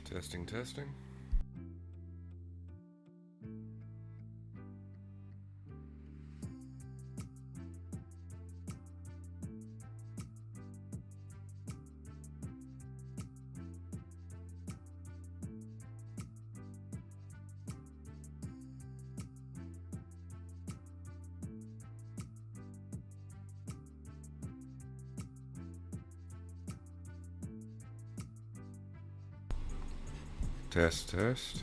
Testing, testing. Test, test.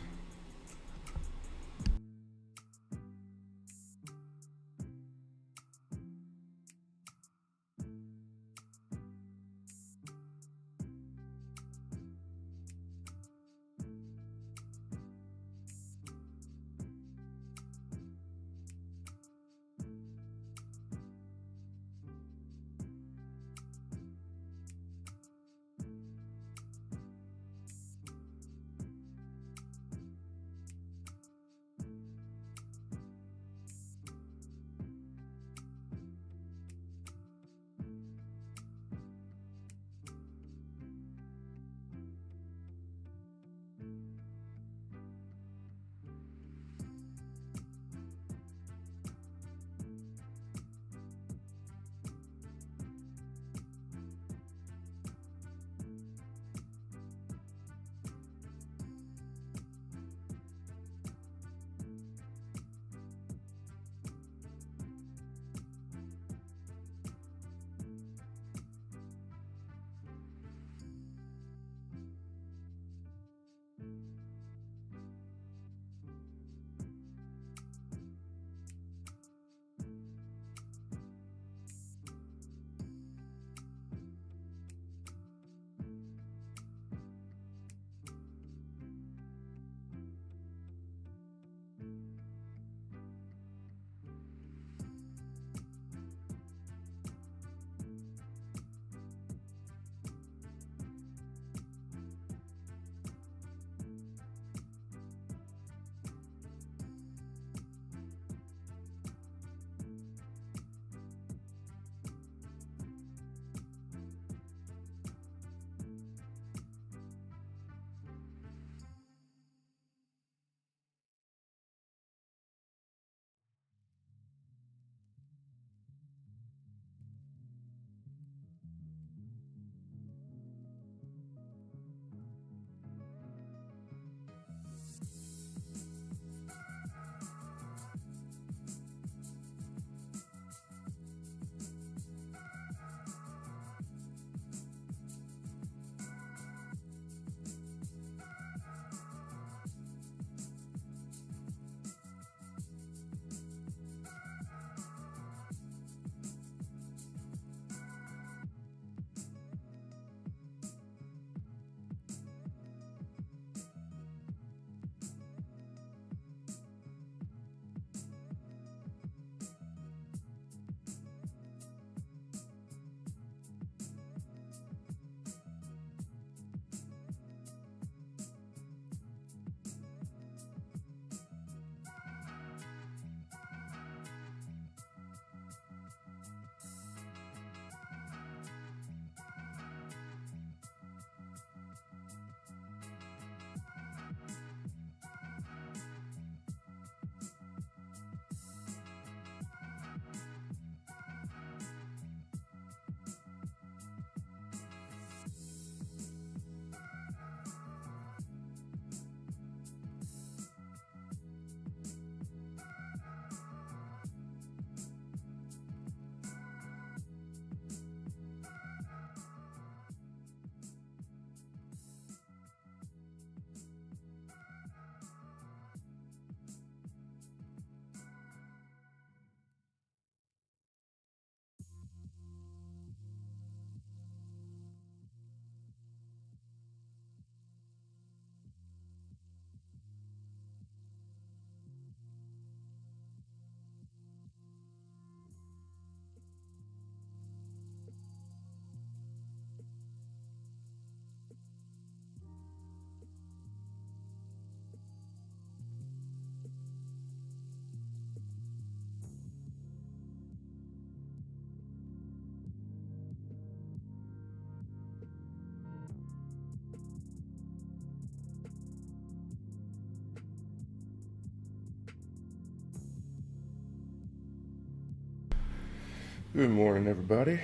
Good morning, everybody.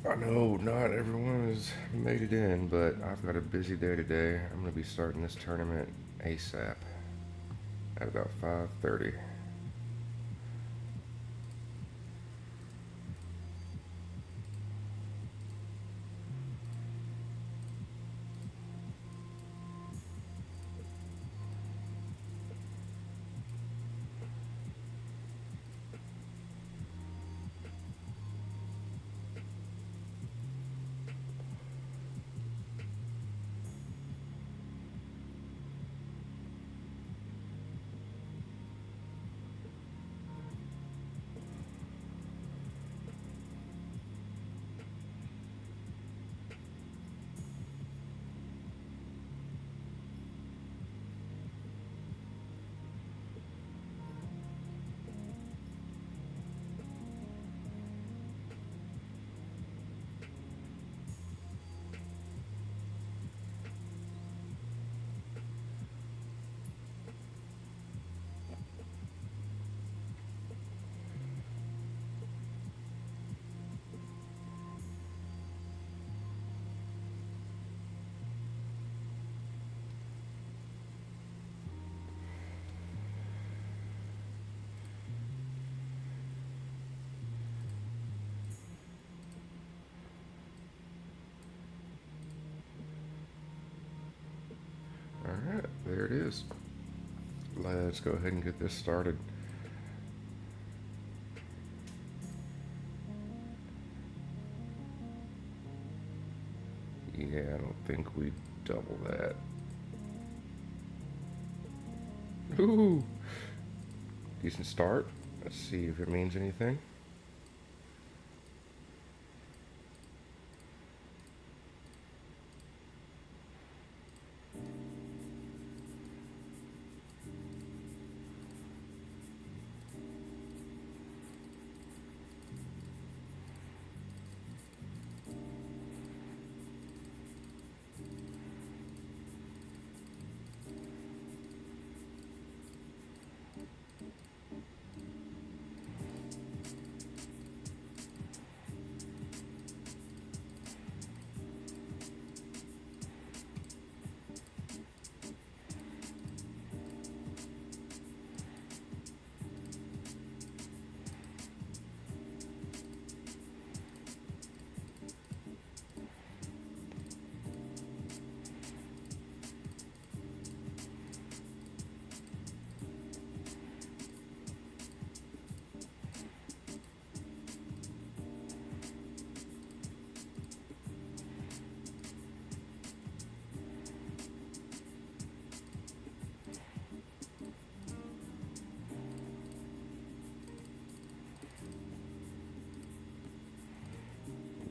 I know not everyone has made it in, but I've got a busy day today. I'm going to be starting this tournament ASAP at about 5:30. Alright, there it is. Let's go ahead and get this started. Yeah, I don't think we double that. Ooh! Decent start. Let's see if it means anything.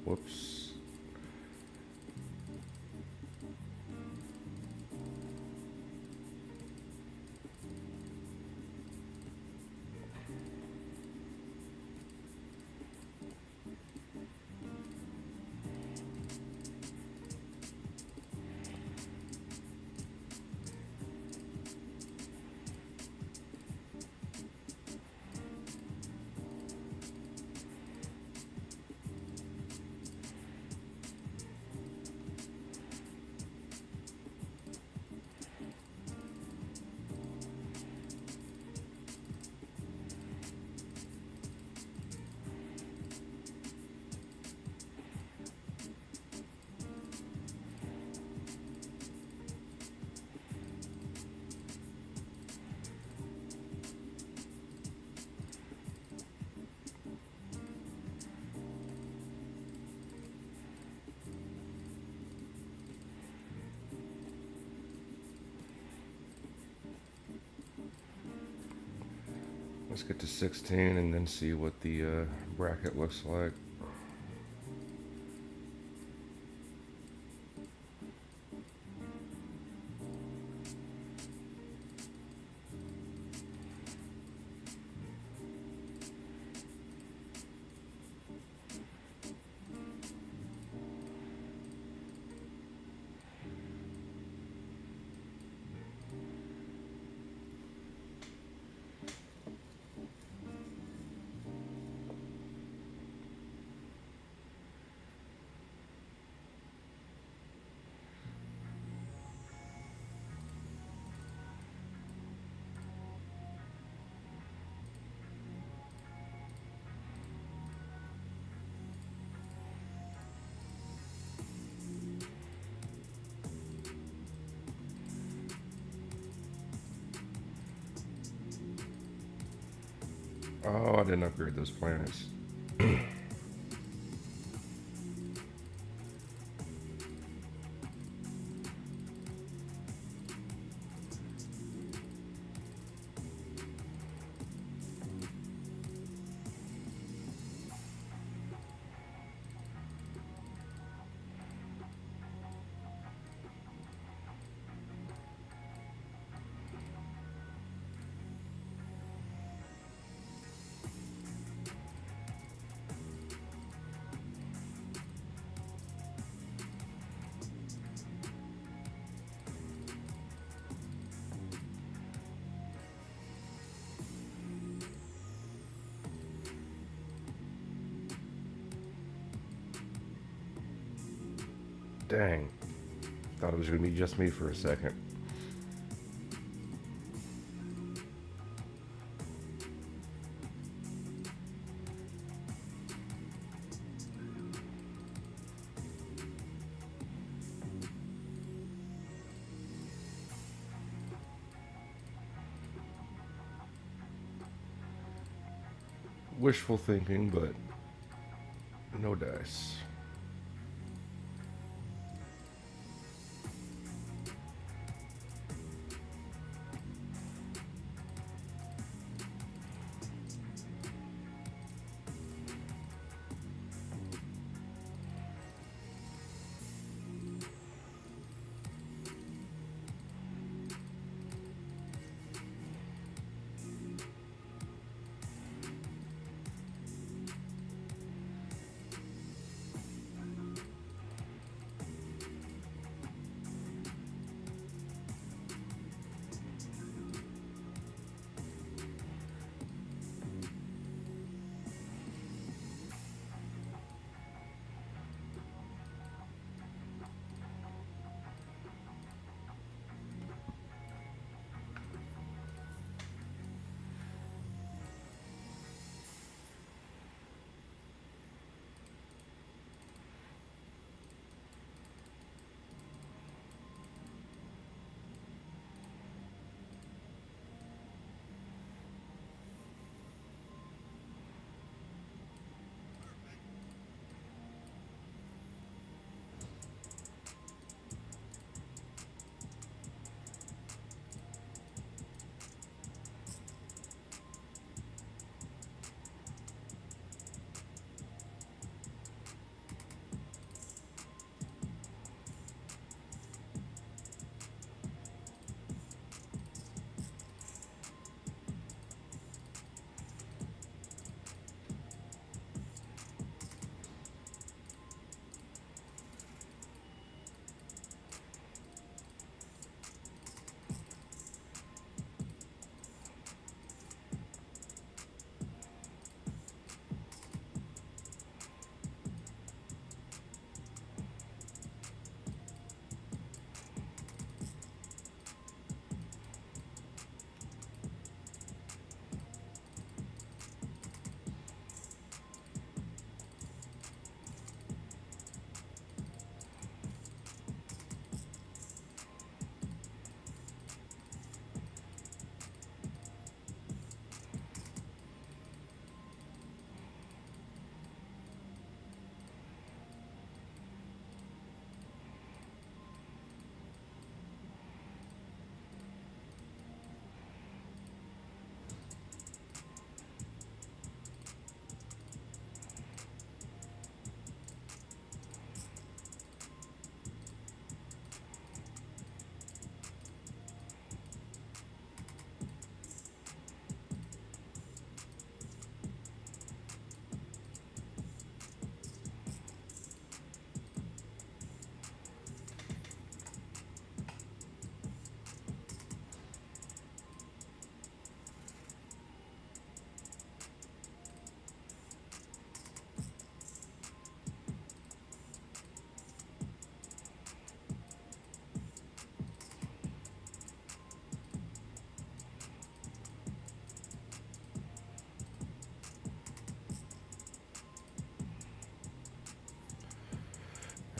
Whoops. Let's get to 16 and then see what the bracket looks like. Oh, I didn't upgrade those planets. Dang. Thought it was going to be just me for a second. Wishful thinking, but no dice.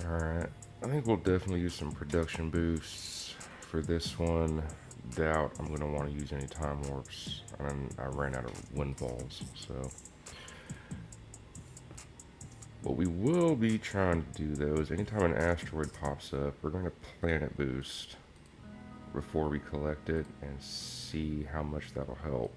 Alright. I think we'll definitely use some production boosts for this one. doubt I'm going to want to use any time warps. And I ran out of windfalls, so. What we will be trying to do though is anytime an asteroid pops up, we're going to planet boost before we collect it and see how much that'll help.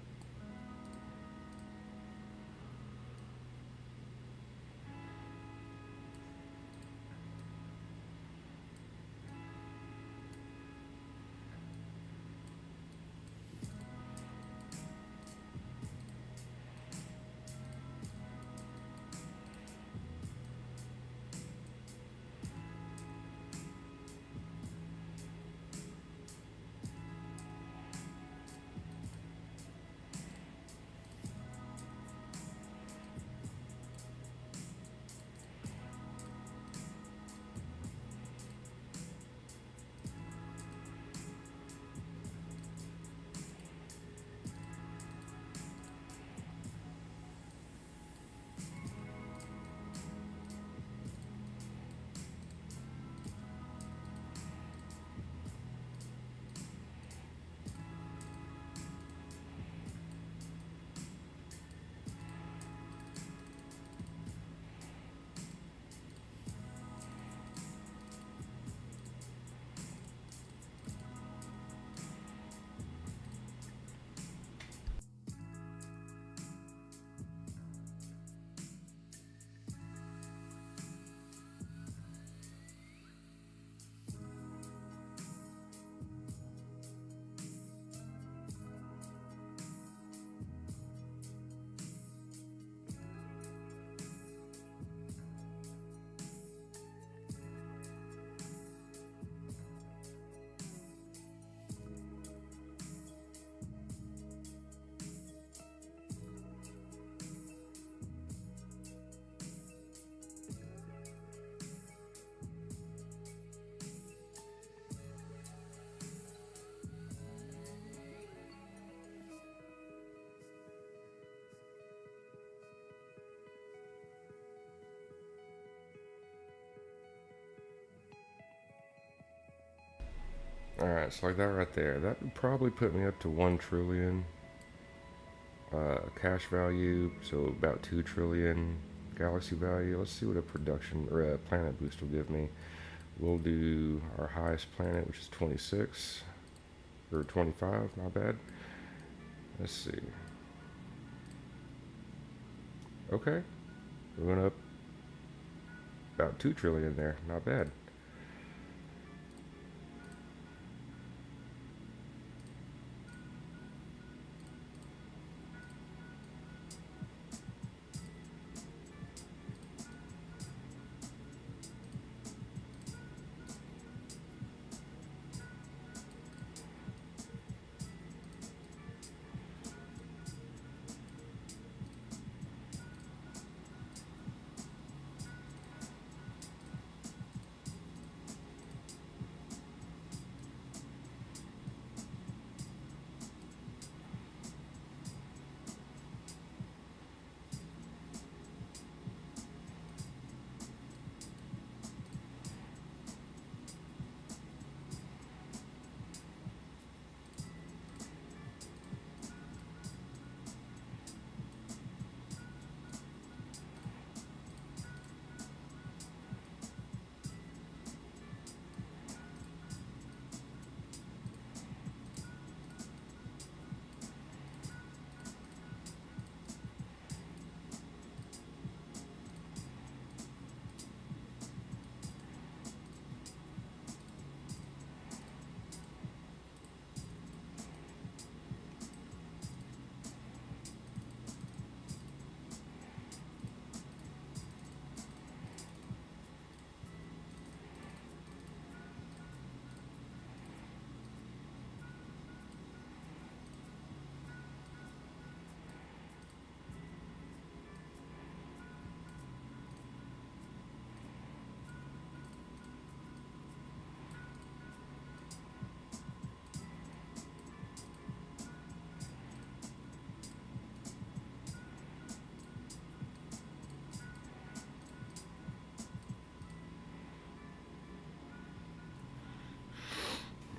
Alright, so like that right there, that would probably put me up to 1 trillion cash value, so about 2 trillion galaxy value. Let's see what a production or a planet boost will give me. We'll do our highest planet, which is 26 or 25, my bad. Let's see. Okay, we went up about 2 trillion there, not bad.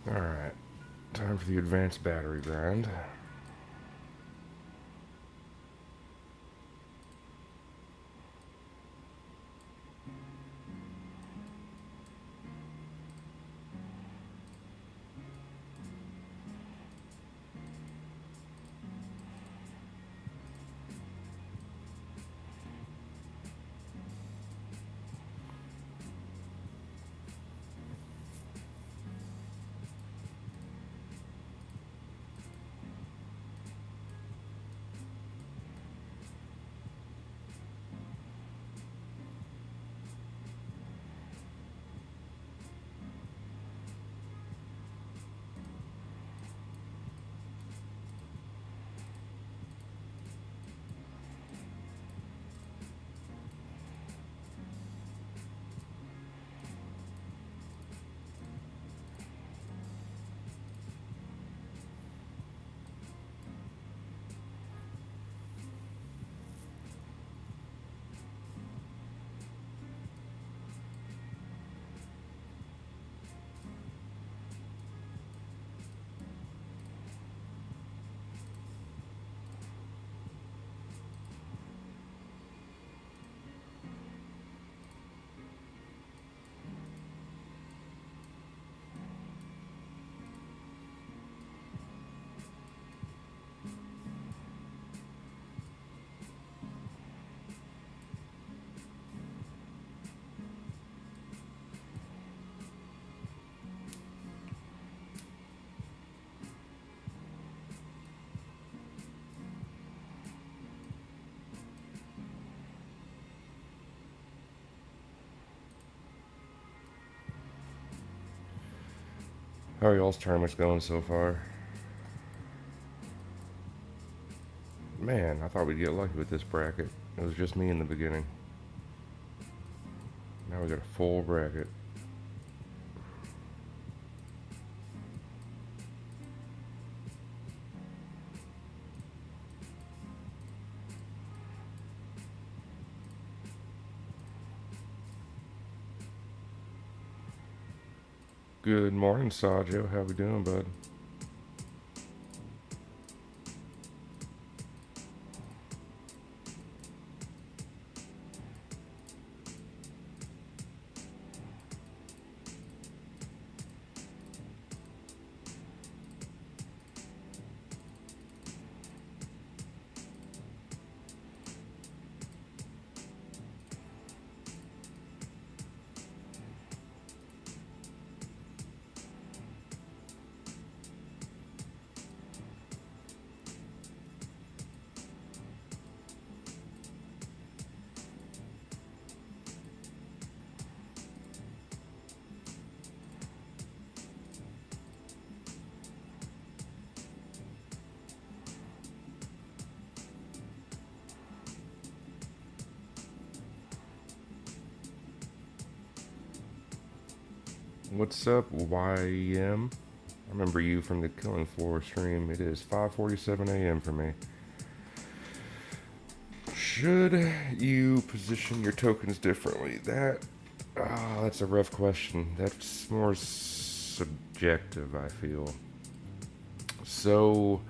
Alright. Time for the advanced battery grind. How are y'all's tournaments going so far? Man, I thought we'd get lucky with this bracket. It was just me in the beginning. Now we got a full bracket. Good morning, Sajo. How we doing, bud? What's up, YM? I remember you from the Killing Floor stream. It is 5:47 a.m. for me. Should you position your tokens differently? That's a rough question. That's more subjective, I feel. So,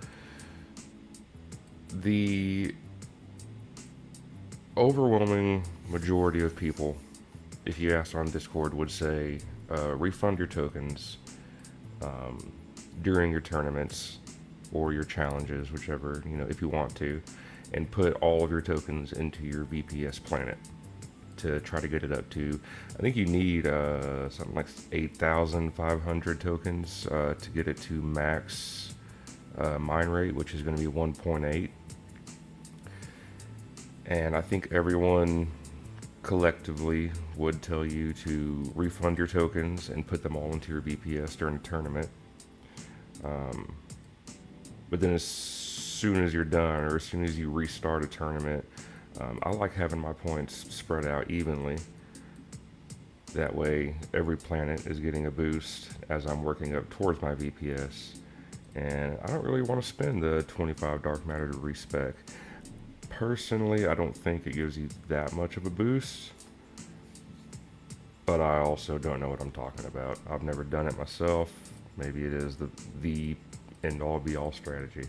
the overwhelming majority of people, if you asked on Discord, would say refund your tokens during your tournaments or your challenges, whichever, if you want to, and put all of your tokens into your VPS planet to try to get it up to, I think you need something like 8,500 tokens to get it to max mine rate, which is going to be 1.8. And I think everyone collectively would tell you to refund your tokens and put them all into your VPS during the tournament. But then as soon as you're done, or as soon as you restart a tournament, I like having my points spread out evenly. That way every planet is getting a boost as I'm working up towards my VPS. And I don't really want to spend the 25 dark matter to respec. Personally, I don't think it gives you that much of a boost, but I also don't know what I'm talking about. I've never done it myself. Maybe it is the end all be all strategy.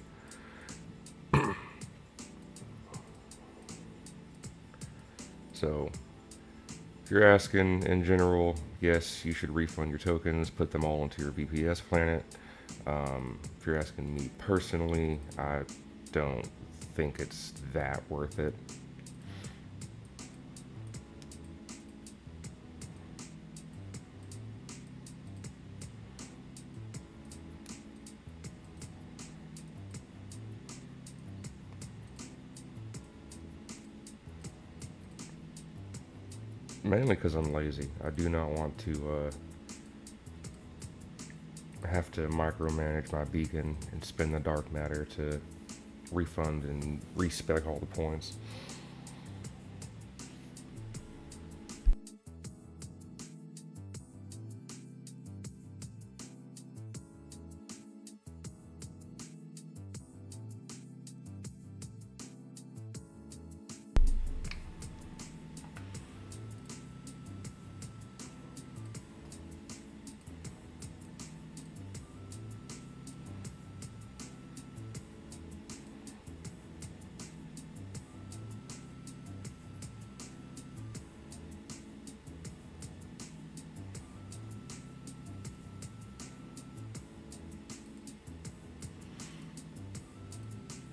So if you're asking in general, yes, you should refund your tokens, put them all into your VPS planet. If you're asking me personally, I don't think it's that worth it. Mainly because I'm lazy. I do not want to have to micromanage my beacon and spend the dark matter to refund and respec all the points.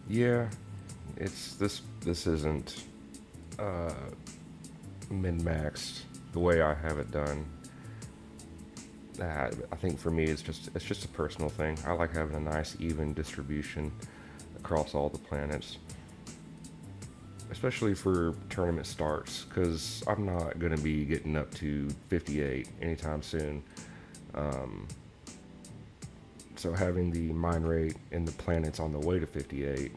Yeah, it's this. This isn't uh, min-maxed the way I have it done. I think for me, it's just a personal thing. I like having a nice even distribution across all the planets, especially for tournament starts, because I'm not going to be getting up to 58 anytime soon. Um, so having the mine rate and the planets on the way to 58,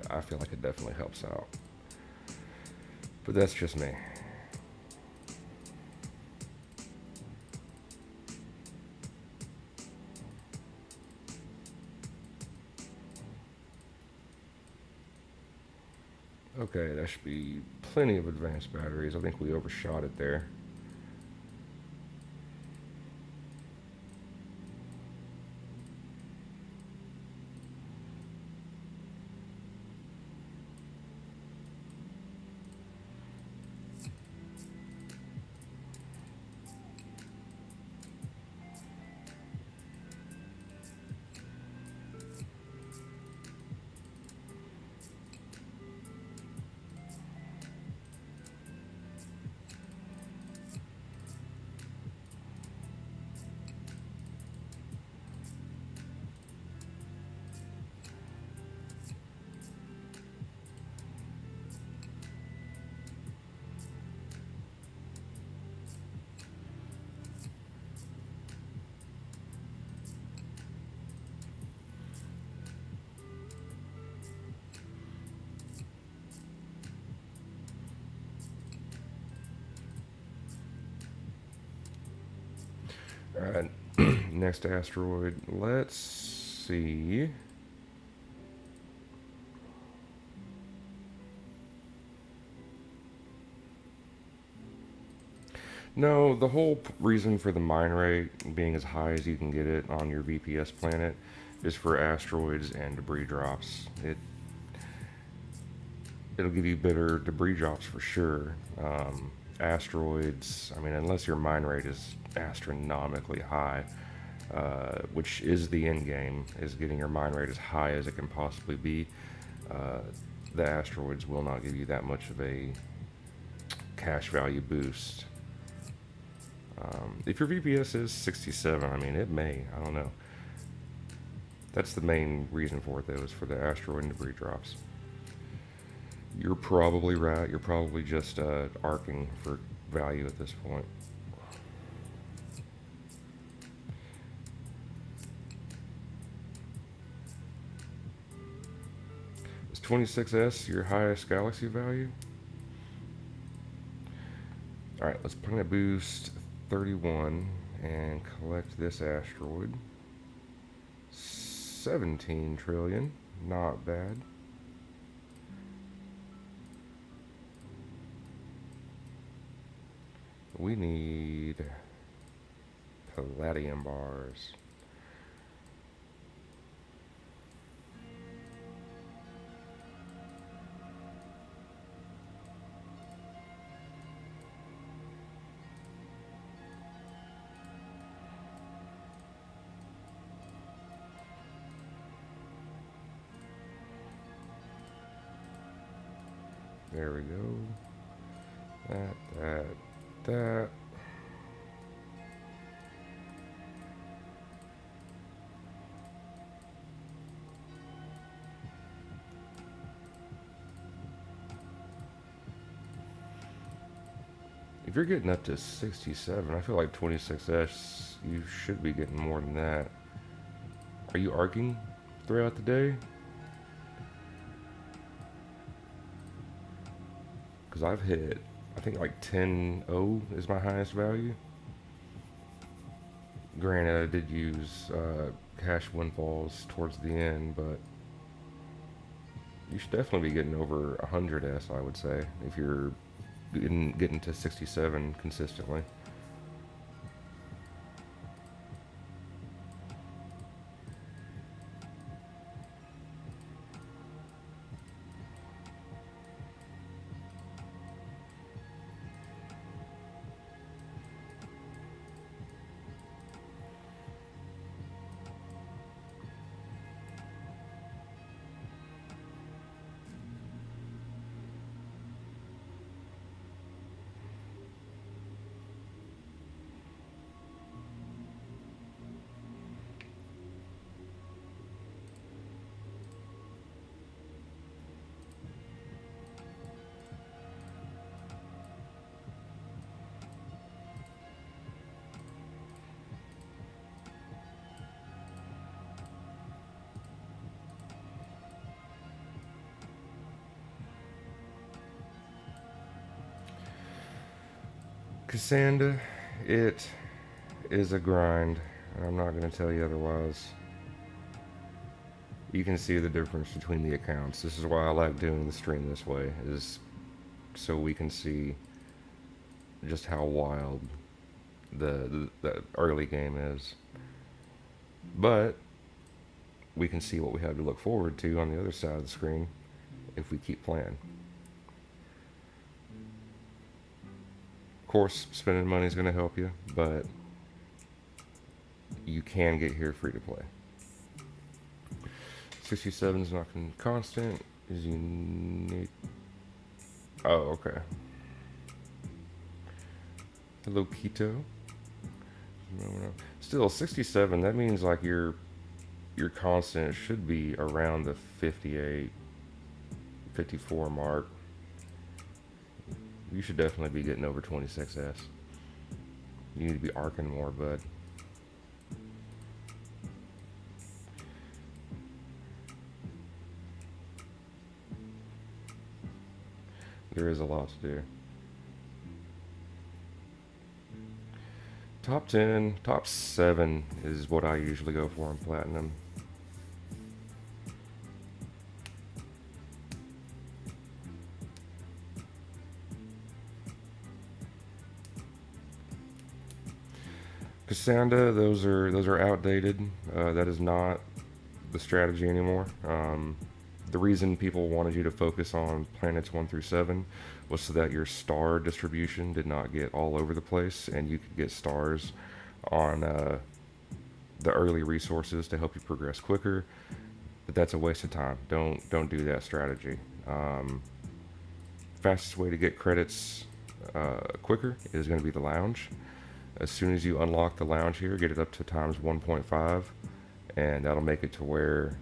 I feel like it definitely helps out. But that's just me. Okay, that should be plenty of advanced batteries. I think we overshot it there. Alright, next asteroid. Let's see. No, the whole reason for the mine rate being as high as you can get it on your VPS planet is for asteroids and debris drops. It'll give you better debris drops for sure. Asteroids, I mean, unless your mine rate is astronomically high, which is the end game, is getting your mine rate as high as it can possibly be. Uh, the asteroids will not give you that much of a cash value boost. If your VPS is 67, I mean, it may. I don't know. That's the main reason for it, though, is for the asteroid and debris drops. You're probably right. You're probably just arcing for value at this point. Is 26S your highest galaxy value? Alright, let's planet boost 31 and collect this asteroid. 17 trillion. Not bad. We need palladium bars. There we go. That. If you're getting up to 67, I feel like 26S, you should be getting more than that. Are you arcing throughout the day? Because I've hit, I think like 10.0 is my highest value. Granted, I did use cash windfalls towards the end, but you should definitely be getting over 100S, I would say, if you're getting to 67 consistently. Cassandra, it is a grind. I'm not going to tell you otherwise. You can see the difference between the accounts. This is why I like doing the stream this way, is so we can see just how wild the early game is. But we can see what we have to look forward to on the other side of the screen if we keep playing. Of course, spending money is going to help you, but you can get here free to play. 67 is not constant, is unique. Oh, okay. Hello, Quito. Still, 67, that means like your constant should be around the 58, 54 mark. You should definitely be getting over 26S. You need to be arcing more, bud. There is a lot to do. Top 10, top 7 is what I usually go for in Platinum. Cassandra, those are outdated. That is not the strategy anymore. The reason people wanted you to focus on planets 1 through 7 was so that your star distribution did not get all over the place, and you could get stars on the early resources to help you progress quicker. But that's a waste of time. Don't do that strategy. Fastest way to get credits quicker is going to be the lounge. As soon as you unlock the lounge here, get it up to times 1.5, and that'll make it to where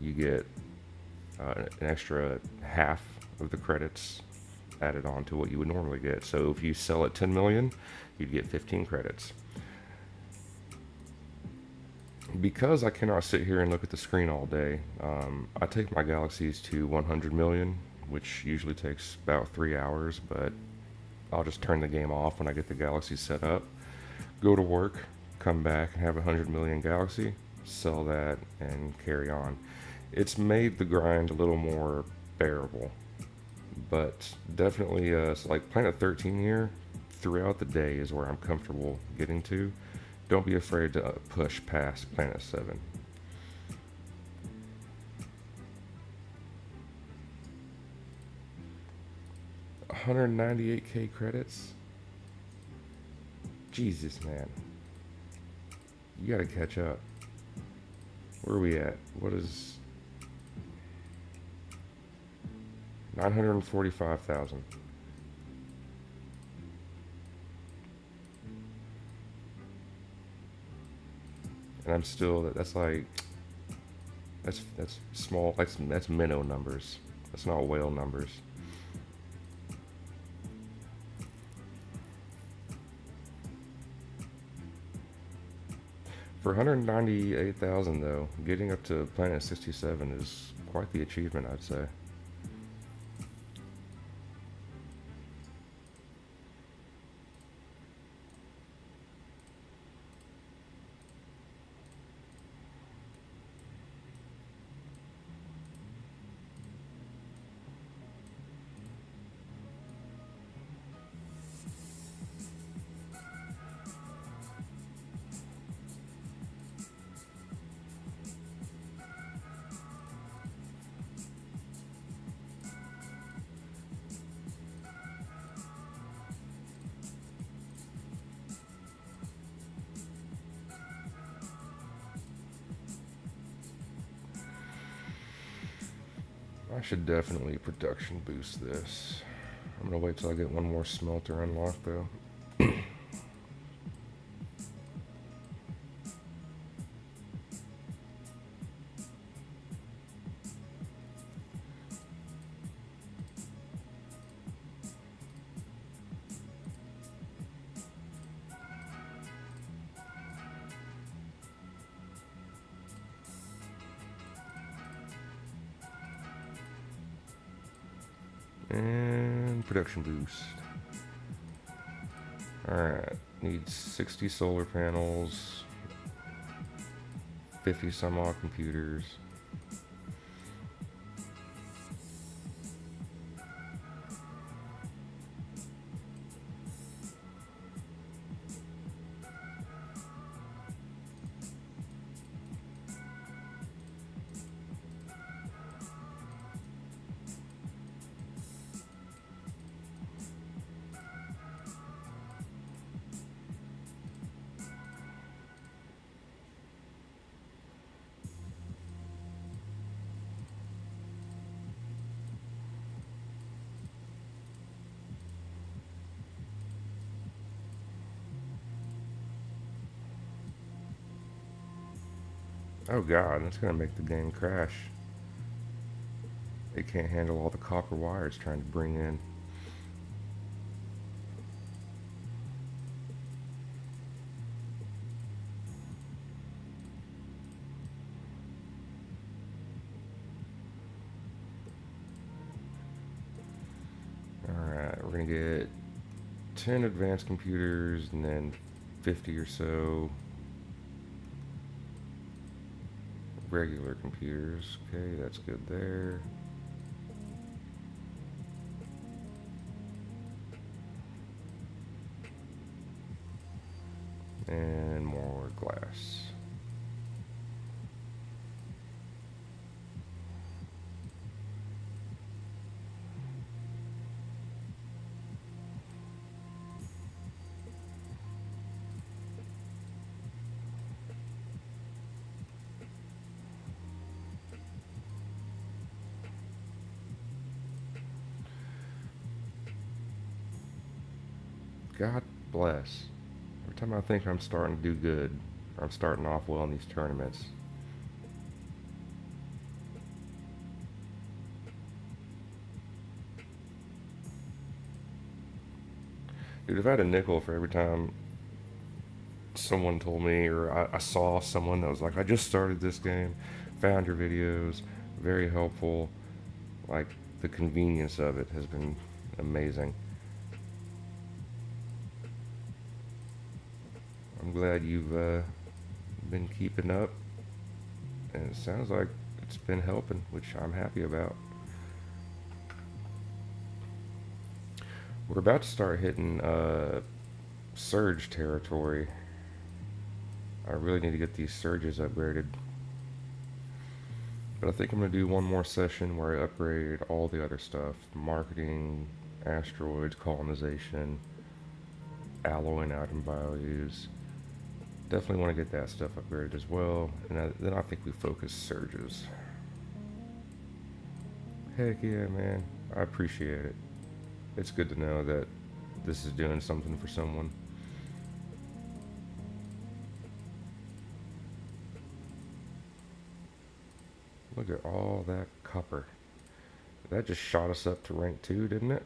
you get an extra half of the credits added on to what you would normally get. So if you sell at 10 million, you'd get 15 credits. Because I cannot sit here and look at the screen all day, I take my galaxies to 100 million, which usually takes about 3 hours, but I'll just turn the game off when I get the galaxies set up, go to work, come back and have 100 million galaxy, sell that, and carry on. It's made the grind a little more bearable, but definitely so like Planet 13 here, throughout the day is where I'm comfortable getting to. Don't be afraid to push past Planet 7. $198K credits? Jesus, man. You gotta catch up. Where are we at? What is... 945,000. And I'm still, that's like, that's small, that's minnow numbers. That's not whale numbers. For 198,000 though, getting up to Planet 67 is quite the achievement, I'd say. I should definitely production boost this. I'm gonna wait till I get one more smelter unlocked though. And production boost. Alright, needs 60 solar panels, 50 some odd computers. Oh god, that's gonna make the game crash. It can't handle all the copper wires trying to bring in. Alright, we're gonna get 10 advanced computers and then 50 or so regular computers. Okay, that's good there. And more glass. God bless. Every time I think I'm starting to do good, I'm starting off well in these tournaments. Dude, if I had a nickel for every time someone told me or I saw someone that was like, I just started this game, found your videos, very helpful. Like, the convenience of it has been amazing. I'm glad you've been keeping up, and it sounds like it's been helping, which I'm happy about. We're about to start hitting surge territory. I really need to get these surges upgraded. But I think I'm going to do one more session where I upgrade all the other stuff. Marketing, asteroids, colonization, alloying item values. Definitely want to get that stuff upgraded as well. And then I think we focus surges. Heck yeah, man. I appreciate it. It's good to know that this is doing something for someone. Look at all that copper. That just shot us up to rank 2, didn't it?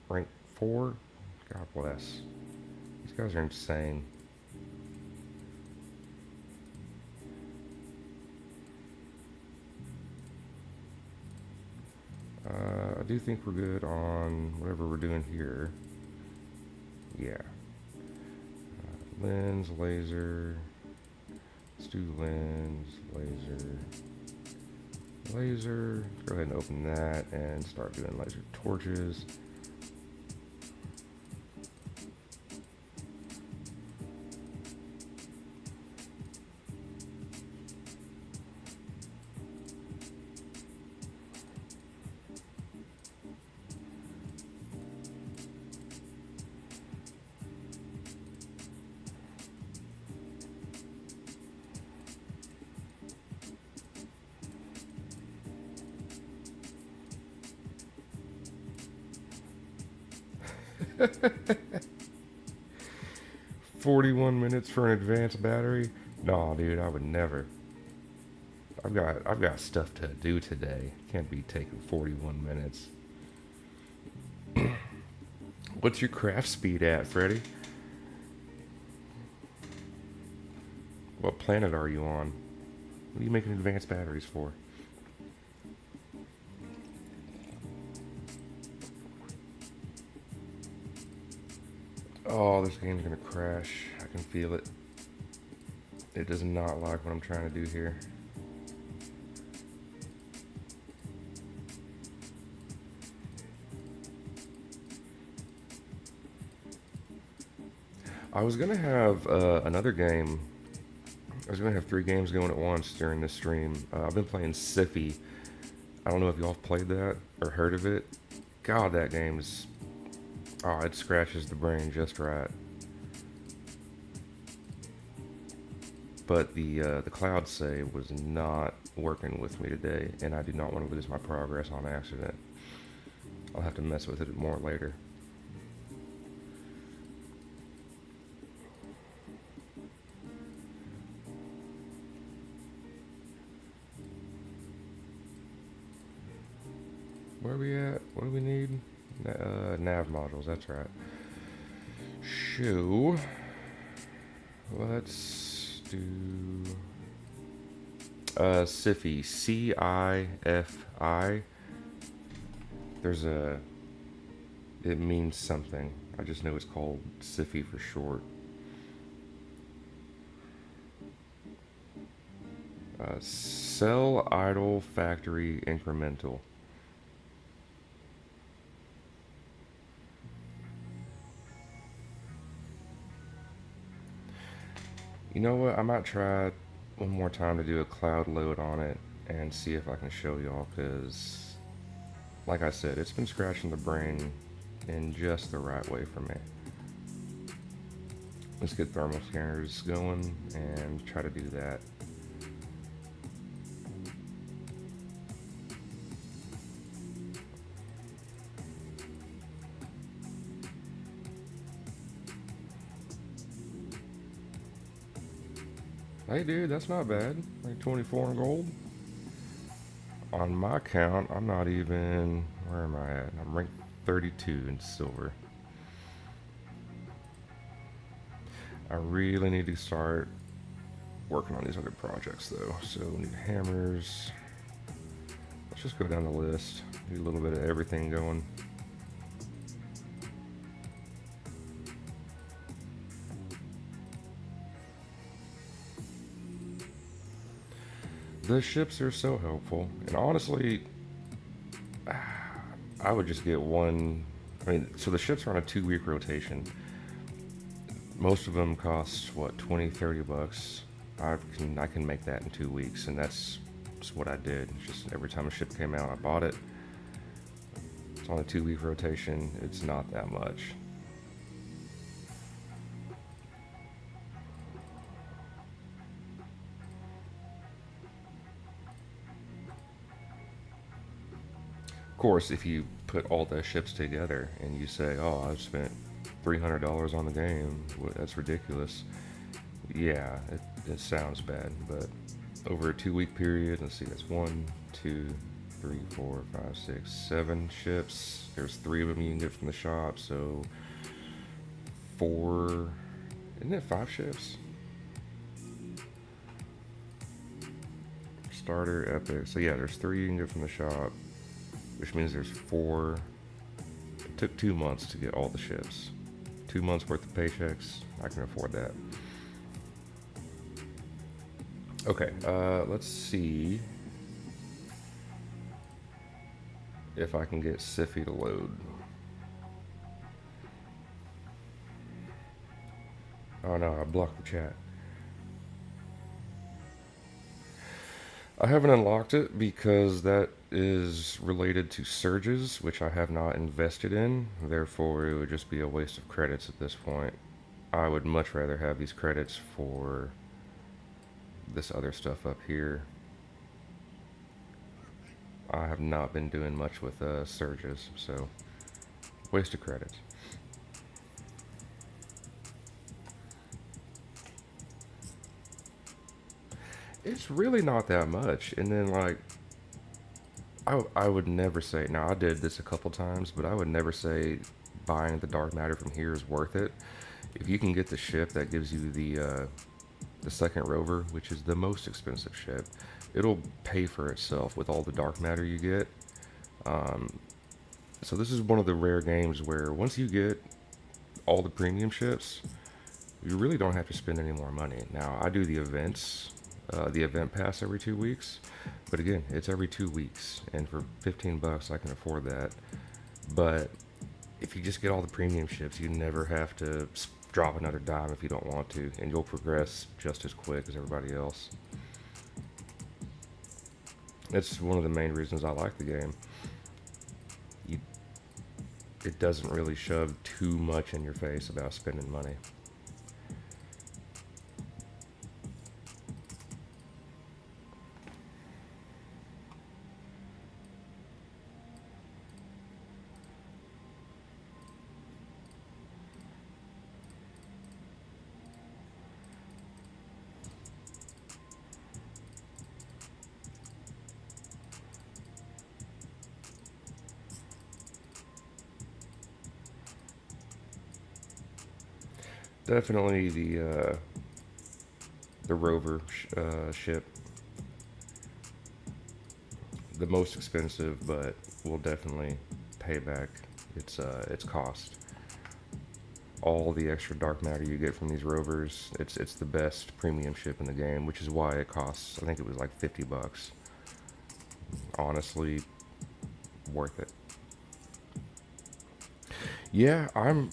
Rank 4? God bless. These guys are insane. I do think we're good on whatever we're doing here. Yeah. Lens, laser. Let's do lens, laser, laser. Go ahead and open that and start doing laser torches. $41 for an advanced battery? Nah, dude, I would never. I've got stuff to do today. Can't be taking 41 minutes. What's your craft speed at, Freddy? What planet are you on? What are you making advanced batteries for? Oh, this game's gonna crash. I can feel it. It does not like what I'm trying to do here. I was gonna have another game. I was gonna have 3 games going at once during this stream. I've been playing Siffy. I don't know if y'all have played that or heard of it. God, that game's it scratches the brain just right. But the cloud save was not working with me today, and I do not want to lose my progress on accident. I'll have to mess with it more later. Where are we at? What do we need? Nav modules, that's right. Shoo. Let's do Cifi. Cifi. There's a it means something. I just know it's called Cifi for short. Sell idle factory incremental. You know what? I might try one more time to do a cloud load on it and see if I can show y'all, because like I said, it's been scratching the brain in just the right way for me. Let's get thermal scanners going and try to do that. Hey dude, that's not bad. Like 24 in gold. On my count, I'm not even, where am I at? I'm ranked 32 in silver. I really need to start working on these other projects though. So we need hammers. Let's just go down the list. Need a little bit of everything going. The ships are so helpful, and honestly, I would just get one. I mean, so the ships are on a 2-week rotation. Most of them cost what, 20, 30 bucks. I can make that in 2 weeks, and that's just what I did. Just every time a ship came out, I bought it. It's on a 2-week rotation. It's not that much. Of course, if you put all the ships together and you say, oh, I've spent $300 on the game, that's ridiculous. Yeah, it sounds bad, but over a 2 week period, let's see, that's 1, 2, 3, 4, 5, 6, 7 ships. There's 3 of them you can get from the shop, so 4, isn't it 5 ships? Starter, epic. So yeah, there's 3 you can get from the shop, which means there's 4. It took 2 months to get all the ships. 2 months worth of paychecks. I can afford that. Okay, let's see if I can get Siffy to load. Oh no, I blocked the chat. I haven't unlocked it because that is related to surges, which I have not invested in. Therefore, it would just be a waste of credits at this point. I would much rather have these credits for this other stuff up here. I have not been doing much with surges, so waste of credits. It's really not that much. And then, like, I would never say, now I did this a couple times, but I would never say buying the dark matter from here is worth it. If you can get the ship that gives you the second rover, which is the most expensive ship, it'll pay for itself with all the dark matter you get. So this is one of the rare games where once you get all the premium ships, you really don't have to spend any more money. Now, I do the events, the event pass every 2 weeks, but again, it's every 2 weeks, and for 15 bucks, I can afford that. But if you just get all the premium ships, you never have to drop another dime if you don't want to, and you'll progress just as quick as everybody else. It's one of the main reasons I like the game. It doesn't really shove too much in your face about spending money. Definitely the rover ship, the most expensive, but will definitely pay back its cost. All the extra dark matter you get from these rovers, it's the best premium ship in the game, which is why it costs, I think it was like 50 bucks. Honestly, worth it. Yeah, I'm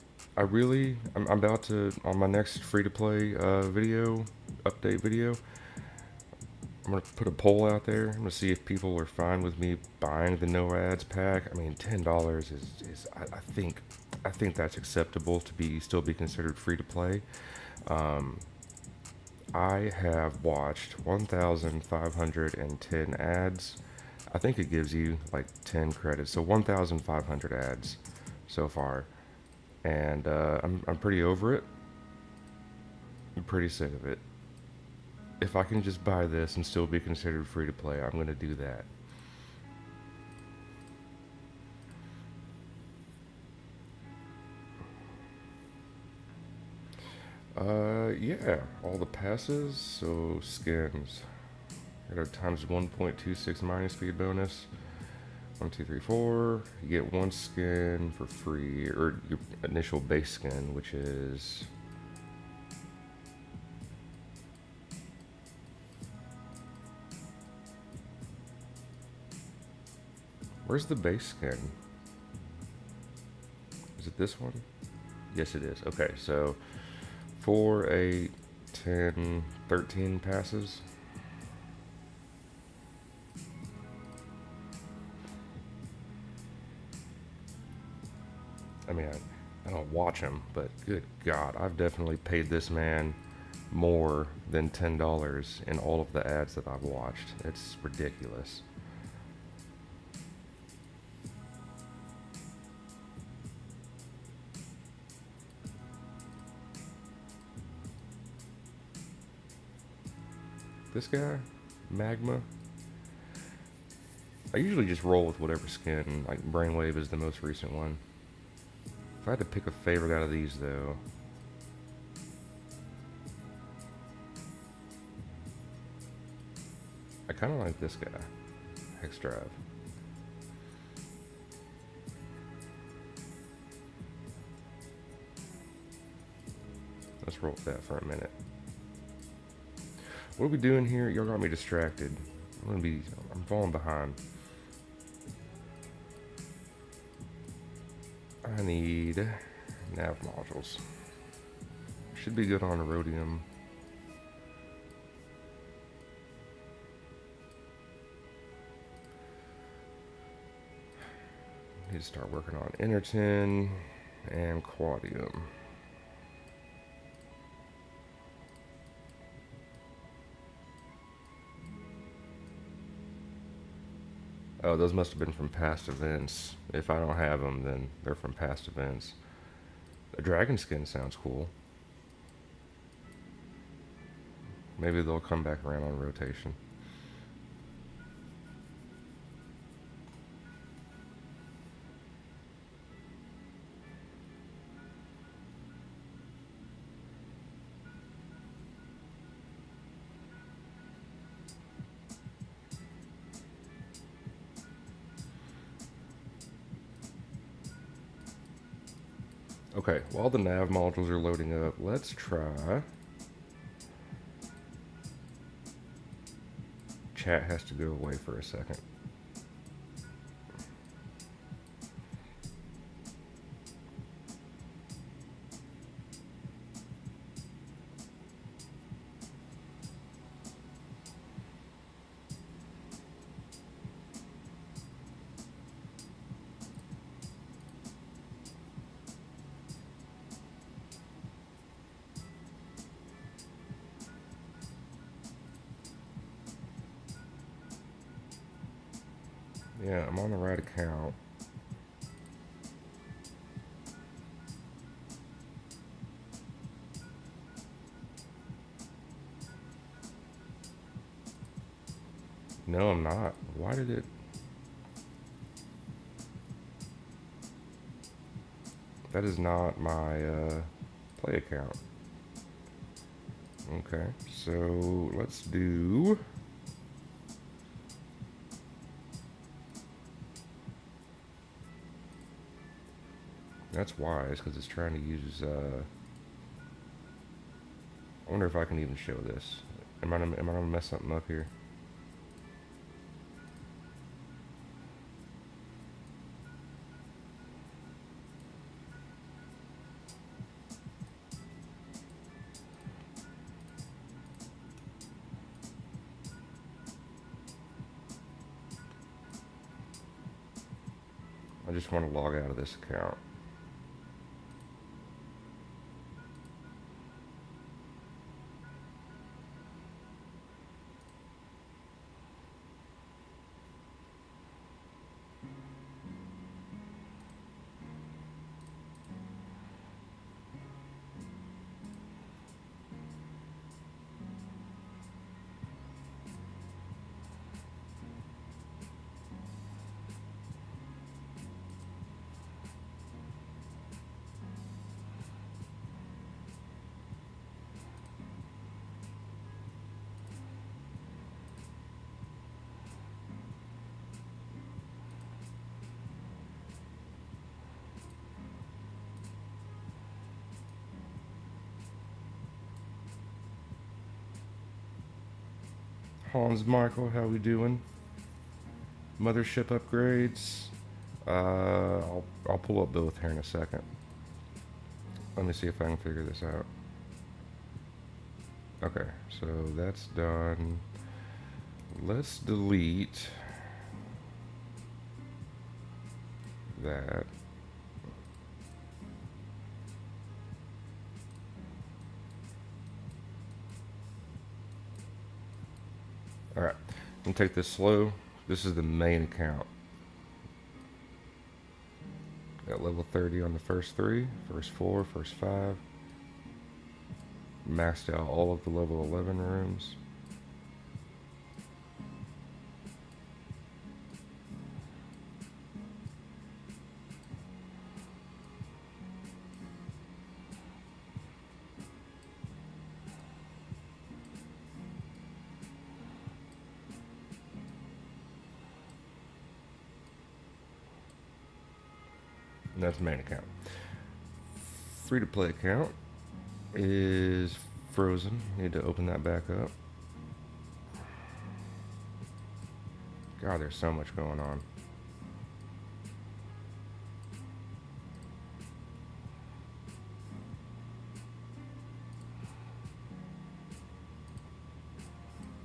about to, on my next free-to-play update video, I'm going to put a poll out there. I'm going to see if people are fine with me buying the no ads pack. I mean, $10 is I think that's acceptable to still be considered free-to-play. I have watched 1,510 ads. I think it gives you like 10 credits, so 1,500 ads so far. And I'm pretty over it. I'm pretty sick of it. If I can just buy this and still be considered free to play, I'm gonna do that. Yeah, all the passes, so skins. You know, times 1.26 mining speed bonus. 1, 2, 3, 4. You get 1 skin for free, or your initial base skin, which is where's the base skin? Is it this one? Yes, it is. Okay, so 4, 8, 10, 13 passes. I mean, I don't watch him, but good God, I've definitely paid this man more than $10 in all of the ads that I've watched. It's ridiculous. This guy, Magma. I usually just roll with whatever skin. Like Brainwave is the most recent one. If I had to pick a favorite out of these, though, I kind of like this guy, Hex Drive. Let's roll with that for a minute. What are we doing here? Y'all got me distracted. I'm falling behind. I need nav modules. Should be good on Rhodium. Need to start working on Intertin and Quadium. Oh, those must have been from past events. If I don't have them, then they're from past events. The dragon skin sounds cool. Maybe they'll come back around on rotation. Okay, while the nav modules are loading up, let's try. Chat has to go away for a second. Yeah, I'm on the right account. No, I'm not. Why did it... That is not my play account. Okay, so let's do... That's wise, because it's trying to use... I wonder if I can even show this. Am I gonna mess something up here? I just want to log out of this account. Hans Michael, how we doing? Mothership upgrades. I'll pull up both here in a second. Let me see if I can figure this out. Okay, so that's done. Let's delete that. Alright, I'm gonna take this slow. This is the main account. Got level 30 on the first 3, first 4, first 5. Maxed out all of the level 11 rooms. And that's main account. Free to play account is frozen. Need to open that back up. God, there's so much going on.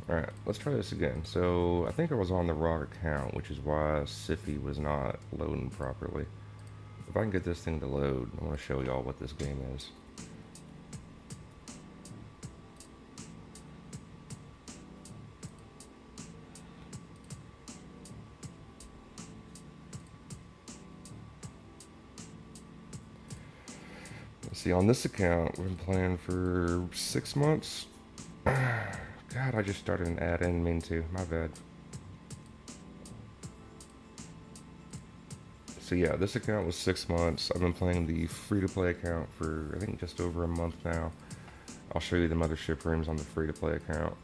Alright, let's try this again. So, I think I was on the wrong account, which is why Siffy was not loading properly. If I can get this thing to load, I want to show y'all what this game is. See, on this account, we've been playing for 6 months. God, I just started an ad, I didn't mean to. My bad. So yeah, this account was 6 months. I've been playing the free-to-play account for, I think, just over a month now. I'll show you the mothership rooms on the free-to-play account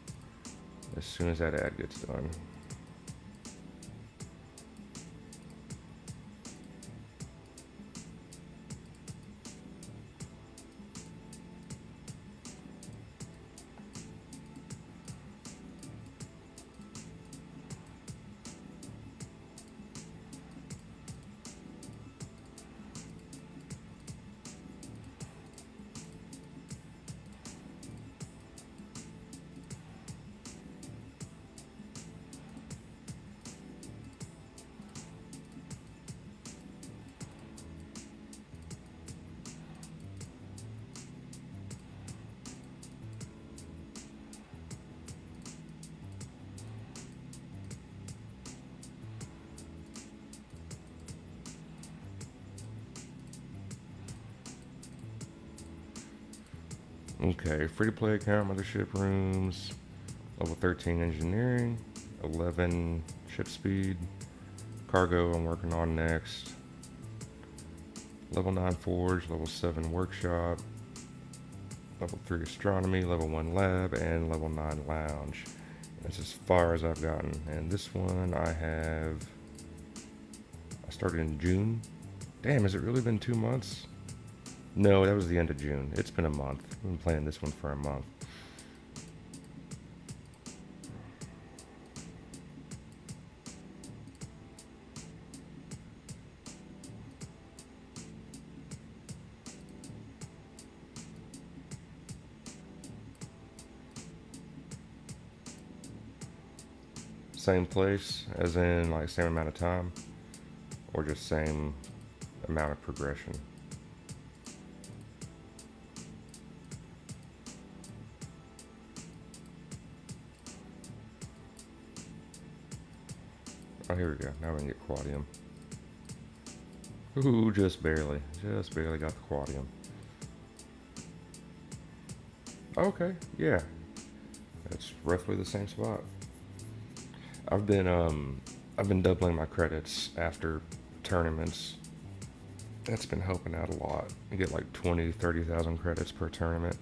as soon as that ad gets done. Okay, free-to-play account, mothership rooms, level 13 engineering, 11 ship speed, cargo I'm working on next, level 9 forge, level 7 workshop, level 3 astronomy, level 1 lab, and level 9 lounge. That's as far as I've gotten. And this one I started in June. Damn, has it really been 2 months? No, that was the end of June. It's been a month. I've been playing this one for a month. Same place, as in like same amount of time, or just same amount of progression? Oh, here we go. Now we can get quadium. Ooh, just barely. Just barely got the quadium. Okay, yeah. That's roughly the same spot. I've been doubling my credits after tournaments. That's been helping out a lot. You get like 20, 30,000 credits per tournament.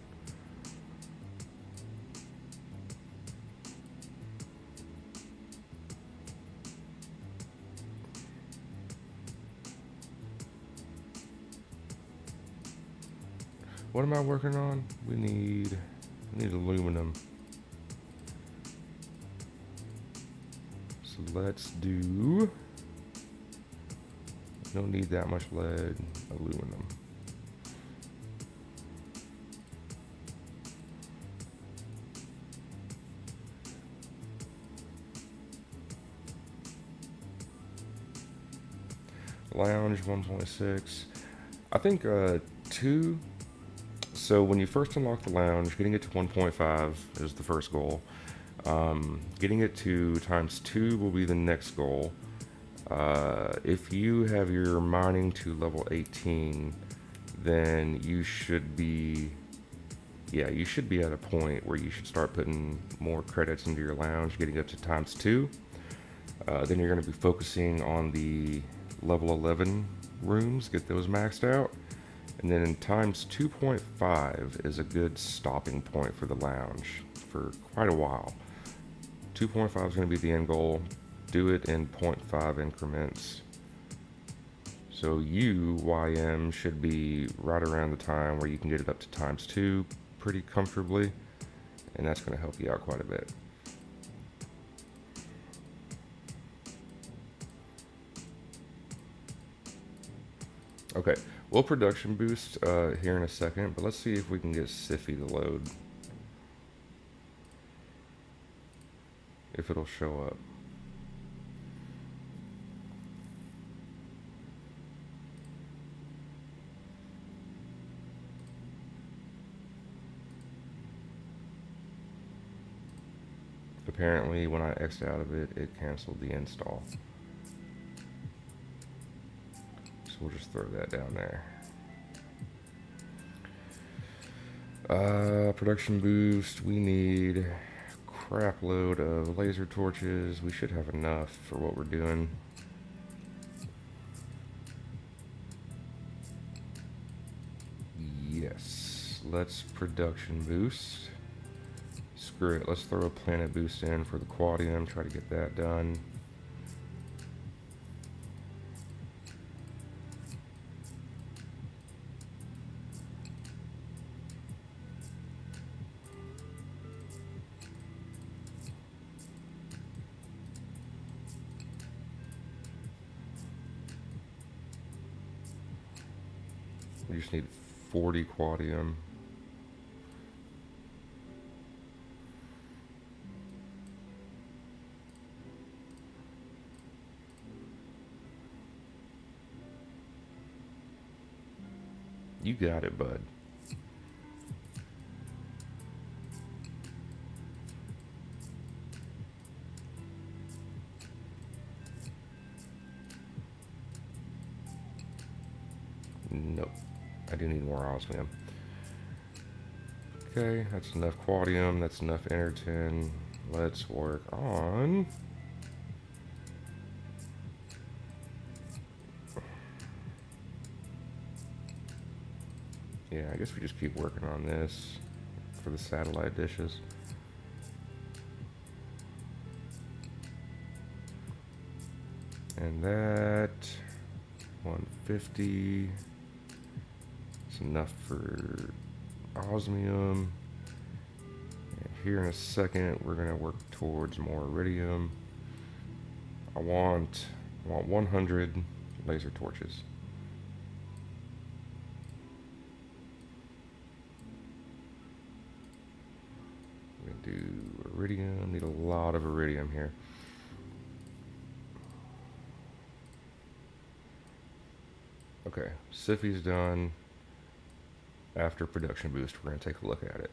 What am I working on? We need aluminum. So let's do, don't need that much lead, aluminum. Lounge 1.6. I think 2. So when you first unlock the lounge, getting it to 1.5 is the first goal. Getting it to ×2 will be the next goal. If you have your mining to level 18, then you should be, you should be at a point where you should start putting more credits into your lounge, getting up to ×2. Then you're going to be focusing on the level 11 rooms, get those maxed out. And then ×2.5 is a good stopping point for the lounge for quite a while. 2.5 is going to be the end goal. Do it in 0.5 increments. So UYM should be right around the time where you can get it up to ×2 pretty comfortably, and that's going to help you out quite a bit. Okay, we'll production boost here in a second, but let's see if we can get Siffy to load. If it'll show up. Apparently, when I X'd out of it, it canceled the install. So we'll just throw that down there. Production boost, we need a crap load of laser torches. We should have enough for what we're doing. Yes, let's production boost. Screw it, let's throw a planet boost in for the quadium, try to get that done. We just need 40 quadium. You got it, bud. Nope. I do need more osmium. Okay, that's enough quadium, that's enough enerton. Let's work on... Yeah, I guess we just keep working on this for the satellite dishes. And that 150 is enough for osmium. And here in a second, we're gonna work towards more iridium. I want 100 laser torches. We're gonna do iridium. Need a lot of iridium here. Okay, Siffy's done. After production boost, we're going to take a look at it.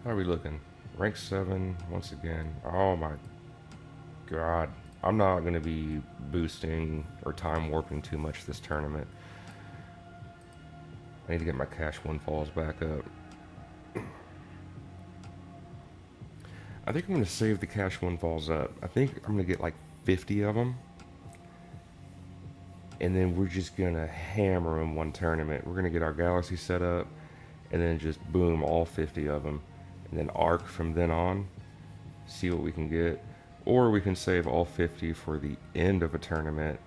How are we looking? Rank 7, once again. Oh my god. I'm not going to be boosting or time warping too much this tournament. I need to get my cash windfalls back up. I think I'm going to save the cash windfalls up. I think I'm going to get like 50 of them. And then we're just going to hammer them one tournament. We're going to get our galaxy set up. And then just boom, all 50 of them. And then arc from then on, see what we can get. Or we can save all 50 for the end of a tournament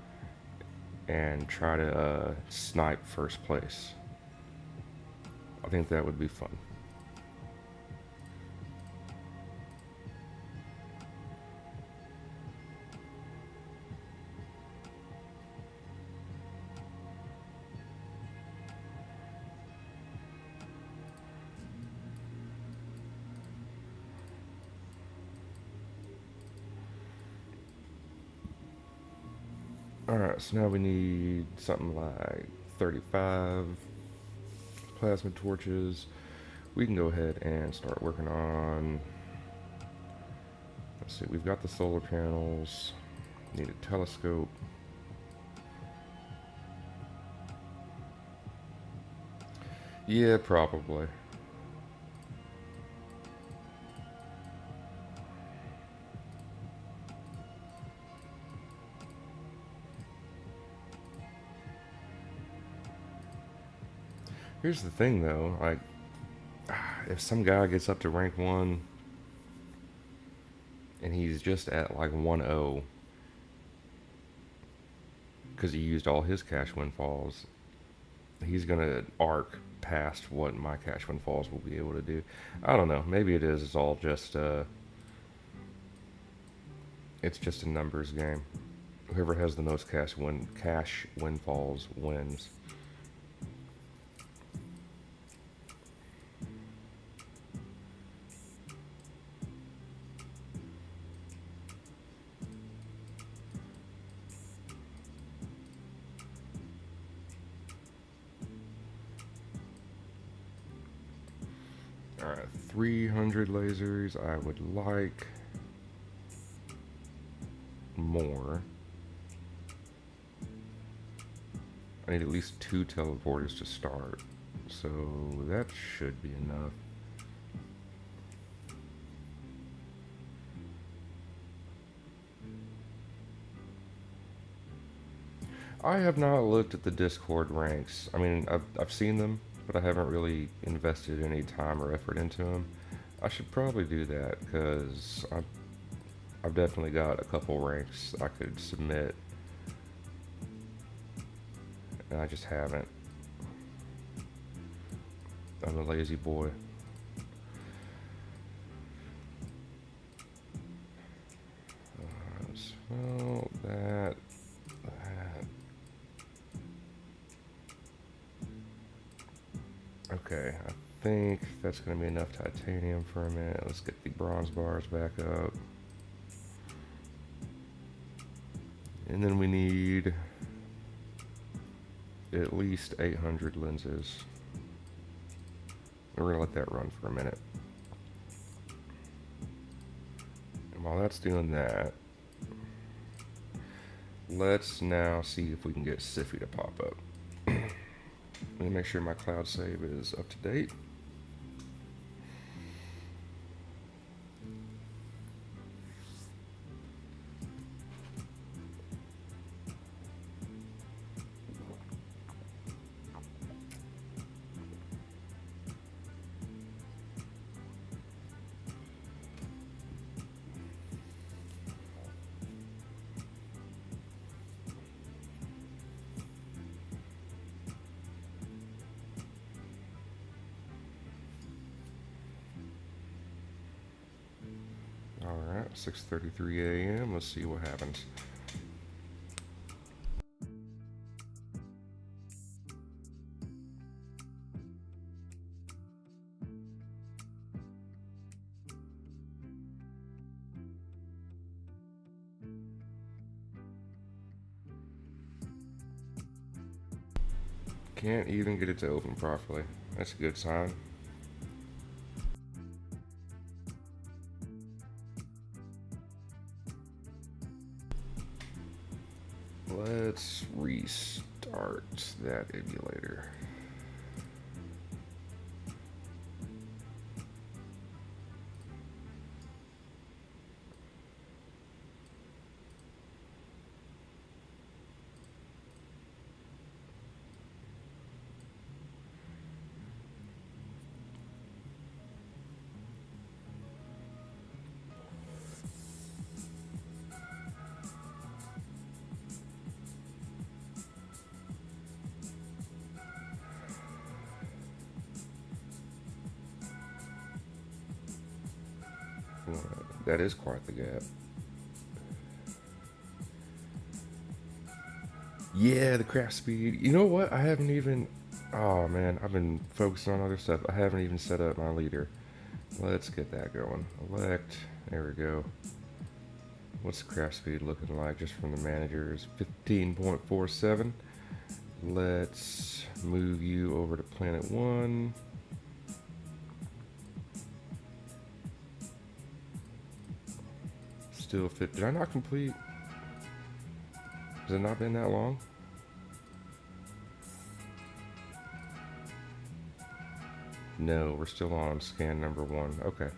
and try to snipe first place. I think that would be fun. Alright, so now we need something like 35 plasma torches. We can go ahead and start working on... Let's see, we've got the solar panels. Need a telescope. Yeah, probably. Here's the thing though, like, if some guy gets up to rank 1 and he's just at like 1-0 because he used all his cash windfalls, he's gonna arc past what my cash windfalls will be able to do. I don't know. Maybe it is. It's all just it's just a numbers game. Whoever has the most cash windfalls wins. Alright, 300 lasers. I would like more. I need at least 2 teleporters to start. So that should be enough. I have not looked at the Discord ranks. I mean, I've seen them, but I haven't really invested any time or effort into them. I should probably do that because I've definitely got a couple ranks I could submit, and I just haven't. I'm a lazy boy. Well, that. Okay, I think that's going to be enough titanium for a minute. Let's get the bronze bars back up. And then we need at least 800 lenses. We're going to let that run for a minute. And while that's doing that, let's now see if we can get Siffy to pop up. Let me make sure my cloud save is up to date. Alright, 6:33 a.m. Let's see what happens. Can't even get it to open properly. That's a good sign. Let's restart that emulator. That is quite the gap. Yeah, the craft speed. You know what? I haven't even... Oh, man. I've been focusing on other stuff. I haven't even set up my leader. Let's get that going. Elect. There we go. What's the craft speed looking like just from the managers? 15.47. Let's move you over to planet 1. Still fit. Did I not complete? Has it not been that long? No, we're still on scan number 1. Okay.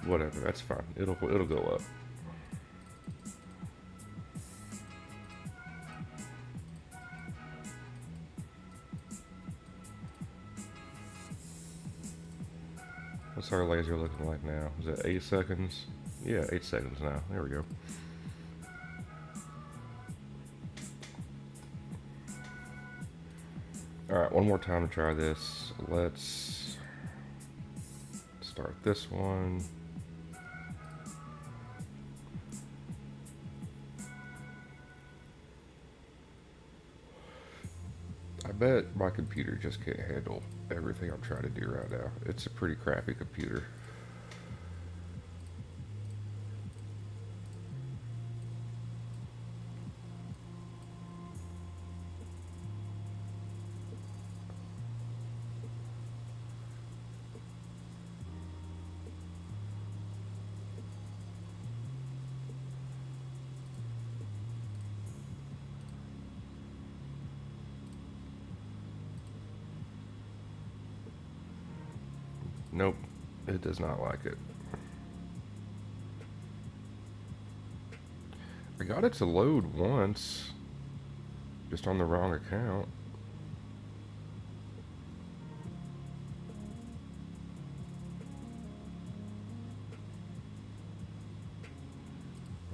Whatever, that's fine. It'll go up. What's our laser looking like now? Is it 8 seconds? Yeah, 8 seconds now. There we go. Alright, one more time to try this. Let's start this one. I bet my computer just can't handle everything I'm trying to do right now. It's a pretty crappy computer. Nope, it does not like it. I got it to load once, just on the wrong account.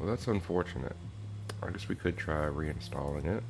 Well, that's unfortunate. I guess we could try reinstalling it.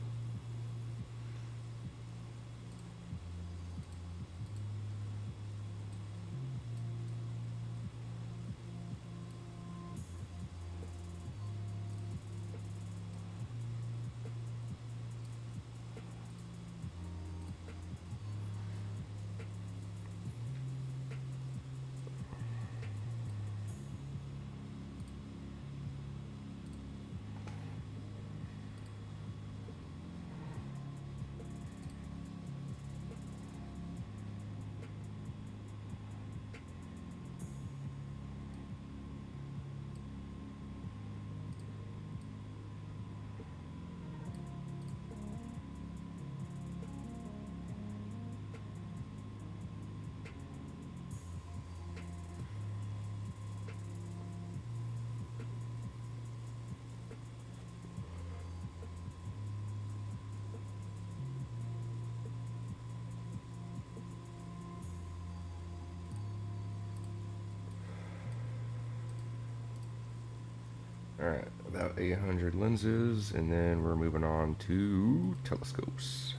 Alright, about 800 lenses, and then we're moving on to telescopes.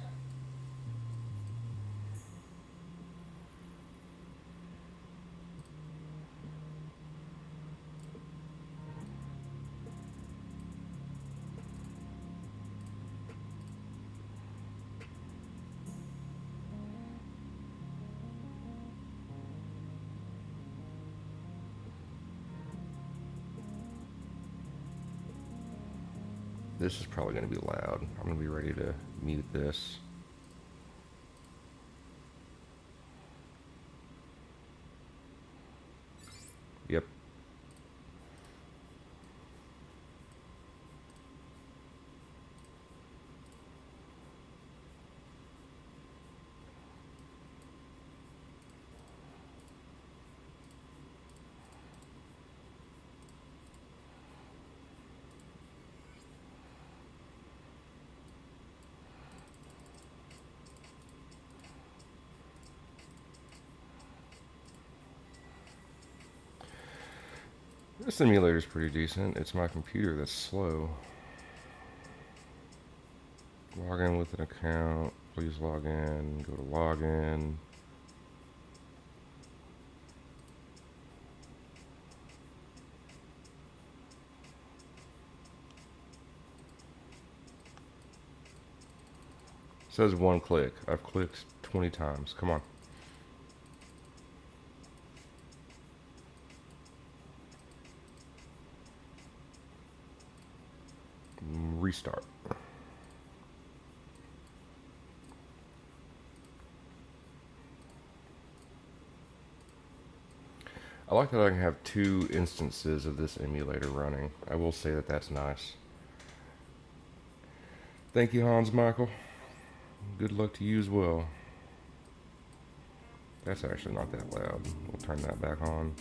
This is probably going to be loud. I'm going to be ready to mute this. Yep. This simulator is pretty decent. It's my computer that's slow. Log in with an account. Please log in. Go to login. It says 1 click. I've clicked 20 times. Come on. Restart. I like that I can have 2 instances of this emulator running. I will say that that's nice. Thank you, Hans Michael. Good luck to you as well. That's actually not that loud. We'll turn that back on.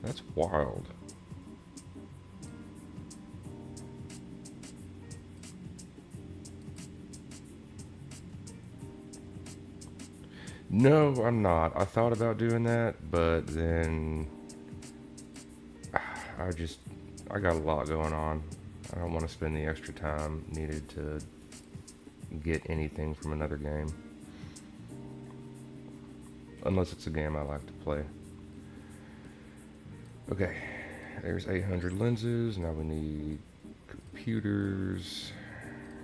That's wild. No, I'm not. I thought about doing that, but then I just I got a lot going on. I don't want to spend the extra time needed to get anything from another game. Unless it's a game I like to play. Okay, there's 800 lenses. Now we need computers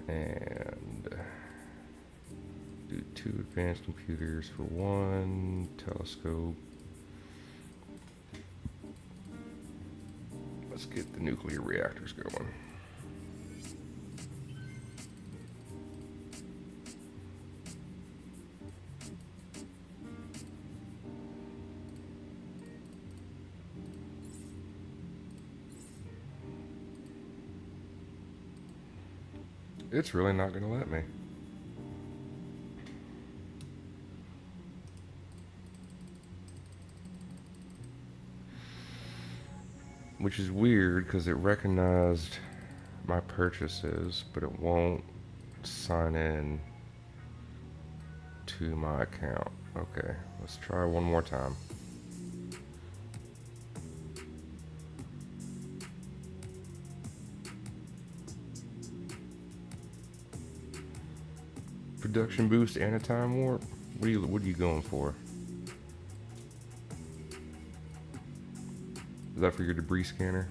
and do 2 advanced computers for 1 telescope. Let's get the nuclear reactors going. It's really not going to let me. Which is weird because it recognized my purchases, but it won't sign in to my account. Okay, let's try one more time. Production boost and a time warp? What are you going for? Is that for your debris scanner?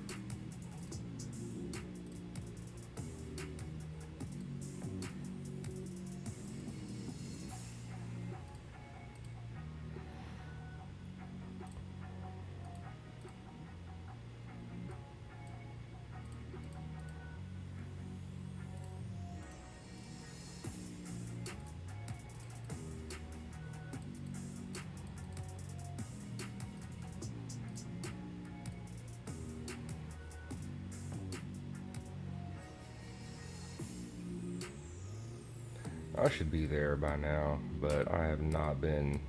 I should be there by now, but I have not been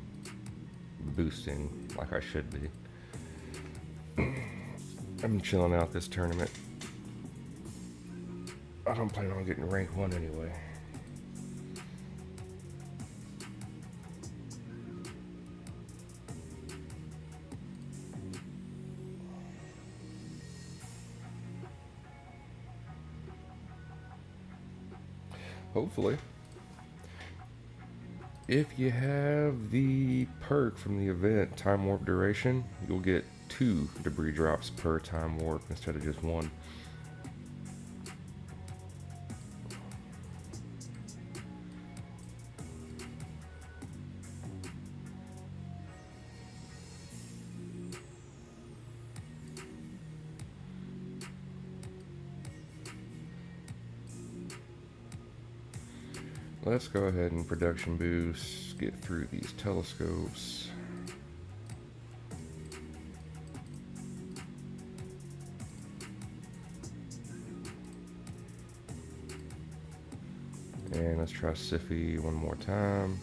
boosting like I should be. I'm chilling out this tournament. I don't plan on getting rank 1 anyway. Hopefully. If you have the perk from the event, time warp duration, you'll get 2 debris drops per time warp instead of just 1. Let's go ahead and production boost, get through these telescopes. And let's try Siffy one more time.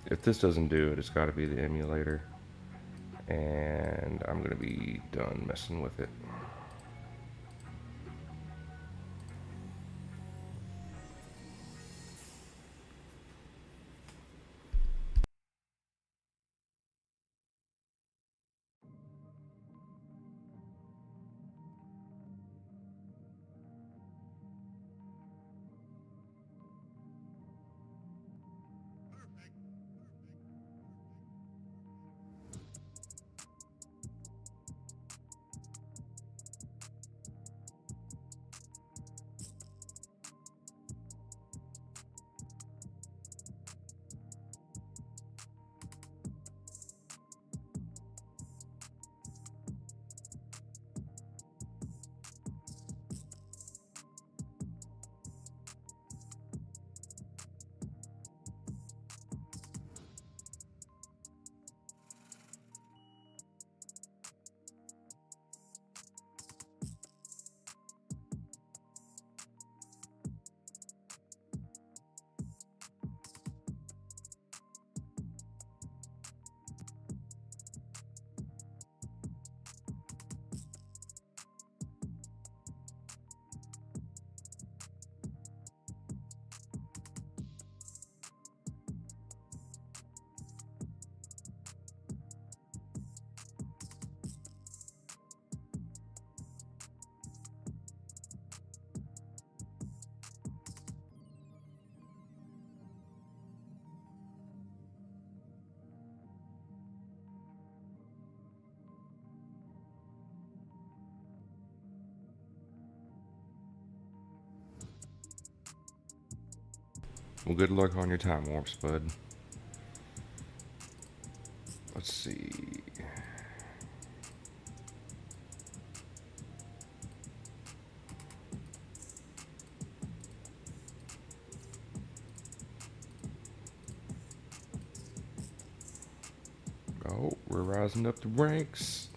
If this doesn't do it, it's got to be the emulator. And I'm going to be done messing with it. Well, good luck on your time warps, bud. Let's see. Oh, we're rising up the ranks.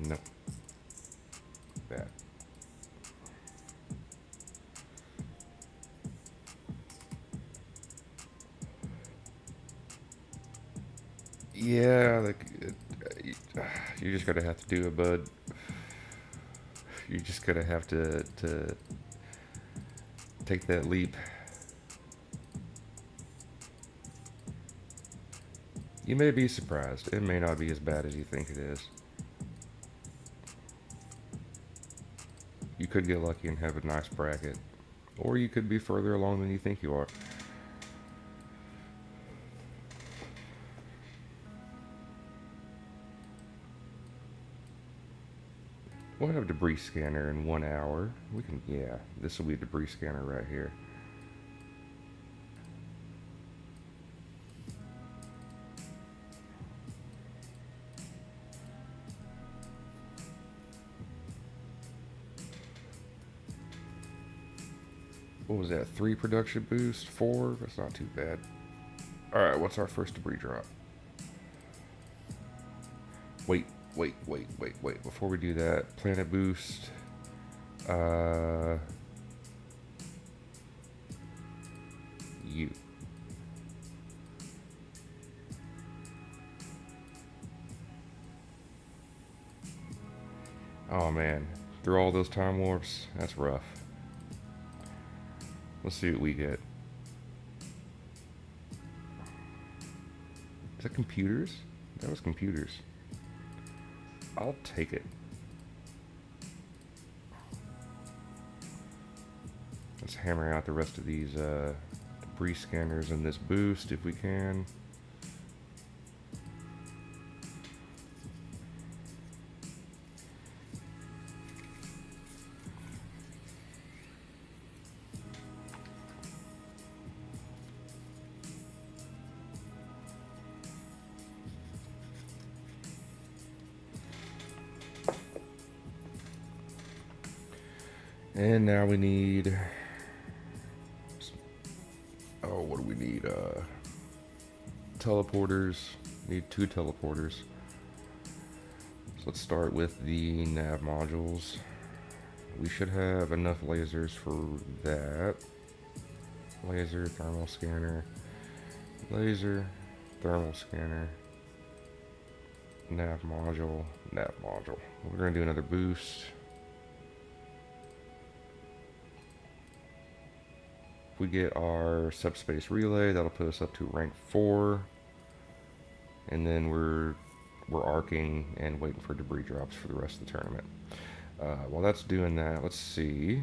No. Bad. Yeah, you're just gonna have to do it, bud. You're just gonna have to take that leap. You may be surprised. It may not be as bad as you think it is. You could get lucky and have a nice bracket, or you could be further along than you think you are. We'll have a debris scanner in 1 hour. We can, yeah, this will be a debris scanner right here. What was that? 3 production boost? 4? That's not too bad. Alright, what's our first debris drop? Wait. Before we do that, planet boost. You. Oh man, through all those time warps, that's rough. Let's see what we get. Is that computers? That was computers. I'll take it. Let's hammer out the rest of these debris scanners and this boost if we can. And now we need, oh, what do we need? Teleporters. Need 2 teleporters. So let's start with the nav modules. We should have enough lasers for that. Laser, thermal scanner, laser, thermal scanner, nav module, nav module. We're gonna do another boost. We get our subspace relay, that'll put us up to rank 4, and then we're arcing and waiting for debris drops for the rest of the tournament. While that's doing that, let's see.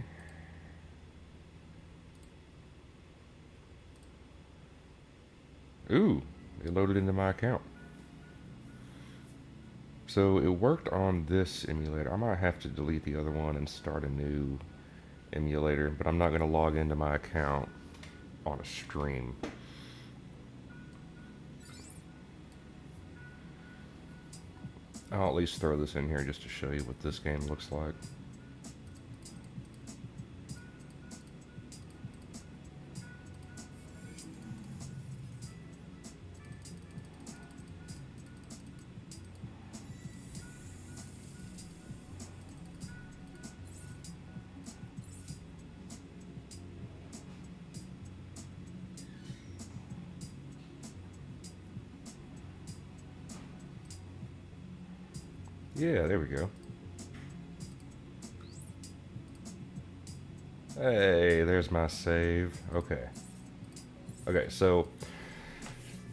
Ooh, it loaded into my account. So it worked on this emulator. I might have to delete the other one and start a new emulator, but I'm not going to log into my account on a stream. I'll at least throw this in here just to show you what this game looks like. Yeah, there we go. Hey, there's my save. Okay. Okay, so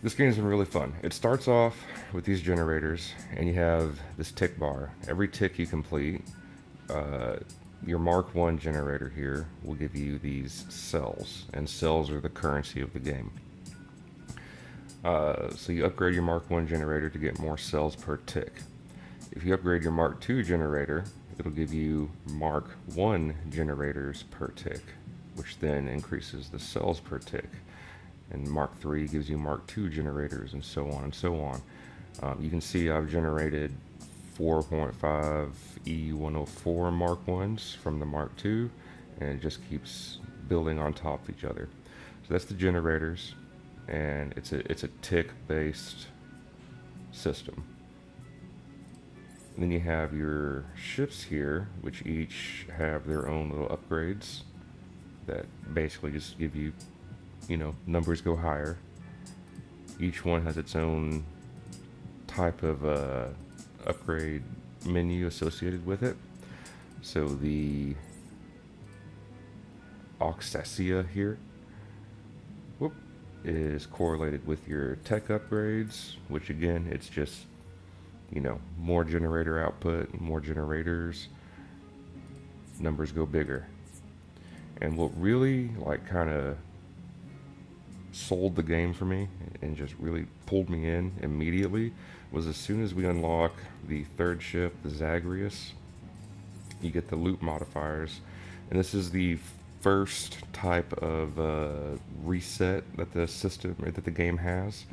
this game's been really fun. It starts off with these generators, and you have this tick bar. Every tick you complete, your Mark 1 generator here will give you these cells, and cells are the currency of the game. So you upgrade your Mark 1 generator to get more cells per tick. If you upgrade your Mark II generator, it'll give you Mark I generators per tick, which then increases the cells per tick. And Mark III gives you Mark II generators, and so on and so on. You can see I've generated 4.5 E104 Mark 1s from the Mark II, and it just keeps building on top of each other. So that's the generators, and it's a tick-based system. And then you have your ships here, which each have their own little upgrades that basically just give you, numbers go higher. Each one has its own type of upgrade menu associated with it. So the Oxasia here is correlated with your tech upgrades, which again, it's just, more generator output, more generators, numbers go bigger. And what really kind of sold the game for me and just really pulled me in immediately was as soon as we unlock the third ship, the Zagreus, you get the loop modifiers. And this is the first type of reset that the game has.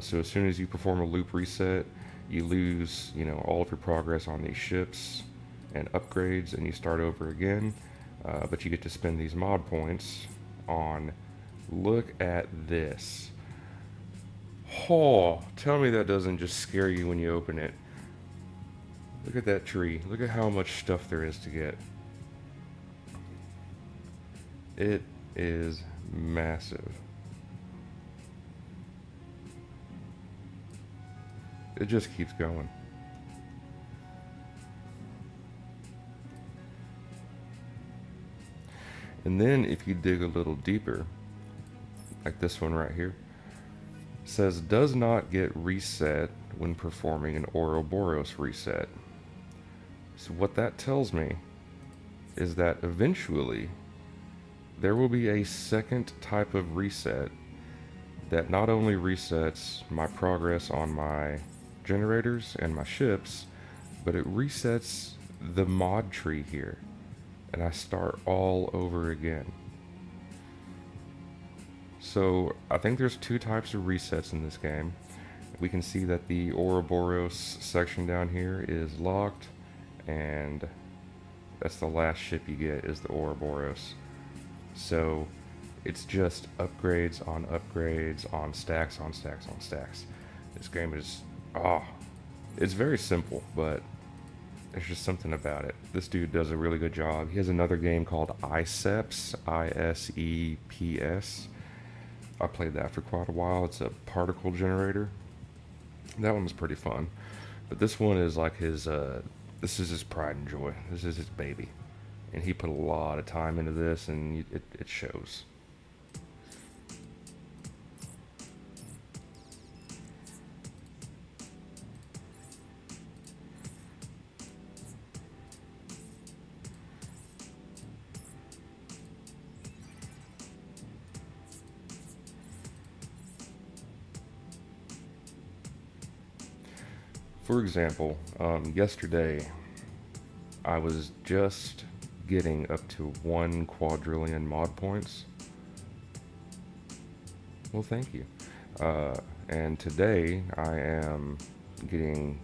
So as soon as you perform a loop reset, you lose, all of your progress on these ships and upgrades, and you start over again. But you get to spend these mod points on. Look at this. Oh, tell me that doesn't just scare you when you open it. Look at that tree. Look at how much stuff there is to get. It is massive. It just keeps going. And then if you dig a little deeper, like this one right here, says does not get reset when performing an Ouroboros reset. So what that tells me is that eventually there will be a second type of reset that not only resets my progress on my generators and my ships, but it resets the mod tree here, and I start all over again. So I think there's two types of resets in this game. We can see that the Ouroboros section down here is locked, and that's the last ship you get is the Ouroboros. So it's just upgrades on stacks on stacks on stacks. This game is, it's very simple, but there's just something about it. This dude does a really good job. He has another game called ISEPS, ISEPS. I played that for quite a while. It's a particle generator. That one was pretty fun. But this one is like this is his pride and joy. This is his baby. And he put a lot of time into this, and it shows. For example, yesterday I was just getting up to 1 quadrillion mod points. Well, thank you. And today I am getting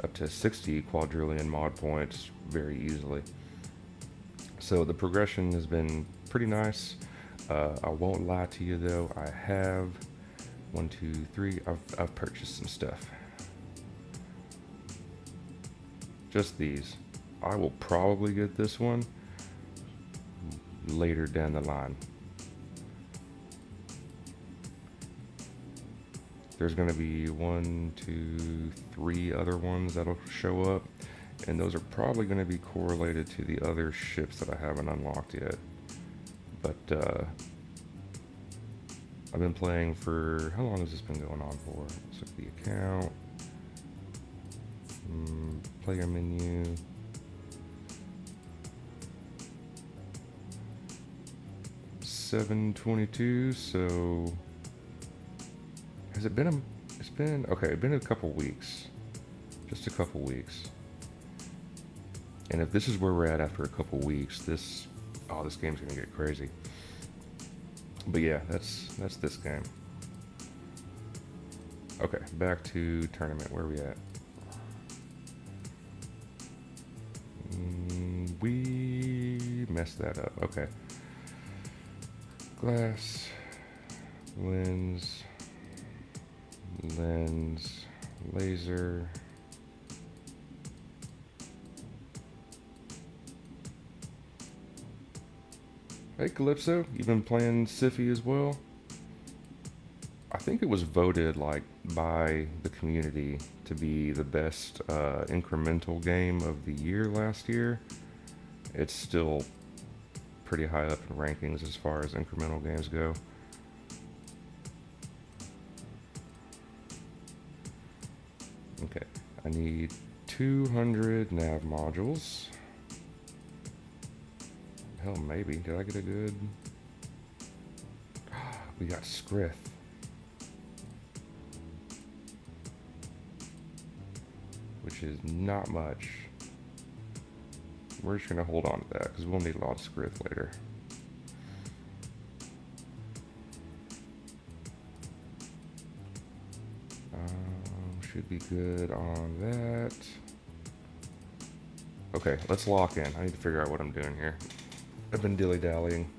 up to 60 quadrillion mod points very easily. So the progression has been pretty nice. I won't lie to you though, I have 1, 2, 3, I've purchased some stuff. Just these. I will probably get this one later down the line. There's going to be 1, 2, 3 other ones that'll show up, and those are probably going to be correlated to the other ships that I haven't unlocked yet. But I've been playing for, how long has this been going on for? Let's look at the account. Player menu. $7.22. So has it been it's been a couple weeks. Just a couple weeks. And if this is where we're at after a couple weeks, this game's gonna get crazy. But yeah, that's this game. Okay, back to tournament. Where are we at? We messed that up. Okay. Glass, lens, laser. Hey Calypso, you've been playing Siffy as well? I think it was voted like by the community to be the best incremental game of the year last year. It's still pretty high up in rankings as far as incremental games go. Okay, I need 200 nav modules. Hell, maybe. Did I get a good... We got Skrith. Which is not much. We're just going to hold on to that because we'll need a lot of Skrith later. Should be good on that. Okay, let's lock in. I need to figure out what I'm doing here. I've been dilly-dallying.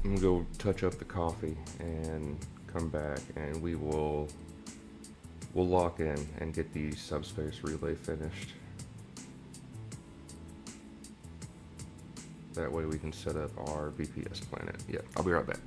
I'm gonna go touch up the coffee and come back, and we'll lock in and get the subspace relay finished. That way we can set up our VPS planet. Yeah, I'll be right back.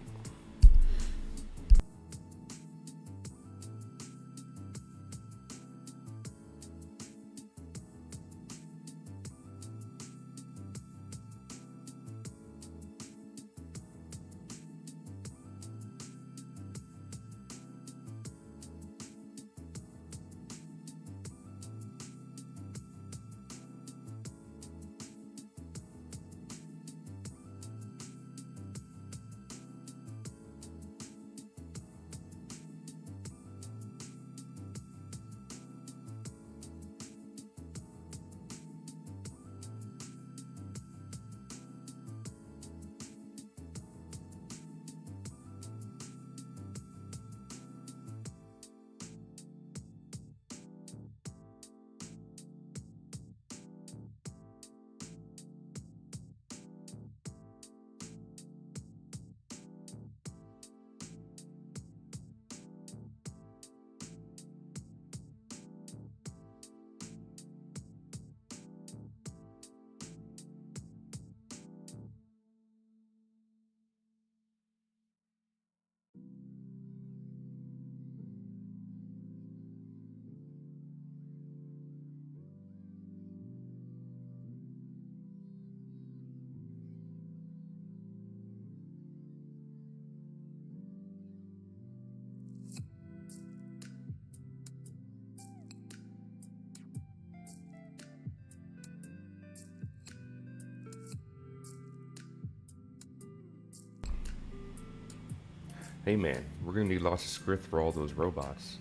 Hey man, we're gonna need lots of Skrith for all those robots.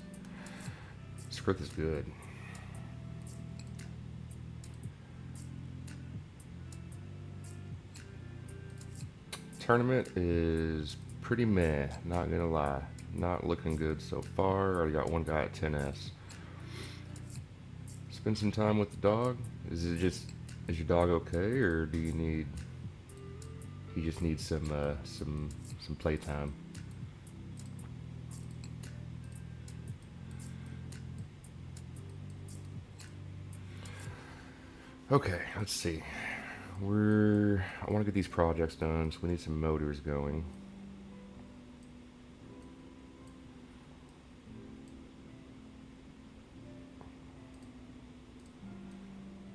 Skrith is good. Tournament is pretty meh, not gonna lie. Not looking good so far. Already got one guy at 10S. Spend some time with the dog. Is your dog okay, or do you just need some playtime? Okay, let's see. I want to get these projects done, so we need some motors going.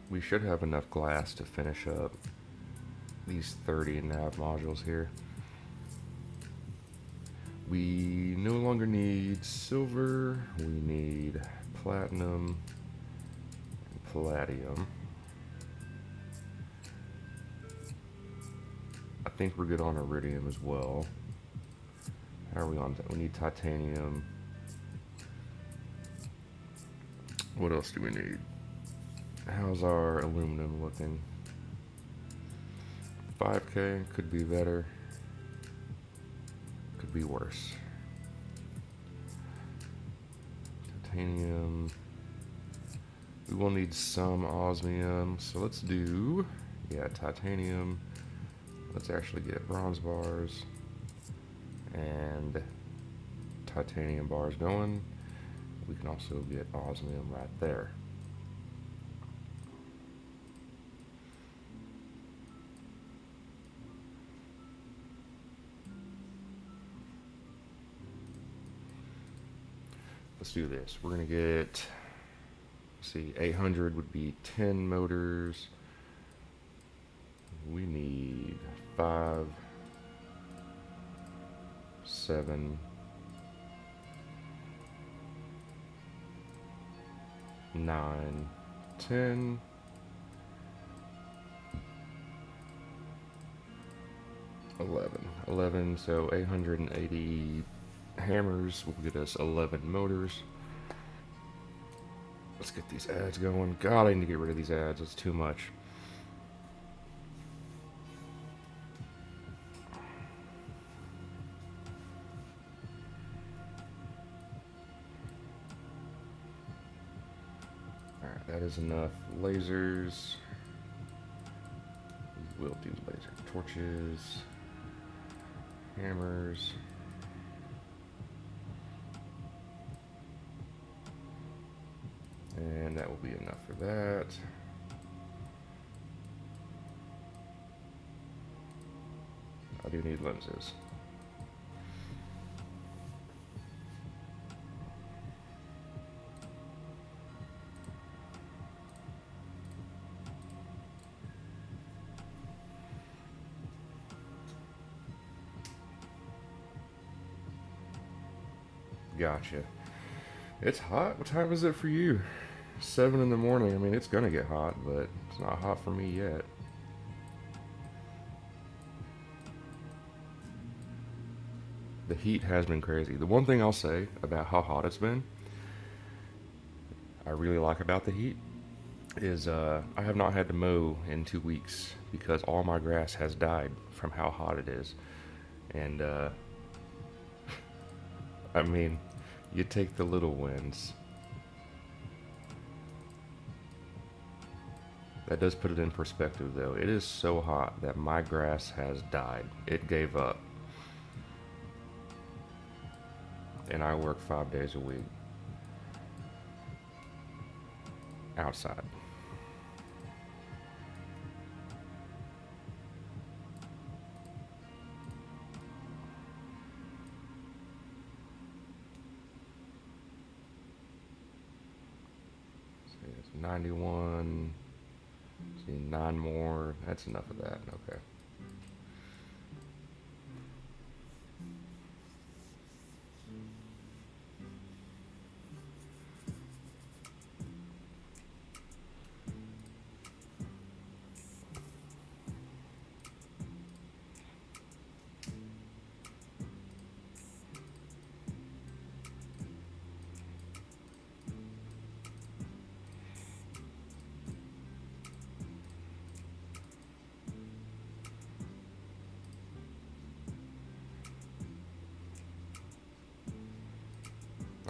We should have enough glass to finish up these 30 nav modules here. We no longer need silver, we need platinum and palladium. I think we're good on iridium as well. How are we on that? We need titanium. What else do we need? How's our aluminum looking? 5K, could be better. Could be worse. Titanium. We will need some osmium, so let's do, yeah, titanium. Let's actually get bronze bars and titanium bars going. We can also get osmium right there. Let's do this. We're gonna get, let's see, 800 would be 10 motors. We need 5, 7, 9, 10. 11, so 880 hammers will get us 11 motors. Let's get these ads going. God, I need to get rid of these ads. It's too much. Alright, that is enough lasers. We will do laser torches. Hammers. And that will be enough for that. I do need lenses. Gotcha. It's hot. What time is it for you? 7 in the morning. I mean, it's gonna get hot, but it's not hot for me yet. The heat has been crazy. The one thing I'll say about how hot it's been, I really like about the heat, is I have not had to mow in 2 weeks because all my grass has died from how hot it is. And I mean, you take the little wins. That does put it in perspective, though. It is so hot that my grass has died. It gave up. And I work 5 days a week. Outside. So it's 91. See, 9 more. That's enough of that. Okay.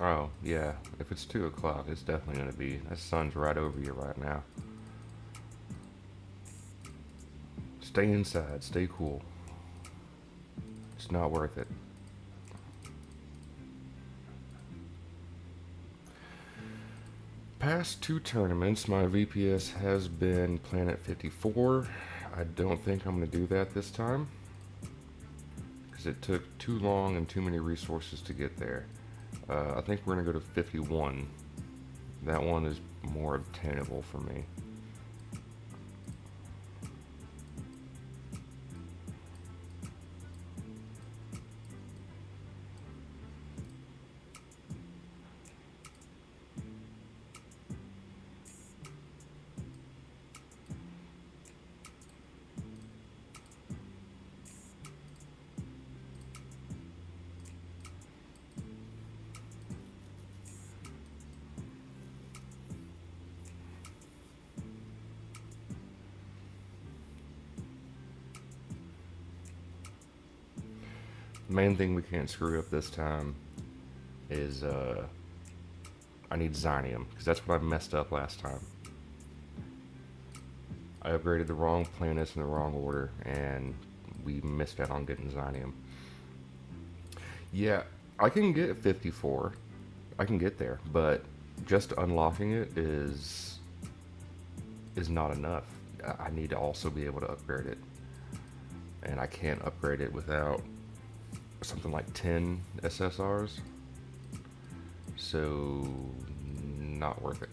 Oh, yeah. If it's 2 o'clock, it's definitely going to be. That sun's right over you right now. Stay inside. Stay cool. It's not worth it. Past 2 tournaments, my VPS has been Planet 54. I don't think I'm going to do that this time, because it took too long and too many resources to get there. I think we're going to go to 51. That one is more obtainable for me. Main thing we can't screw up this time is I need Xynium, because that's what I messed up last time. I upgraded the wrong planets in the wrong order, and we missed out on getting Xynium. Yeah, I can get 54. I can get there, but just unlocking it is not enough. I need to also be able to upgrade it, and I can't upgrade it without something like 10 SSRs. So, not worth it.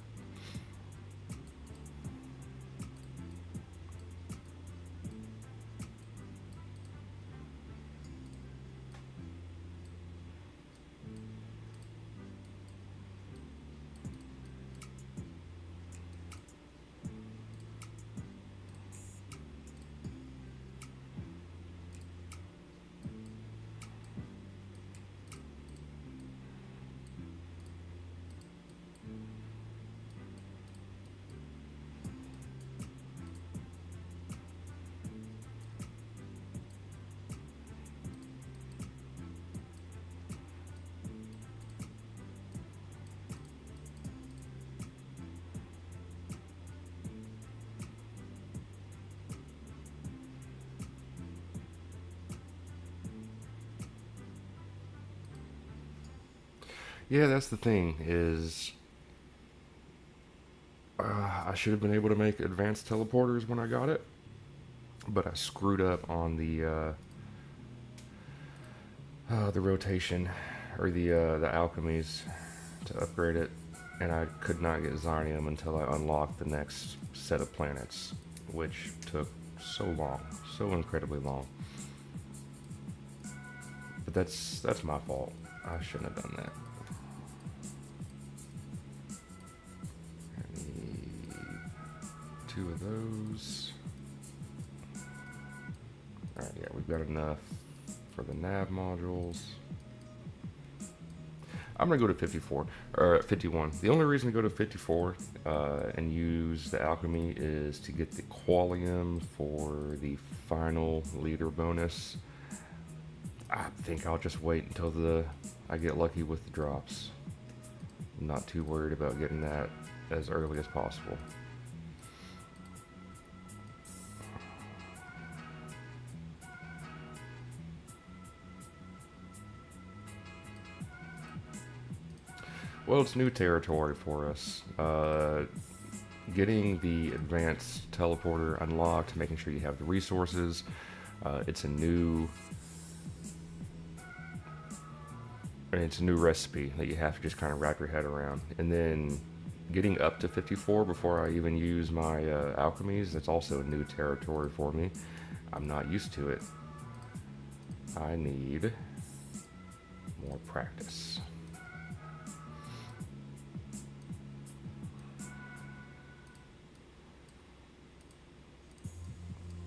Yeah, that's the thing is I should have been able to make advanced teleporters when I got it, but I screwed up on the rotation or the alchemies to upgrade it, and I could not get Xynium until I unlocked the next set of planets, which took so long, so incredibly long. But that's my fault. I shouldn't have done that. I need 2 of those. Alright, yeah, we've got enough for the nav modules. I'm gonna go to 54 or 51. The only reason to go to 54 and use the alchemy is to get the qualium for the final leader bonus. I think I'll just wait until I get lucky with the drops. I'm not too worried about getting that as early as possible. Well, it's new territory for us. Getting the advanced teleporter unlocked, making sure you have the resources. It's a new recipe that you have to just kind of wrap your head around. And then getting up to 54 before I even use my alchemies, that's also a new territory for me. I'm not used to it. I need more practice.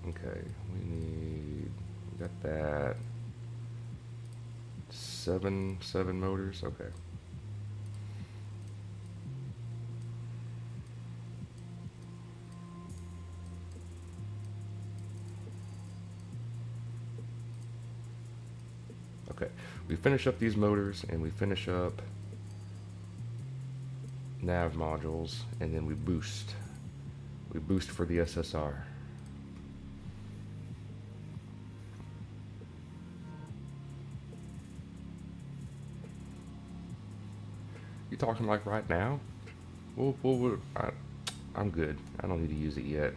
Okay, we got that. Seven motors, okay. Okay, we finish up these motors and we finish up nav modules, and then we boost. We boost for the SSR. You talking like right now? I'm good. I don't need to use it yet.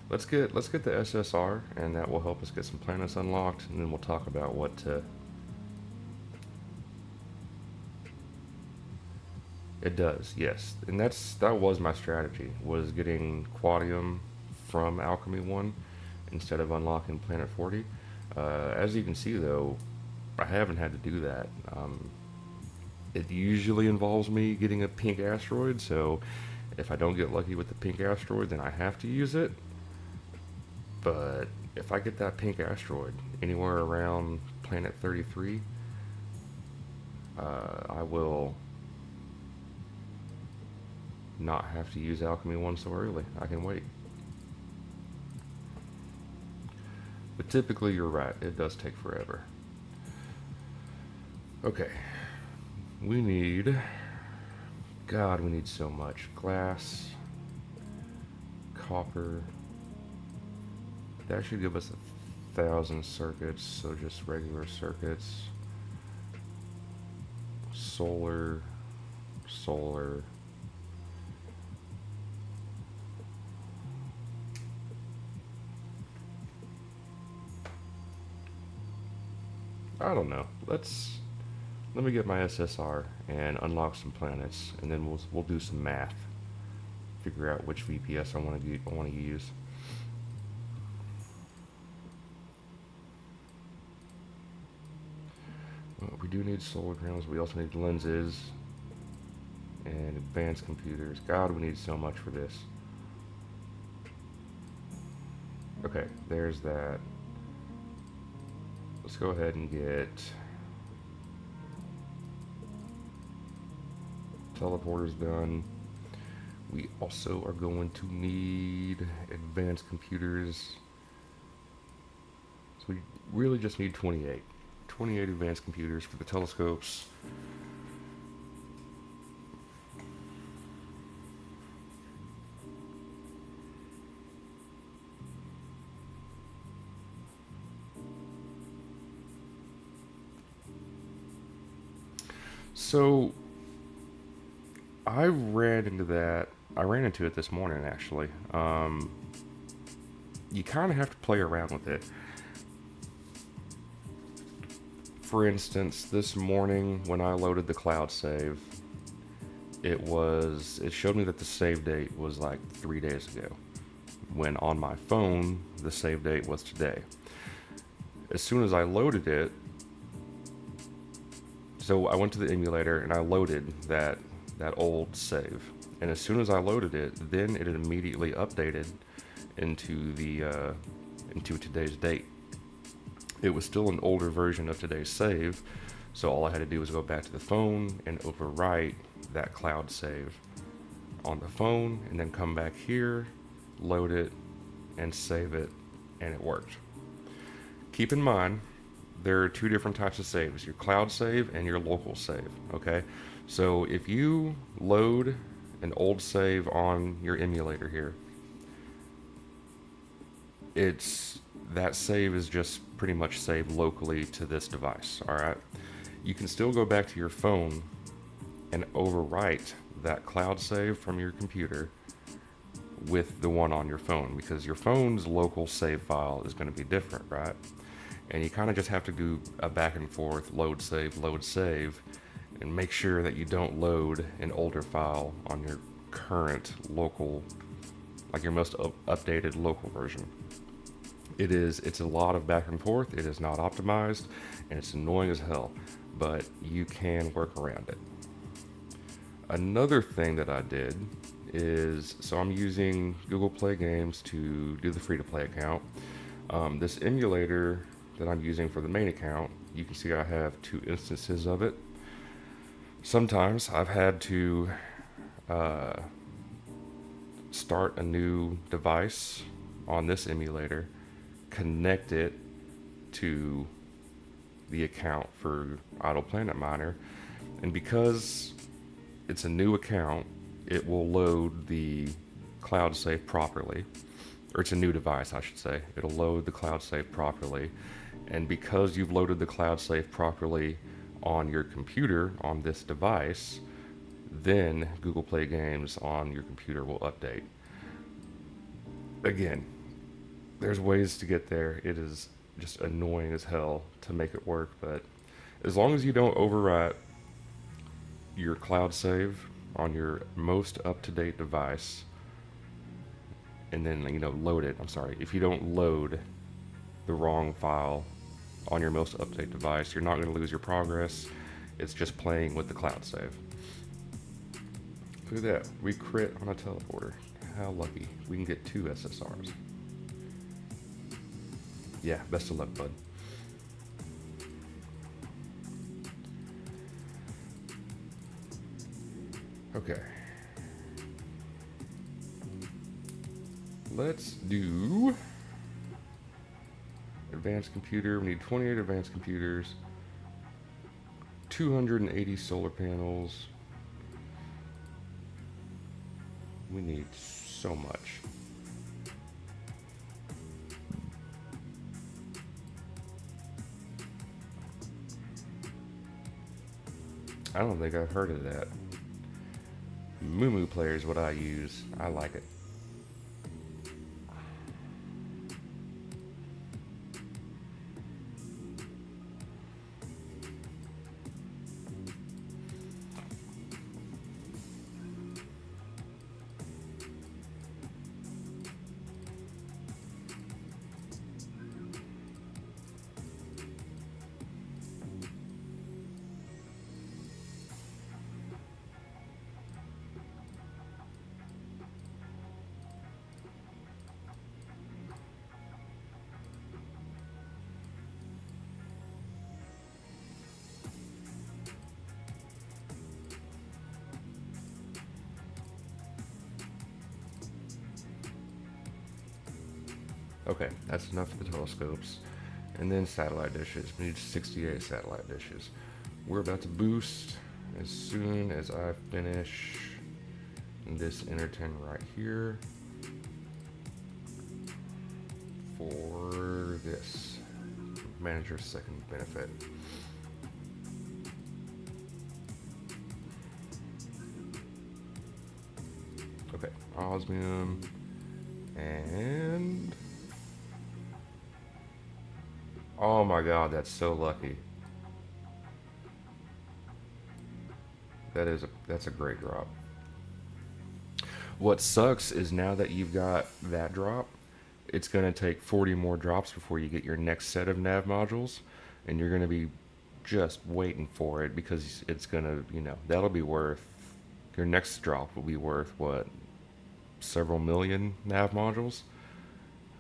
Let's get the SSR, and that will help us get some planets unlocked, and then we'll talk about what to. It does, yes, and that was my strategy, was getting Quadium from Alchemy 1 instead of unlocking Planet 40. As you can see, though, I haven't had to do that. It usually involves me getting a pink asteroid, so if I don't get lucky with the pink asteroid, then I have to use it. But if I get that pink asteroid anywhere around Planet 33, I will not have to use Alchemy 1 so early. I can wait. But typically, you're right, it does take forever. Okay, we need, God, we need so much. Glass, copper. That should give us 1,000 circuits, so just regular circuits. Solar, solar. I don't know. Let me get my SSR and unlock some planets, and then we'll do some math. Figure out which VPS I want to use. Well, we do need solar panels. We also need lenses and advanced computers. God, we need so much for this. Okay, there's that. Let's go ahead and get teleporters done. We also are going to need advanced computers. So we really just need 28. 28 advanced computers for the telescopes. So I ran into that. I ran into it this morning, actually. You kind of have to play around with it. For instance, this morning when I loaded the cloud save, it showed me that the save date was like 3 days ago, when on my phone the save date was today. As soon as I loaded it, so I went to the emulator and I loaded that old save, and as soon as I loaded it, then it immediately updated into today's date. It was still an older version of today's save, so all I had to do was go back to the phone and overwrite that cloud save on the phone, and then come back here, load it, and save it, and it worked. Keep in mind, there are two different types of saves, your cloud save and your local save, okay? So if you load an old save on your emulator here, that save is just pretty much saved locally to this device, alright? You can still go back to your phone and overwrite that cloud save from your computer with the one on your phone, because your phone's local save file is going to be different, right? And you kind of just have to do a back and forth load save, and make sure that you don't load an older file on your current local, like your most updated local version. It's a lot of back and forth. It is not optimized, and it's annoying as hell, but you can work around it. Another thing that I did is, so I'm using Google Play Games to do the free-to-play account. This emulator that I'm using for the main account, you can see I have 2 instances of it. Sometimes I've had to start a new device on this emulator, connect it to the account for Idle Planet Miner, and because it's a new account, it will load the cloud save properly, or it's a new device, I should say. It'll load the cloud save properly, and because you've loaded the cloud save properly on your computer on this device, then Google Play Games on your computer will update. Again, there's ways to get there. It is just annoying as hell to make it work, but as long as you don't overwrite your cloud save on your most up-to-date device and then load it, if you don't load the wrong file on your most up-to-date device, you're not going to lose your progress. It's just playing with the cloud save. Look at that, we crit on a teleporter. How lucky. We can get 2 SSRs. Yeah, best of luck, bud. Okay. Let's do Advanced computer. We need 28 advanced computers. 280 solar panels. We need so much. I don't think I've heard of that. Moo Player is what I use. I like it. Okay, that's enough for the telescopes. And then satellite dishes. We need 68 satellite dishes. We're about to boost as soon as I finish this intertin right here for this manager's second benefit. Okay, osmium and oh my god, that's so lucky. That's a great drop. What sucks is now that you've got that drop, it's going to take 40 more drops before you get your next set of nav modules, and you're going to be just waiting for it because it's going to, that'll be worth, your next drop will be worth what, several million nav modules?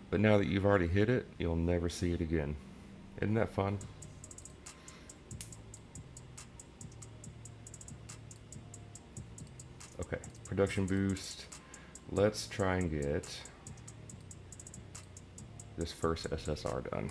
But now that you've already hit it, you'll never see it again. Isn't that fun? Okay, production boost. Let's try and get this first SSR done.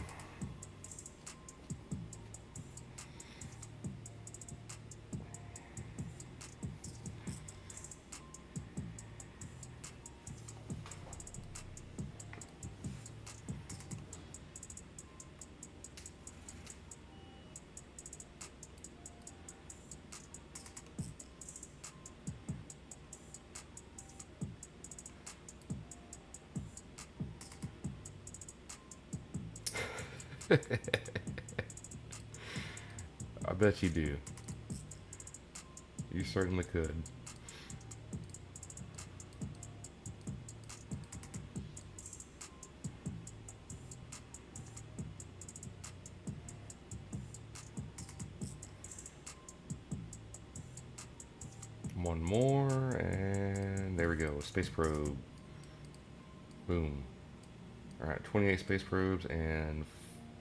I bet you do. You certainly could. One more, and there we go. Space probe. Boom. Alright, 28 space probes and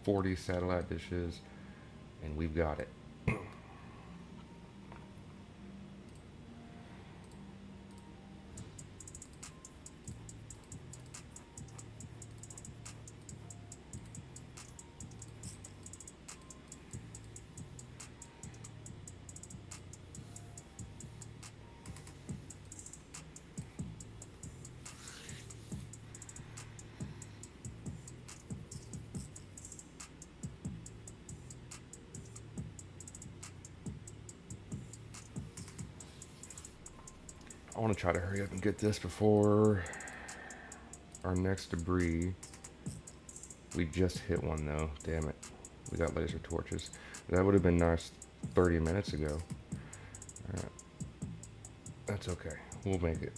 40 satellite dishes, and we've got it. 'I want to try to hurry up and get this before our next debris. We just hit one though. Damn it. We got laser torches. That would have been nice 30 minutes ago. Alright. That's okay. We'll make it.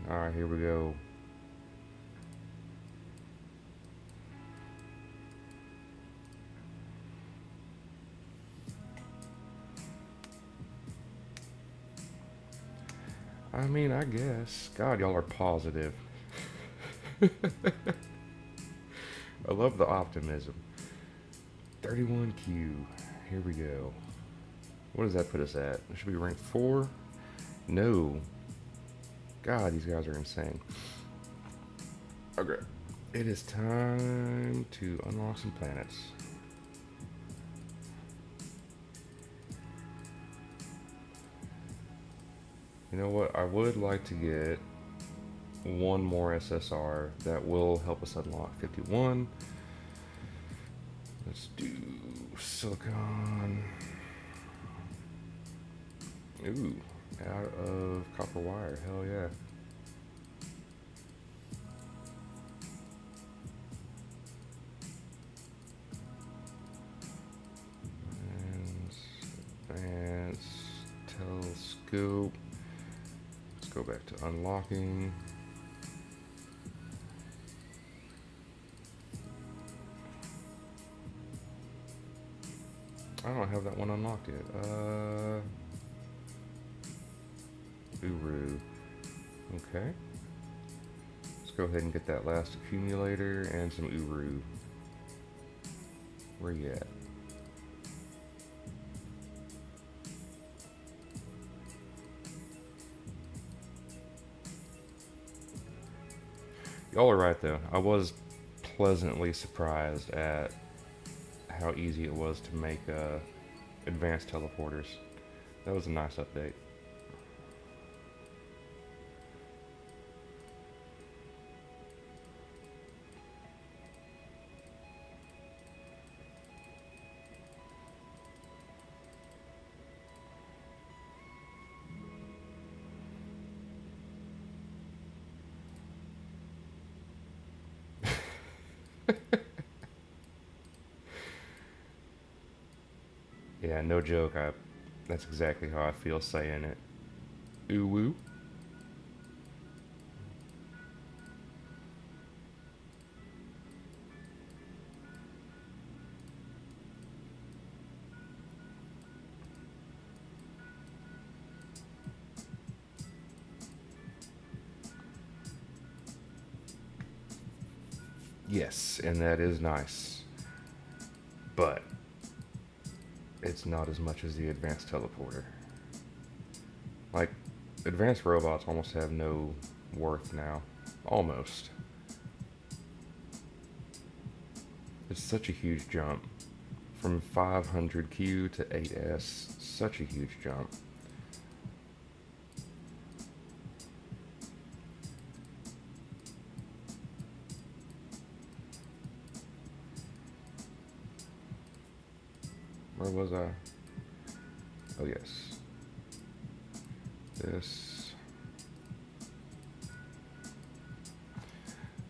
All right, here we go. I mean, I guess. God, y'all are positive. I love the optimism. 31Q. Here we go. What does that put us at? Should we rank 4? No. God, these guys are insane. Okay. It is time to unlock some planets. You know what? I would like to get one more SSR that will help us unlock 51. Let's do silicon. Ooh, out of copper wire. Hell yeah. Advanced telescope. Let's go back to unlocking. I don't have that one unlocked yet. Uru. Okay. Let's go ahead and get that last accumulator and some Uru. Where you at? Y'all are right though. I was pleasantly surprised at how easy it was to make advanced teleporters. That was a nice update. Yeah, no joke. That's exactly how I feel saying it. Ooh woo. Yes, and that is nice. But it's not as much as the advanced teleporter. Like, advanced robots almost have no worth now. Almost. It's such a huge jump. From 500Q to 8S, such a huge jump. Where was I? Oh yes. This.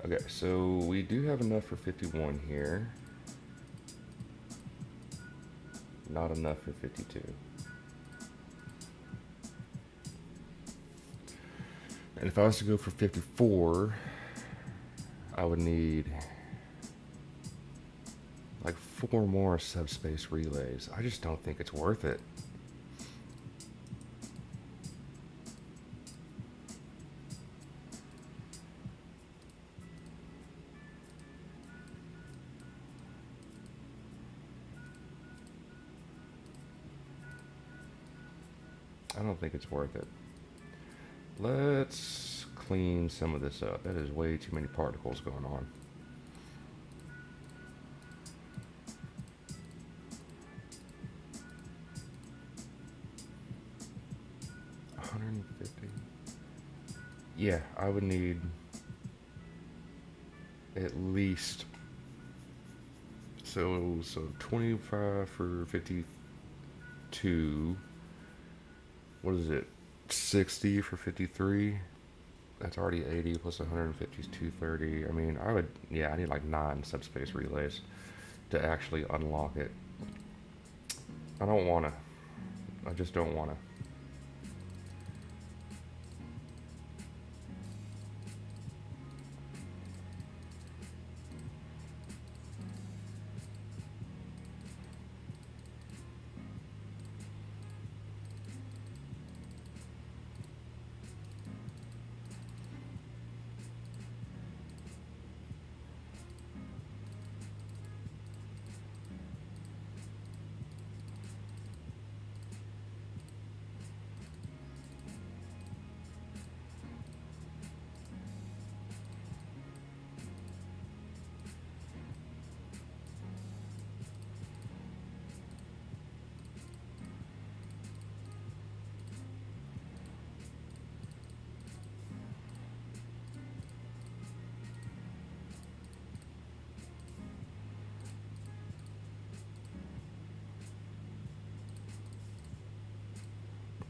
Okay, so we do have enough for 51 here. Not enough for 52. And if I was to go for 54, I would need like 4 more subspace relays. I just don't think it's worth it. I don't think it's worth it. Let's clean some of this up. That is way too many particles going on. Yeah, I would need at least so 25 for 52. What is it? 60 for 53. That's already 80 plus 150 is 230. I mean, I need like 9 subspace relays to actually unlock it. I don't want to. I just don't want to.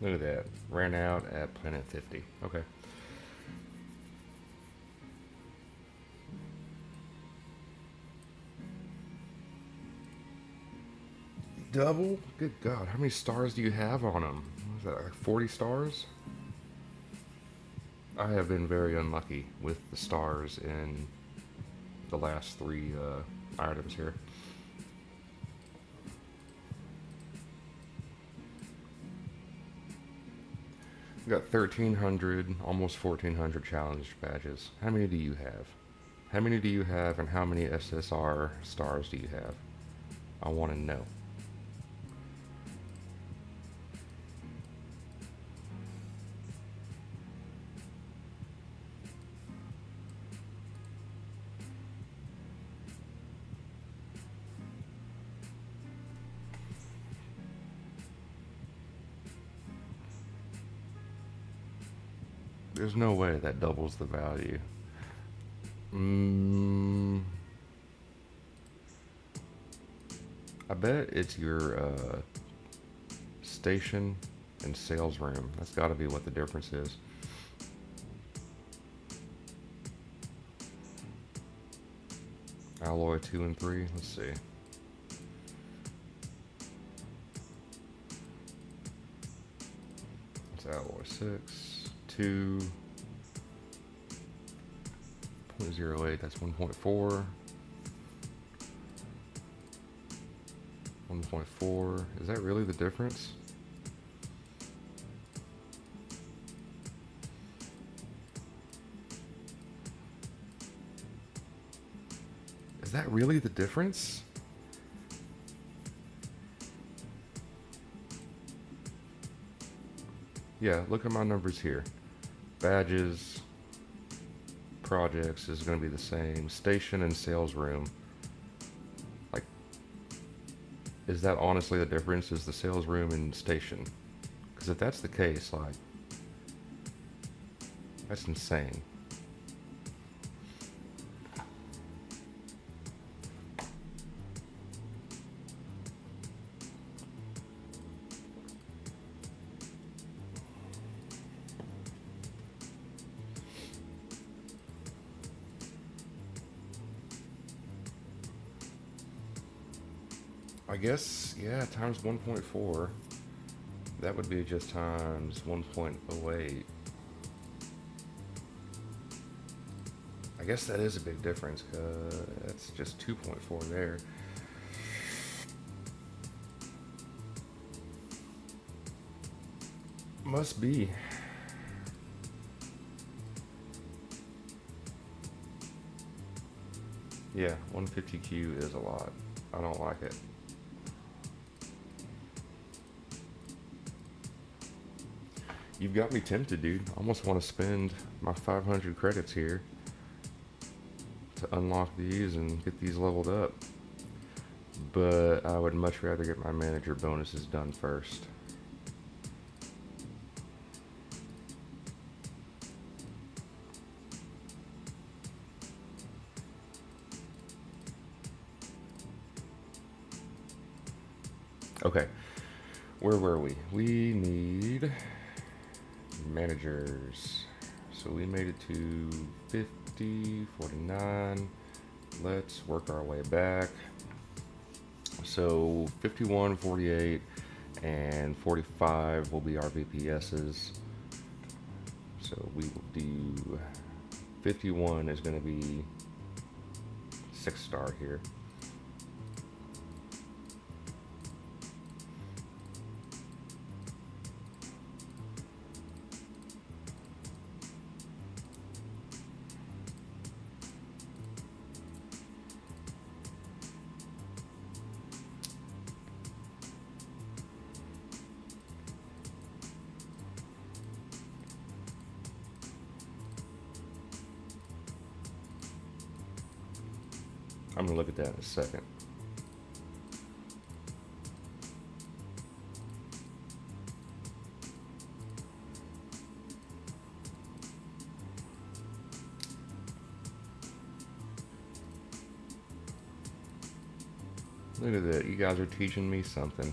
Look at that. Ran out at planet 50. Okay. Double? Good God. How many stars do you have on them? What is that, like 40 stars? I have been very unlucky with the stars in the last three items here. We got 1,300, almost 1,400 challenge badges. How many do you have? How many do you have, and how many SSR stars do you have? I want to know. There's no way that doubles the value. I bet it's your station and sales room. That's got to be what the difference is. Alloy 2 and 3. Let's see. It's alloy 6, 2, 0.08. That's 1.4. 1.4. Is that really the difference? Is that really the difference? Yeah, look at my numbers here. Badges, projects is going to be the same. Station and sales room. Like, is that honestly the difference? Is the sales room and station? Because if that's the case, like, that's insane. I guess, yeah, times 1.4. That would be just times 1.08. I guess that is a big difference, because that's just 2.4 there. Must be. Yeah, 150Q is a lot. I don't like it. You've got me tempted, dude. I almost want to spend my 500 credits here to unlock these and get these leveled up. But I would much rather get my manager bonuses done first. Okay, where were we? We need managers. So we made it to 50, 49. Let's work our way back. So 51, 48, and 45 will be our VPSs. So we will do 51 is going to be 6-star here. I'm going to look at that in a second. Look at that. You guys are teaching me something.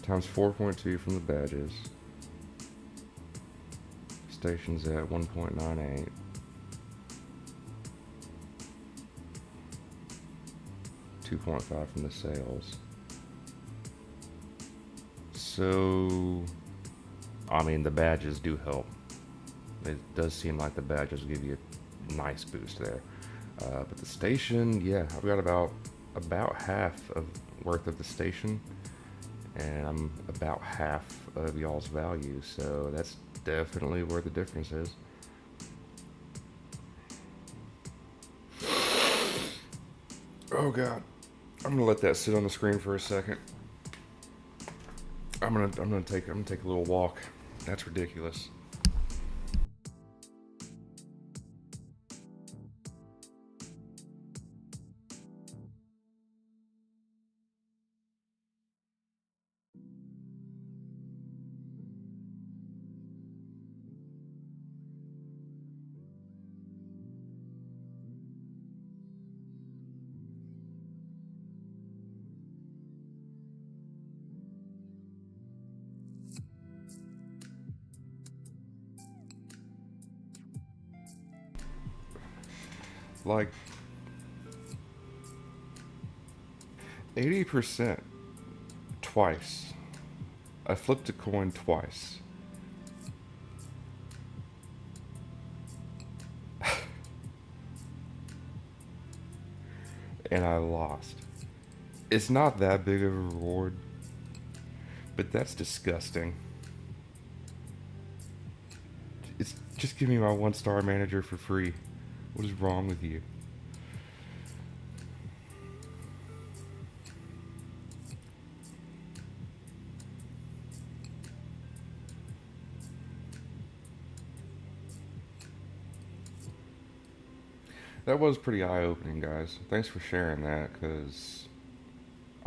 times 4.2 from the badges. Station's at 1.98. $2.5 from the sales. So, I mean, the badges do help. It does seem like the badges give you a nice boost there. But the station, yeah, I've got about half of worth of the station, and I'm about half of y'all's value. So that's definitely where the difference is. Oh God, I'm gonna let that sit on the screen for a second. I'm gonna take a little walk. That's ridiculous. Like 80% twice. I flipped a coin twice. And I lost. It's not that big of a reward, but that's disgusting. It's just give me my 1-star manager for free. What is wrong with you? That was pretty eye-opening, guys. Thanks for sharing that, because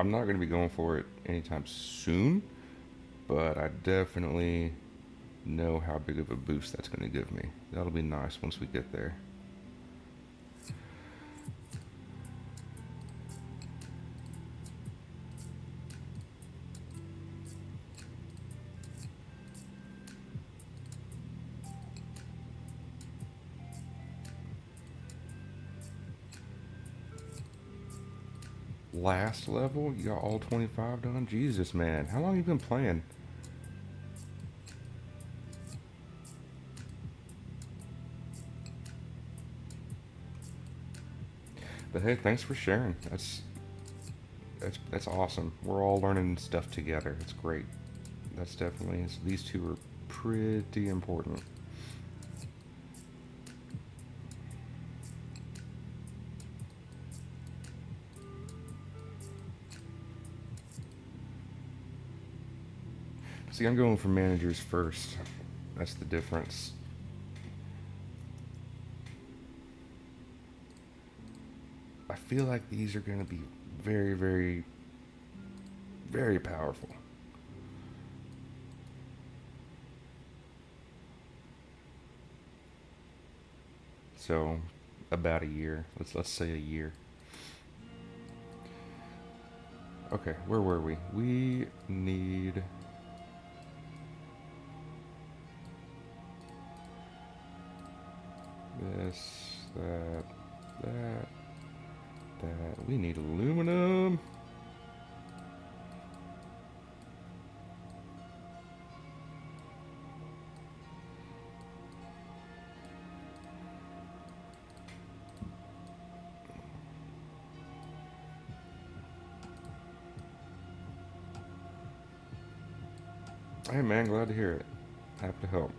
I'm not going to be going for it anytime soon, but I definitely know how big of a boost that's going to give me. That'll be nice once we get there. Last level? You got all 25 done? Jesus, man. How long have you been playing? But hey, thanks for sharing. That's awesome. We're all learning stuff together. It's great. That's definitely, these two are pretty important. See, I'm going for managers first. That's the difference. I feel like these are going to be very, very, very powerful. So, about a year. Let's say a year. Okay, where were we? We need this, that. We need aluminum. Hey man, glad to hear it. Happy to help.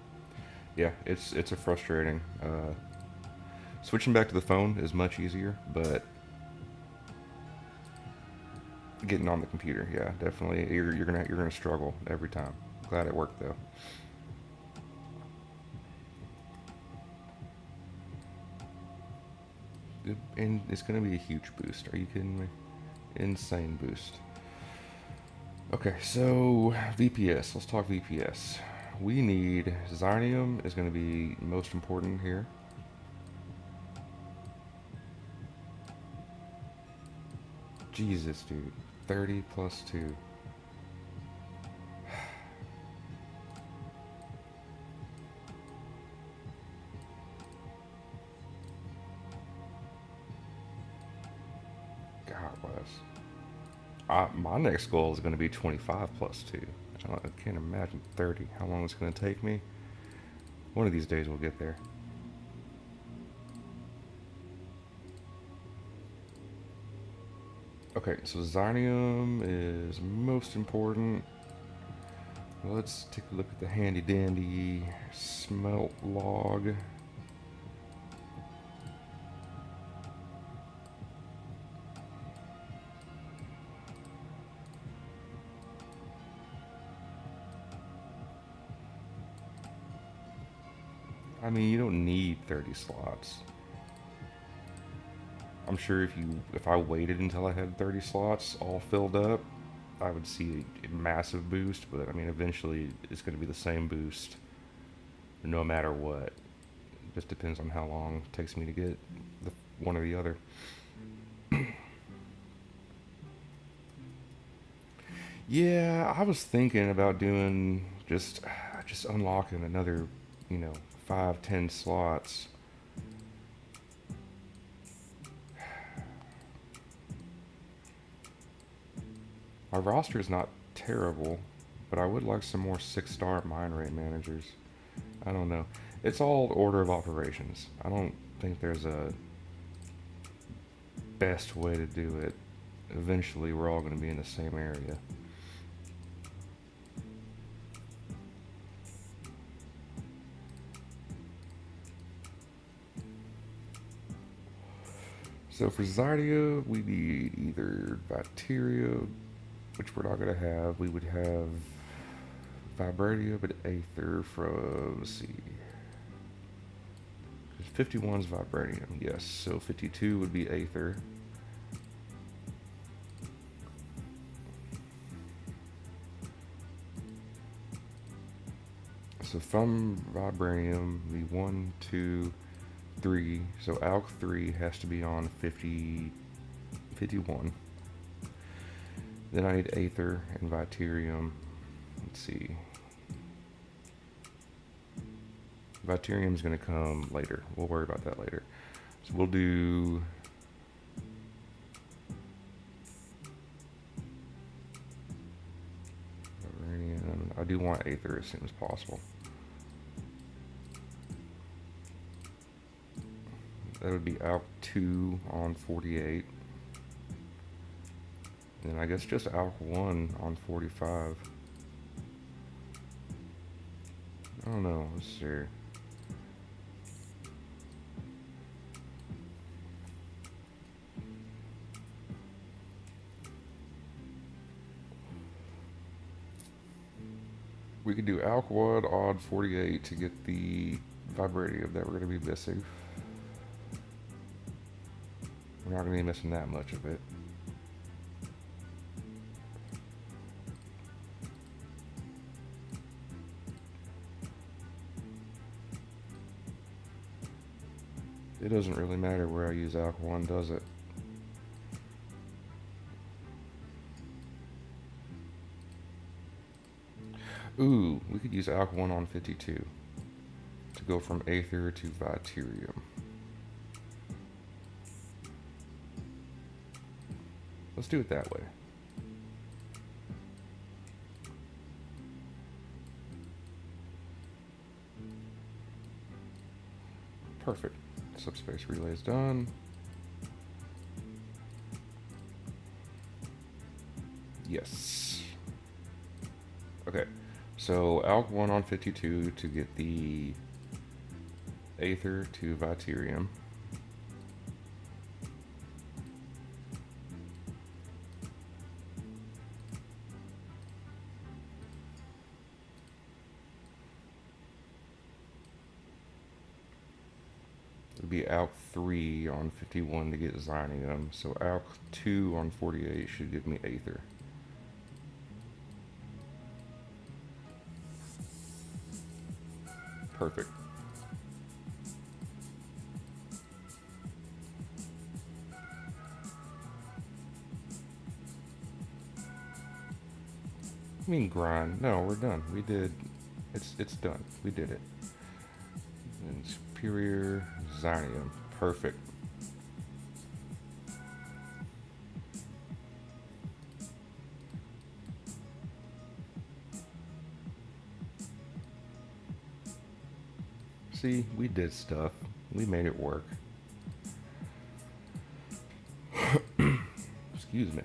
Yeah, it's a frustrating. Switching back to the phone is much easier, but getting on the computer, yeah, definitely. You're gonna struggle every time. Glad it worked though. And it's gonna be a huge boost. Are you kidding me? Insane boost. Okay, so VPS. Let's talk VPS. We need Xynium is going to be most important here. Jesus, dude. 30 plus 2. my next goal is going to be 25 plus 2. I can't imagine 30. How long it's going to take me? One of these days we'll get there. Okay, so Xynium is most important. Let's take a look at the handy dandy smelt log. I mean, you don't need 30 slots. I'm sure if I waited until I had 30 slots all filled up, I would see a massive boost, but I mean, eventually it's going to be the same boost no matter what. It just depends on how long it takes me to get one or the other. Yeah, I was thinking about doing just unlocking another, you know, 5, 10 slots. My roster is not terrible, but I would like some more 6-star mine rate managers. I don't know. It's all order of operations. I don't think there's a best way to do it. Eventually, we're all going to be in the same area. So for Zydia, we need either bacteria, which we're not going to have. We would have Vibranium and Aether from, let's see. 51 is Vibranium, yes. So 52 would be Aether. So from Vibranium, the 1, 2, 3. So Alk 3 has to be on 51. Then I need Aether and Viterium. Let's see. Viterium's going to come later. We'll worry about that later. So we'll do... I do want Aether as soon as possible. That would be Alk 2 on 48. And I guess just Alk 1 on 45. I don't know. Let's see. We could do Alk 1 on 48 to get the Vibranium that we're going to be missing. We're not going to be missing that much of it. It doesn't really matter where I use Alk 1, does it? Ooh, we could use Alk 1 on 52 to go from Aether to Viterium. Let's do it that way. Perfect. Subspace relay is done. Yes. Okay. So Alk 1 on 52 to get the Aether to Viterium. It'd be Alk 3 on 51 to get Xynium. So Alk 2 on 48 should give me Aether. Perfect. I mean grind. No, we're done. We did. It's done. We did it. And Superior Xynium. Perfect. See, we did stuff. We made it work. Excuse me.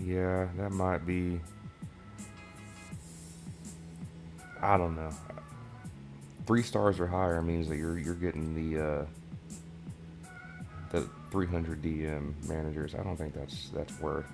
Yeah, that might be. I don't know. 3 stars or higher means that you're getting the 300 DM managers. I don't think that's worth.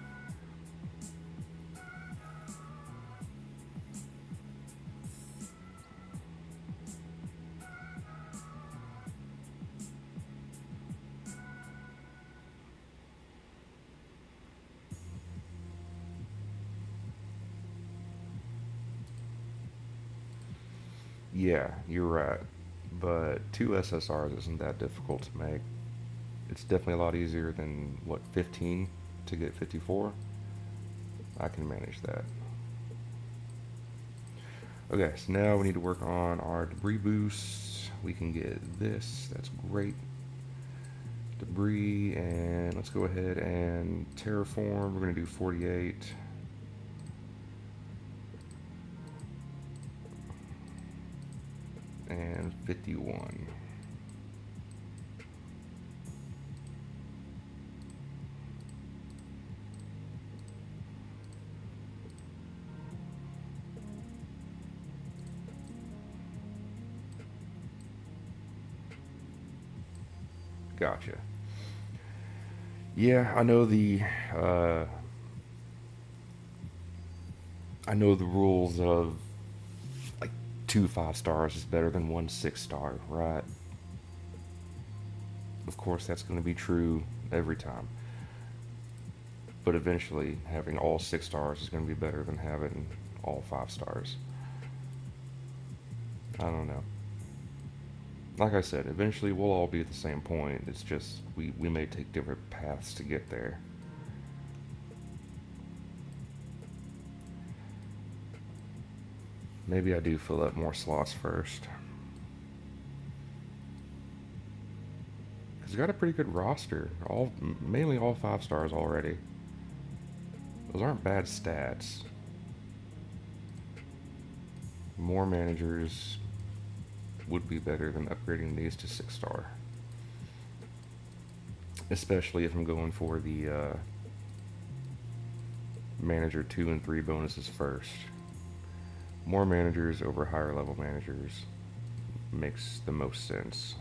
Yeah, you're right. But 2 SSRs isn't that difficult to make. It's definitely a lot easier than what 15 to get 54. I can manage that. Okay, so now we need to work on our debris boosts. We can get this. That's great. Debris, and let's go ahead and terraform. We're going to do 48. And 51. Gotcha. Yeah, uh, I know the rules of like 2 5 stars is better than 1 6 star, right? Of course, that's going to be true every time. But eventually, having all 6 stars is going to be better than having all 5 stars. I don't know. Like I said, eventually we'll all be at the same point. It's just we may take different paths to get there. Maybe I do fill up more slots first. He's got a pretty good roster. Mainly all 5 stars already. Those aren't bad stats. More managers would be better than upgrading these to 6 star. Especially if I'm going for the manager 2 and 3 bonuses first. More managers over higher level managers makes the most sense.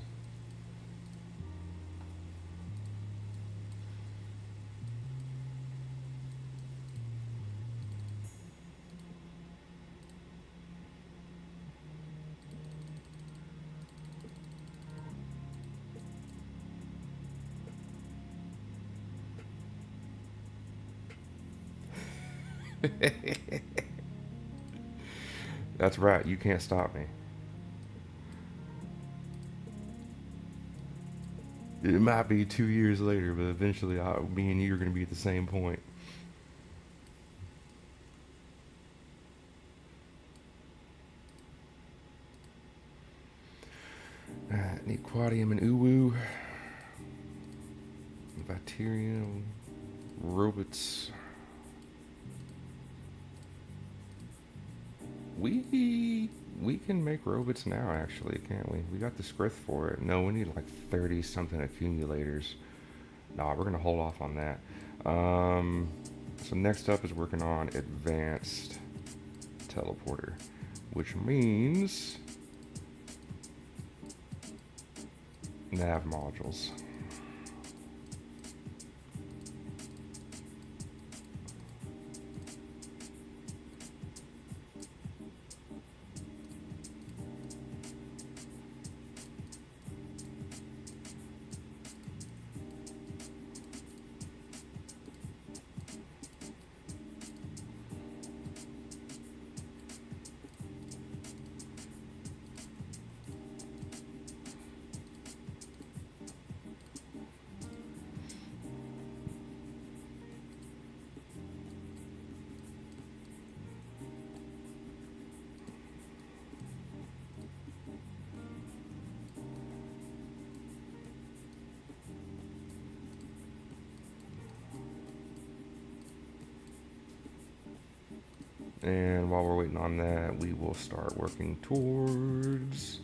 That's right, you can't stop me. It might be 2 years later, but eventually me and you are going to be at the same point. Need Quadium and Uwu. Bacterium. Robots. We can make robots now, actually, can't we? We got the script for it. No, we need like 30 something accumulators. Nah, we're gonna hold off on that. So next up is working on advanced teleporter, which means nav modules. And while we're waiting on that, we will start working towards.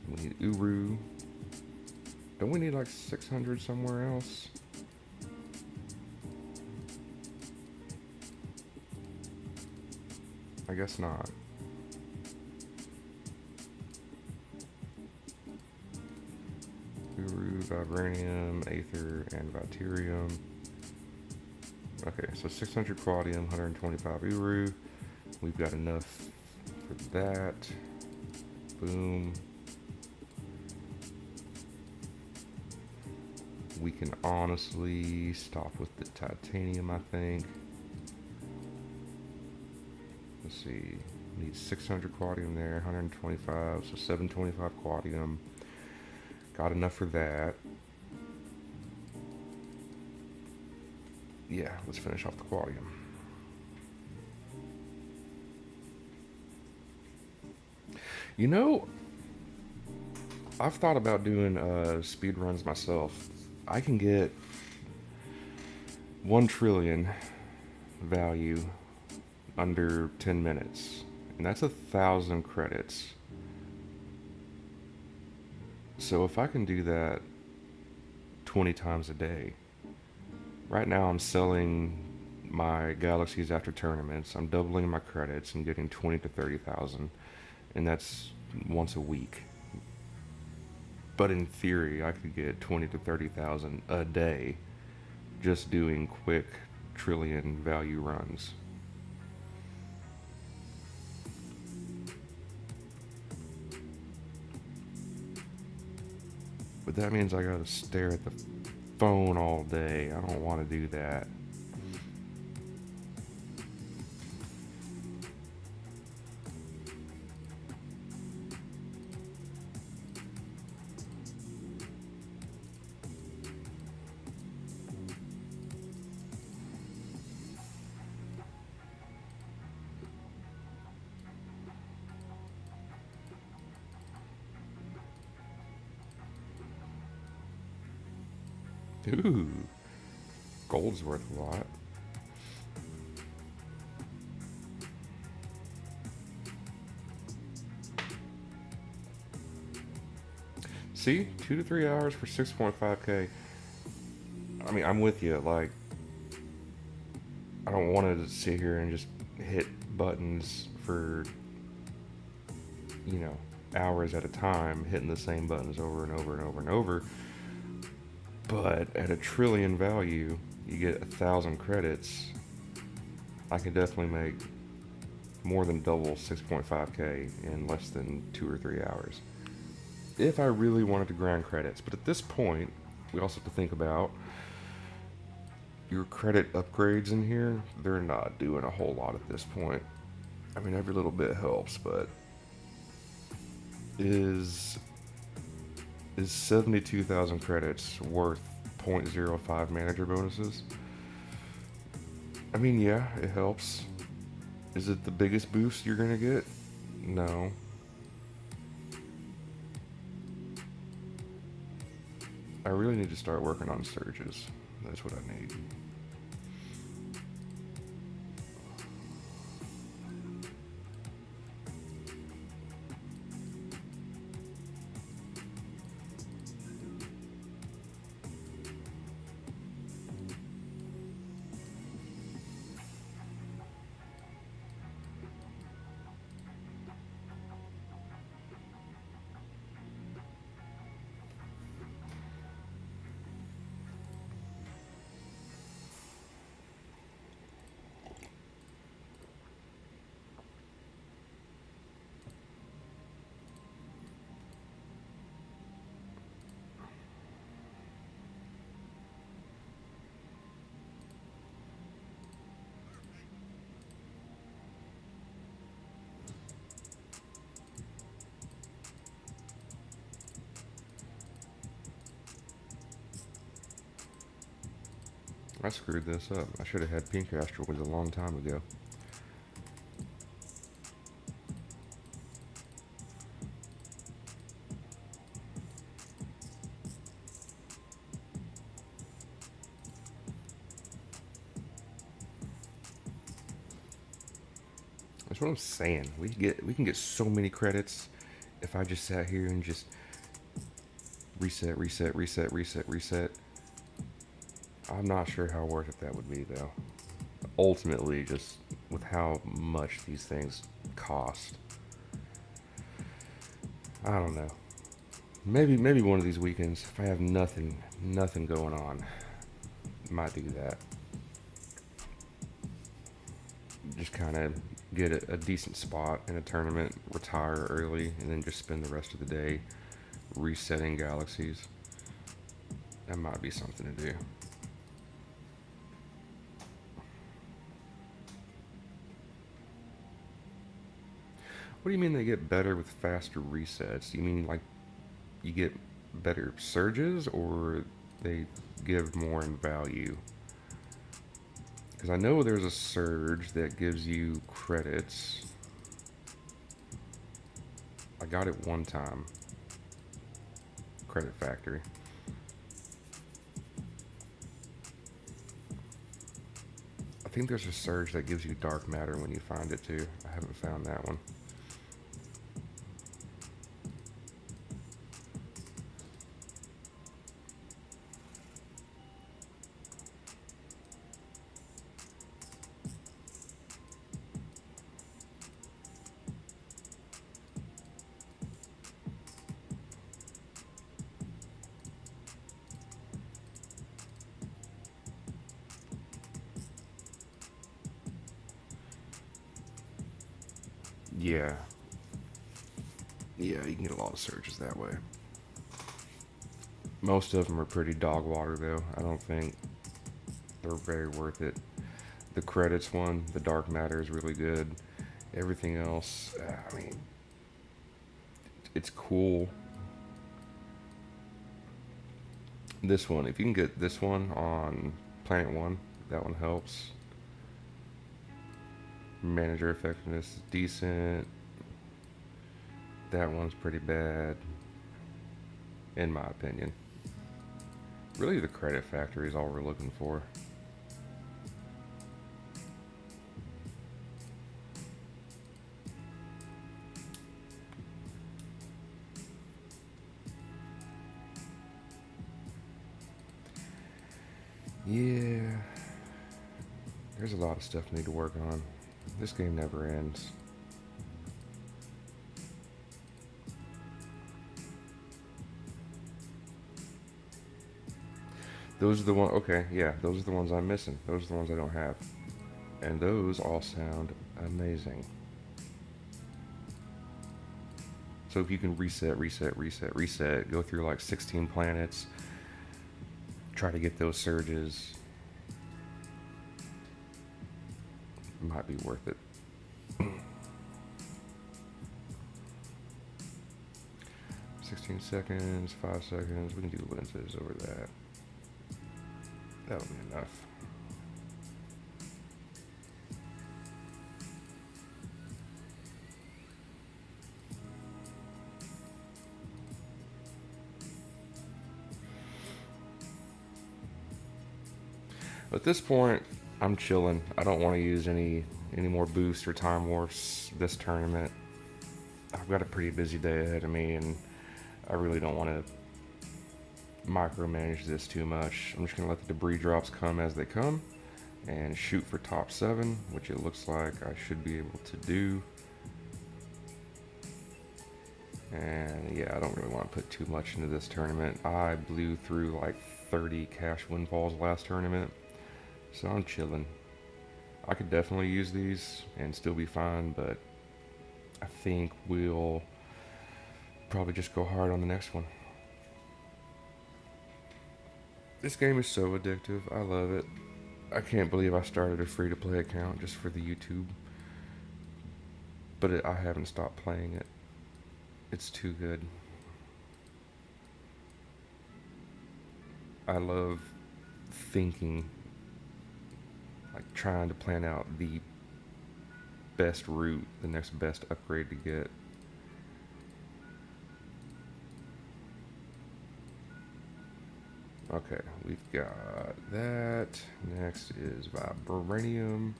We need Uru. Don't we need like 600 somewhere else? I guess not. Uru, Vibranium, Aether, and Viterium. Okay, so 600 Quadium, 125 Uru. We've got enough for that. Boom. We can honestly stop with the titanium, I think. Let's see. Need 600 Quadium there, 125, so 725 Quadium. Got enough for that. Yeah, let's finish off the Quadium. You know, I've thought about doing speed runs myself. I can get 1 trillion value under 10 minutes, and that's 1,000 credits. So if I can do that 20 times a day, right now I'm selling my galaxies after tournaments. I'm doubling my credits and getting 20 to 30,000, and that's once a week. But in theory, I could get 20 to 30,000 a day just doing quick trillion value runs. But that means I gotta stare at the phone all day. I don't want to do that. Ooh, gold's worth a lot. See, 2 to 3 hours for 6.5k. I mean, I'm with you. Like, I don't want to sit here and just hit buttons for, hours at a time, hitting the same buttons over and over and over and over. But at a trillion value, you get 1,000 credits. I can definitely make more than double 6.5k in less than 2 or 3 hours. If I really wanted to grind credits. But at this point, we also have to think about your credit upgrades in here. They're not doing a whole lot at this point. I mean, every little bit helps, but is 72,000 credits worth 0.05 manager bonuses? I mean, yeah, it helps. Is it the biggest boost you're gonna get? No. I really need to start working on surges. That's what I need. I screwed this up. I should have had pink asteroids a long time ago. That's what I'm saying. We can get so many credits if I just sat here and just reset, reset, reset, reset, reset. I'm not sure how worth it that would be though. Ultimately, just with how much these things cost. I don't know. Maybe one of these weekends, if I have nothing going on, might do that. Just kind of get a decent spot in a tournament, retire early, and then just spend the rest of the day resetting galaxies. That might be something to do. What do you mean they get better with faster resets? You mean like you get better surges, or they give more in value? Because I know there's a surge that gives you credits. I got it one time. Credit Factory. I think there's a surge that gives you dark matter when you find it too. I haven't found that one. Yeah. Yeah, you can get a lot of surges that way. Most of them are pretty dog water though. I don't think they're very worth it. The credits one, the dark matter is really good. Everything else, I mean, it's cool. This one, if you can get this one on Planet 1, that one helps. Manager effectiveness is decent. That one's pretty bad, in my opinion. Really, the credit factory is all we're looking for. Yeah, there's a lot of stuff I need to work on. This game never ends. Those are the ones, okay, yeah, those are the ones I'm missing. Those are the ones I don't have. And those all sound amazing. So if you can reset, reset, reset, reset, go through like 16 planets, try to get those surges, it might be worth it. 16 seconds, 5 seconds, we can do lenses over that. That'll be enough. At this point, I'm chilling. I don't want to use any more boosts or time warps this tournament. I've got a pretty busy day ahead of me, and I really don't want to micromanage this too much. I'm just going to let the debris drops come as they come and shoot for top 7, which it looks like I should be able to do. And yeah, I don't really want to put too much into this tournament. I blew through like 30 cash windfalls last tournament, so I'm chilling. I could definitely use these and still be fine, but I think we'll probably just go hard on the next one. This game is so addictive. I love it. I can't believe I started a free-to-play account just for the YouTube, but I haven't stopped playing it. It's too good. I love thinking, like trying to plan out the best route, the next best upgrade to get. Okay, we've got that. Next is vibranium.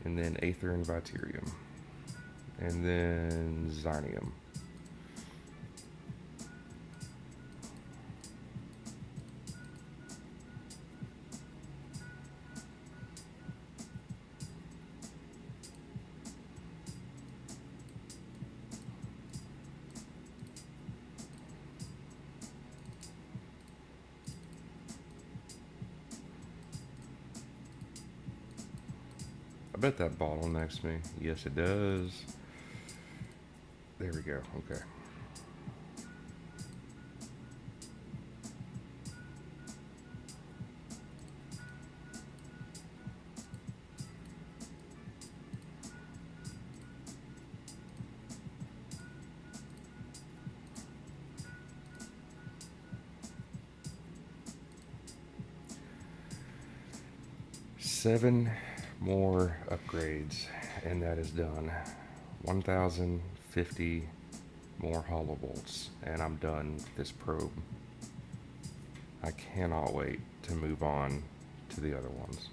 and then Aether and Viterium, and then Xynium. I bet that bottlenecks me. Yes, it does. There we go. Okay. Seven more upgrades, and that is done. 1,050 more hollow bolts, and I'm done with this probe. I cannot wait to move on to the other ones.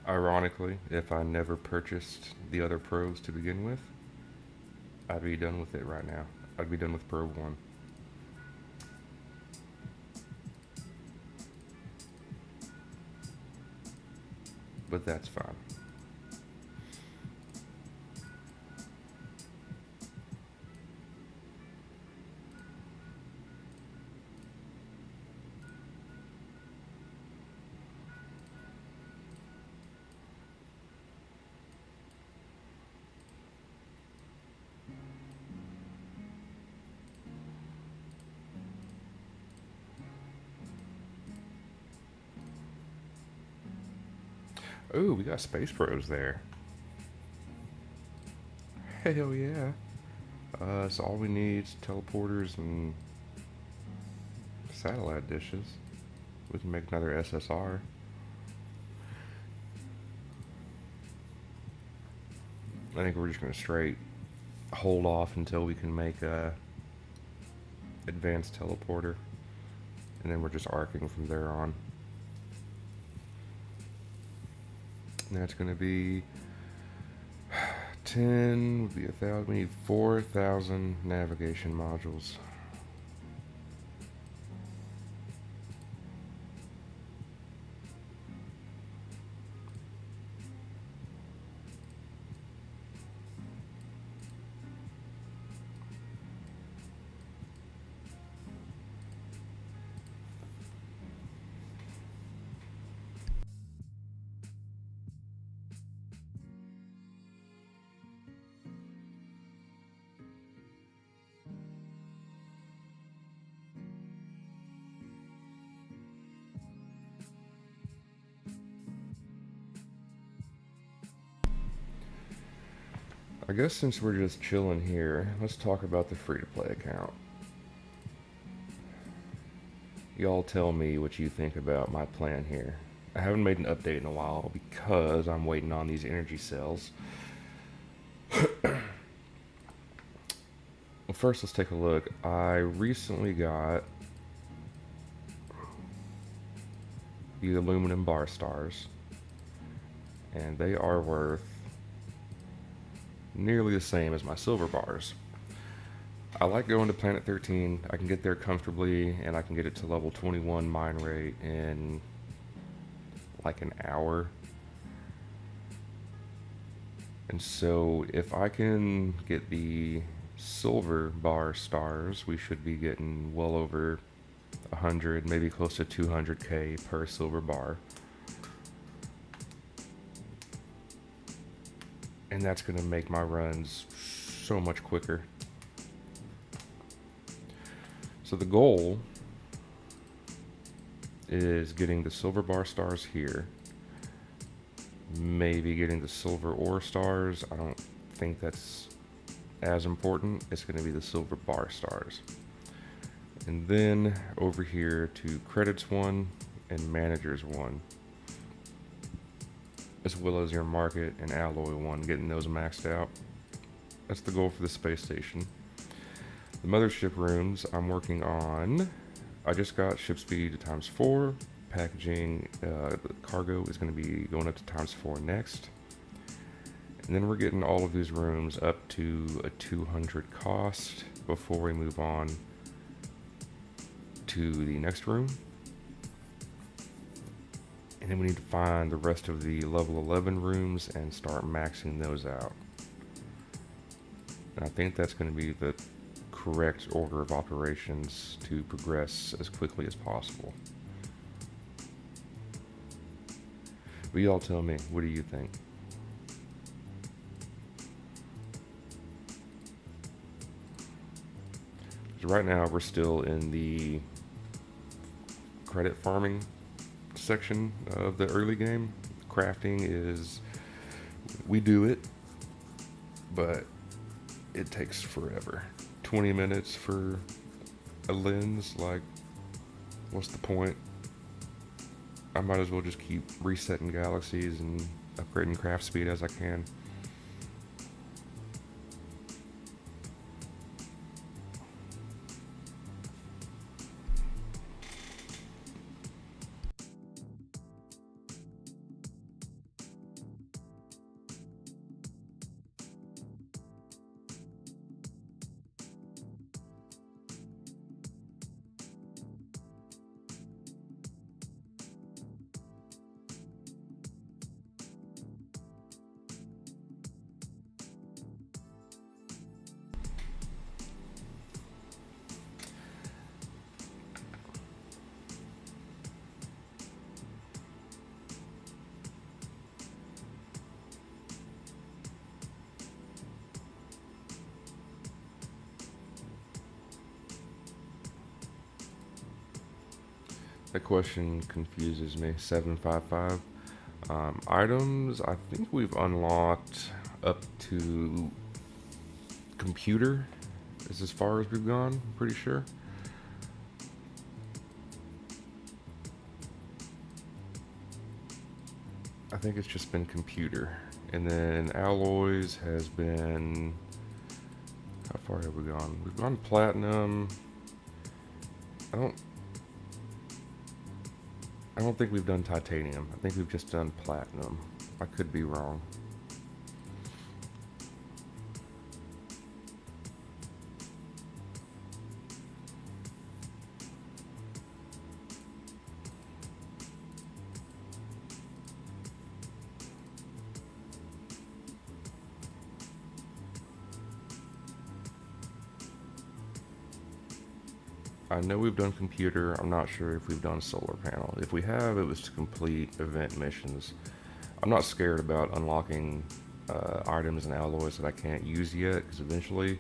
Ironically, if I never purchased the other probes to begin with, I'd be done with it right now. I'd be done with probe 1. But that's fine. Ooh, we got space probes there. Hell yeah. So all we need is teleporters and satellite dishes. We can make another SSR. I think we're just gonna straight hold off until we can make a advanced teleporter, and then we're just arcing from there on. And that's gonna be 10 would be 1,000. We need 4,000 navigation modules. I guess since we're just chilling here, let's talk about the free-to-play account. Y'all tell me what you think about my plan here. I haven't made an update in a while because I'm waiting on these energy cells. Well, first let's take a look. I recently got the aluminum bar stars, and they are worth nearly the same as my silver bars. I like going to Planet 13. I can get there comfortably, and I can get it to level 21 mine rate in like an hour. And so if I can get the silver bar stars, we should be getting well over 100, maybe close to 200k per silver bar. And that's going to make my runs so much quicker. So the goal is getting the silver bar stars here. Maybe getting the silver ore stars. I don't think that's as important. It's going to be the silver bar stars. And then over here to credits 1 and managers 1. As well as your market and alloy 1, getting those maxed out. That's the goal for the space station. The mothership rooms I'm working on. I just got ship speed to ×4. Packaging, the cargo is going to be going up to ×4 next. And then we're getting all of these rooms up to a 200 cost before we move on to the next room. And then we need to find the rest of the level 11 rooms and start maxing those out. And I think that's going to be the correct order of operations to progress as quickly as possible. But y'all tell me, what do you think? So right now we're still in the credit farming section of the early game. Crafting is, we do it, but it takes forever. 20 minutes for a lens, like, what's the point? I might as well just keep resetting galaxies and upgrading craft speed as I can. That question confuses me. 755. Items, I think we've unlocked up to computer is as far as we've gone, I'm pretty sure. I think it's just been computer. And then alloys has been, how far have we gone? We've gone platinum. I don't think we've done titanium. I think we've just done platinum. I could be wrong. I know we've done computer. I'm not sure if we've done solar panel. If we have, it was to complete event missions. I'm not scared about unlocking items and alloys that I can't use yet, because eventually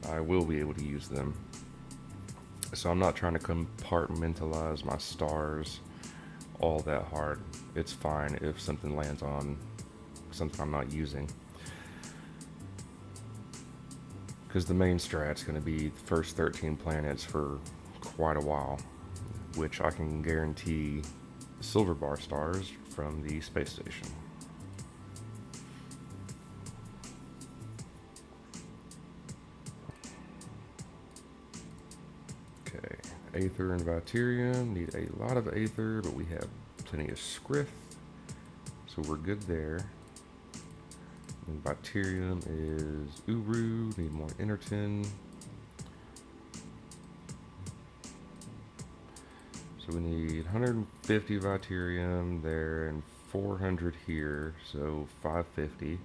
I will be able to use them. So I'm not trying to compartmentalize my stars all that hard. It's fine if something lands on something I'm not using. Because the main strat's going to be the first 13 planets for quite a while, which I can guarantee silver bar stars from the space station. Okay, Aether and Vitarium need a lot of Aether, but we have plenty of Scriff, so we're good there. And Vitarium is Uru, need more Innerton. So we need 150 Vitarium there and 400 here, so 550.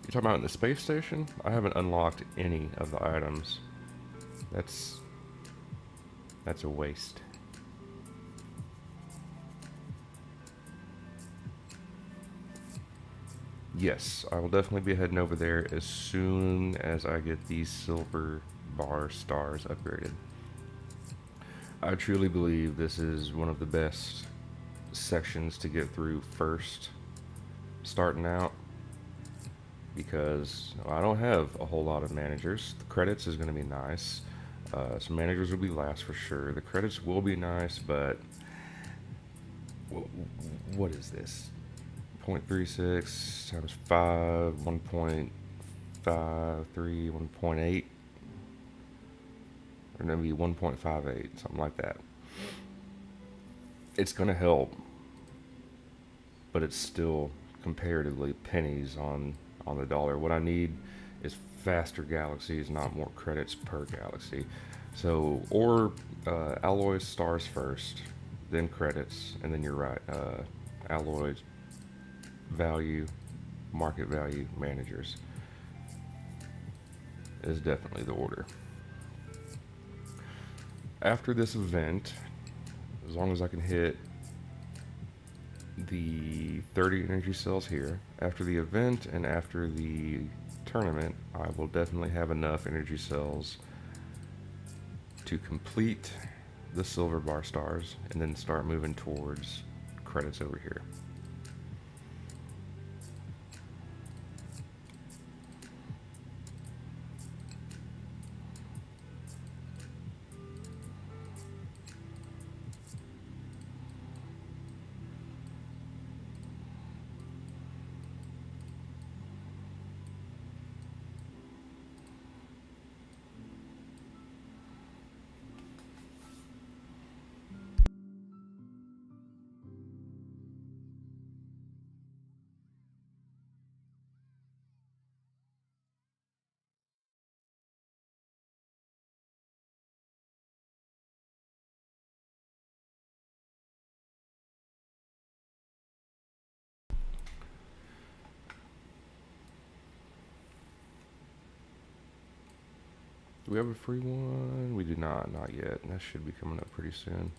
You're talking about in the space station? I haven't unlocked any of the items. That's a waste. Yes, I will definitely be heading over there as soon as I get these silver bar stars upgraded. I truly believe this is one of the best sections to get through first, starting out. because I don't have a whole lot of managers. The credits is going to be nice. Some managers will be last for sure. The credits will be nice, but what is this? 0.36 times 5, 1.53, 1.8, or maybe 1.58, something like that. It's going to help, but it's still comparatively pennies on the dollar. What I need is faster galaxies, not more credits per galaxy. So, or alloys stars first, then credits, and then you're right. Alloys value, market value, managers is definitely the order. After this event, as long as I can hit the 30 energy cells here, after the event and after the tournament, I will definitely have enough energy cells to complete the silver bar stars and then start moving towards credits over here. Do we have a free one? We do not yet. That should be coming up pretty soon.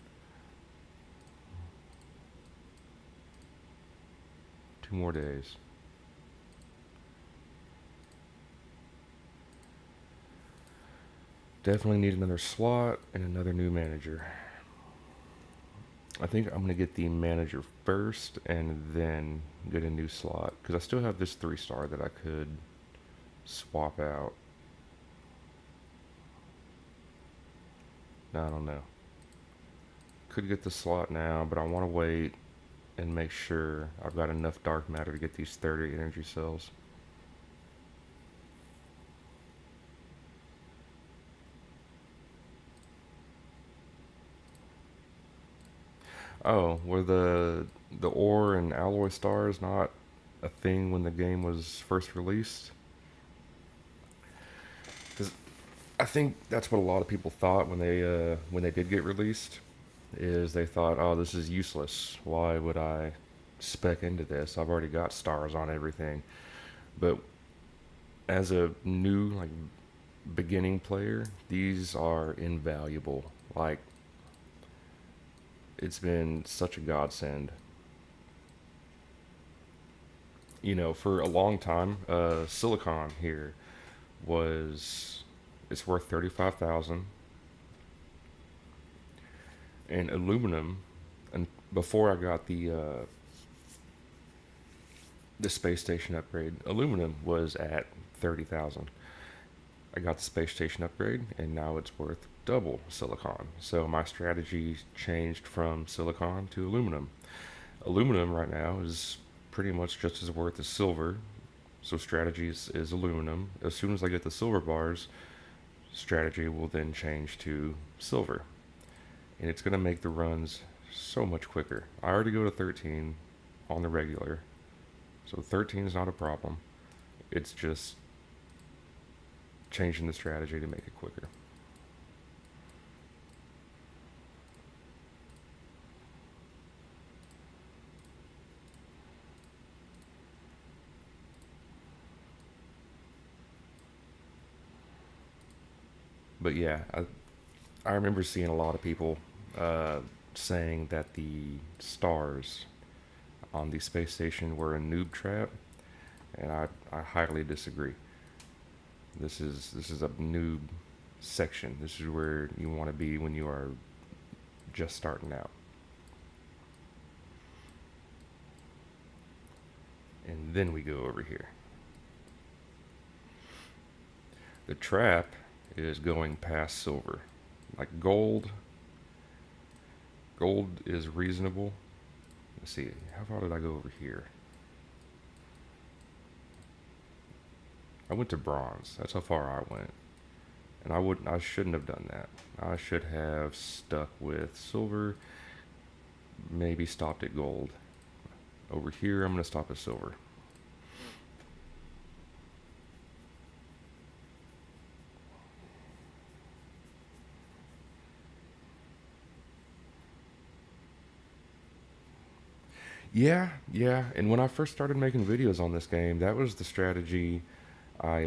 2 more days. Definitely need another slot and another new manager. I think I'm going to get the manager first and then get a new slot, because I still have this 3-star that I could swap out. I don't know. Could get the slot now, but I want to wait and make sure I've got enough dark matter to get these 30 energy cells. Oh, were the ore and alloy stars not a thing when the game was first released? Because I think that's what a lot of people thought when they did get released. Is they thought, oh, this is useless. Why would I spec into this? I've already got stars on everything. But as a new like beginning player, these are invaluable. Like, it's been such a godsend. You know, for a long time, silicon here was it's worth 35,000, and aluminum. And before I got the space station upgrade, aluminum was at 30,000. I got the space station upgrade, and now it's worth double silicon. So my strategy changed from silicon to aluminum. Aluminum right now is pretty much just as worth as silver. So strategy is aluminum. As soon as I get the silver bars, strategy will then change to silver. And it's going to make the runs so much quicker. I already go to 13 on the regular. So 13 is not a problem. It's just changing the strategy to make it quicker. But yeah, I remember seeing a lot of people uh, saying that the stars on the space station were a noob trap, and I highly disagree. This is a noob section. This is where you want to be when you are just starting out. And then we go over here. The trap is going past silver. Like gold is reasonable. Let's see, how far did I go over here? I went to bronze. That's how far I went. And I shouldn't have done that. I should have stuck with silver, maybe stopped at gold. Over here, I'm going to stop at silver. Yeah. And when I first started making videos on this game, that was the strategy I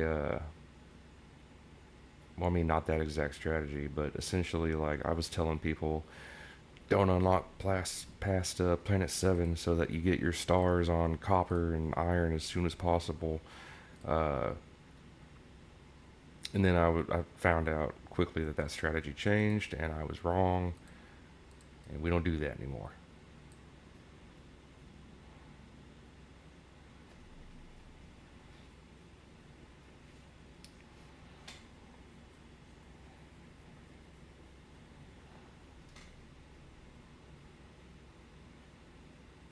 well, I mean, not that exact strategy, but essentially, like, I was telling people, don't unlock past Planet 7 so that you get your stars on copper and iron as soon as possible. Uh, and then I found out quickly that that strategy changed, and I was wrong, and we don't do that anymore.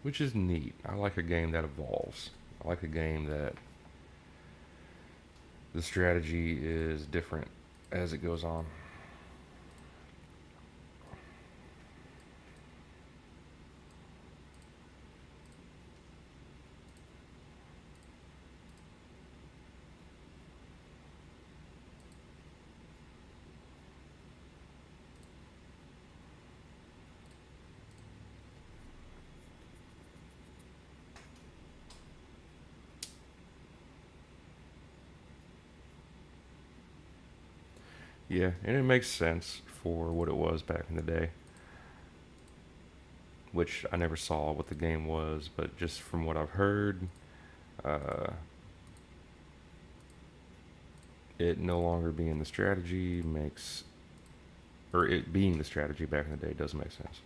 Which is neat. I like a game that evolves. I like a game that the strategy is different as it goes on. Yeah, and it makes sense for what it was back in the day, which I never saw what the game was, but just from what I've heard, uh, it no longer being the strategy makes, or it being the strategy back in the day does make sense.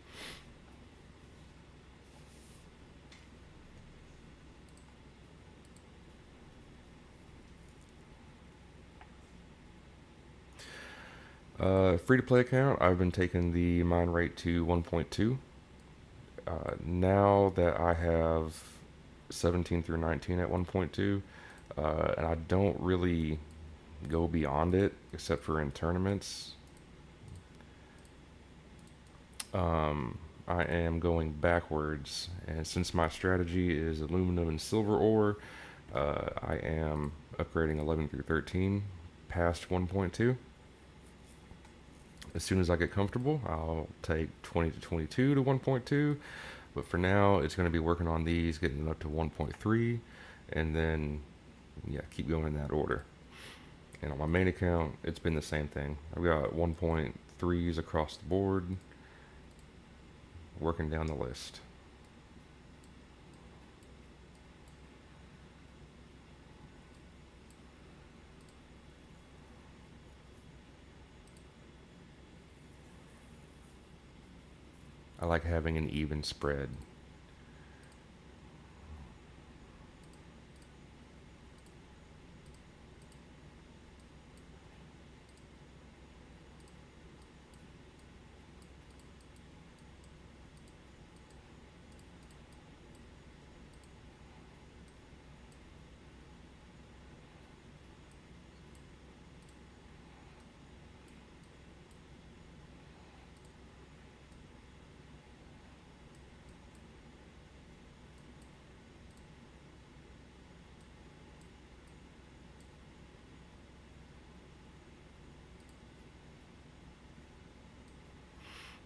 Free to play account, I've been taking the mine rate to 1.2. Now that I have 17 through 19 at 1.2, and I don't really go beyond it except for in tournaments, I am going backwards. And since my strategy is aluminum and silver ore, I am upgrading 11 through 13 past 1.2. As soon as I get comfortable, I'll take 20 to 22 to 1.2. But for now, it's going to be working on these, getting up to 1.3, and then, yeah, keep going in that order. And on my main account, it's been the same thing. I've got 1.3s across the board, working down the list. I like having an even spread.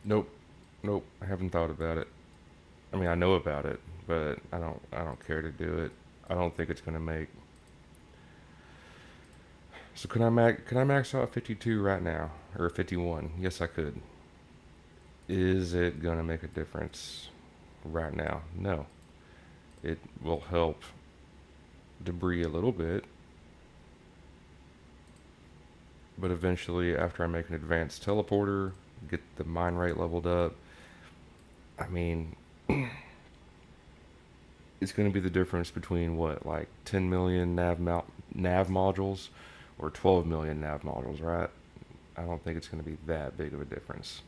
Nope, nope, I haven't thought about it. I mean, I know about it, but I don't care to do it. I don't think it's gonna make. So can I max out 52 right now or 51? Yes, I could. Is it gonna make a difference right now? No. It will help debris a little bit, but eventually, after I make an advanced teleporter, get the mine rate leveled up, I mean, it's going to be the difference between what, like 10 million nav modules, or 12 million nav modules, right? I don't think it's going to be that big of a difference.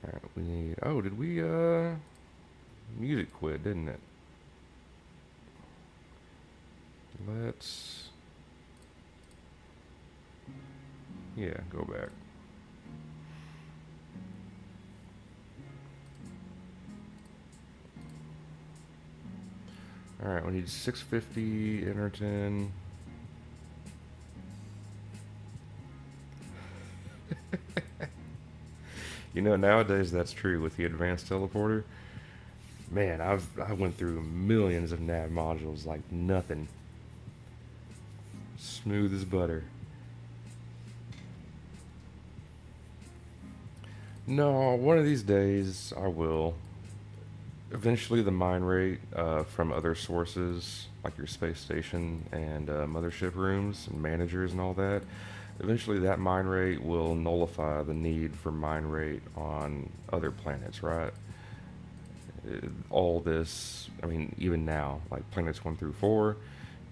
All right, we need. Oh, did we? Music quit, didn't it? Let's. Yeah, go back. All right, we need 650 Interton. You know, nowadays that's true with the advanced teleporter. Man, I went through millions of nav modules like nothing. Smooth as butter. No, one of these days I will. Eventually, the mine rate from other sources, like your space station and mothership rooms and managers and all that, eventually that mine rate will nullify the need for mine rate on other planets, right? All this, I mean, even now, like planets 1 through 4,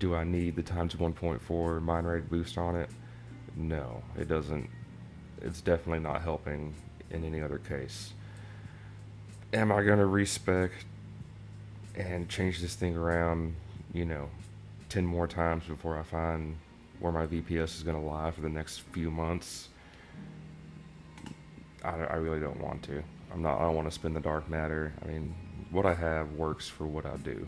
do I need the times 1.4 mine rate boost on it? No, it doesn't. It's definitely not helping in any other case. Am I going to respec and change this thing around, you know, 10 more times before I find where my VPS is going to lie for the next few months? I really don't want to. I don't want to spend the dark matter. I mean, what I have works for what I do.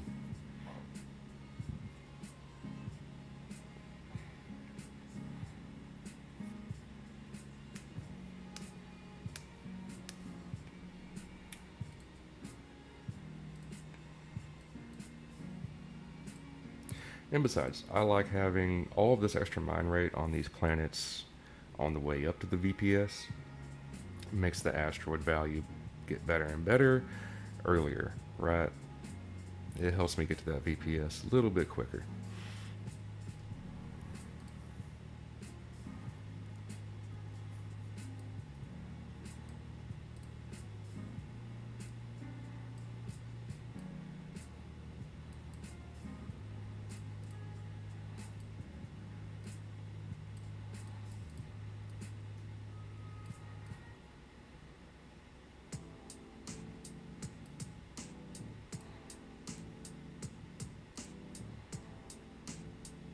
And besides, I like having all of this extra mine rate on these planets on the way up to the VPS. It makes the asteroid value get better and better earlier, right? It helps me get to that VPS a little bit quicker.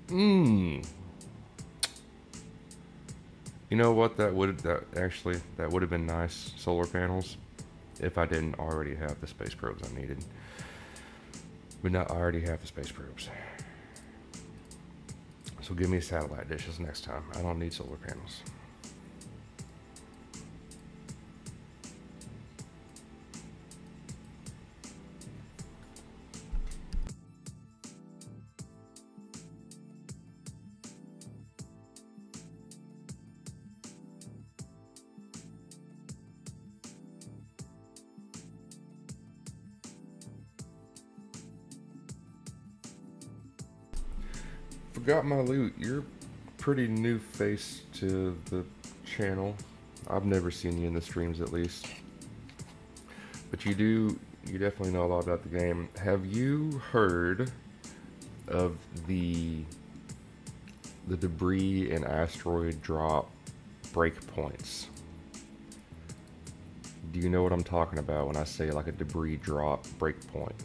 Mmm. You know what? That would have been nice. Solar panels, if I didn't already have the space probes I needed. But now I already have the space probes. So give me satellite dishes next time. I don't need solar panels. Forgot my loot. You're pretty new face to the channel. I've never seen you in the streams at least. But you definitely know a lot about the game. Have you heard of the debris and asteroid drop breakpoints? Do you know what I'm talking about when I say like a debris drop breakpoint?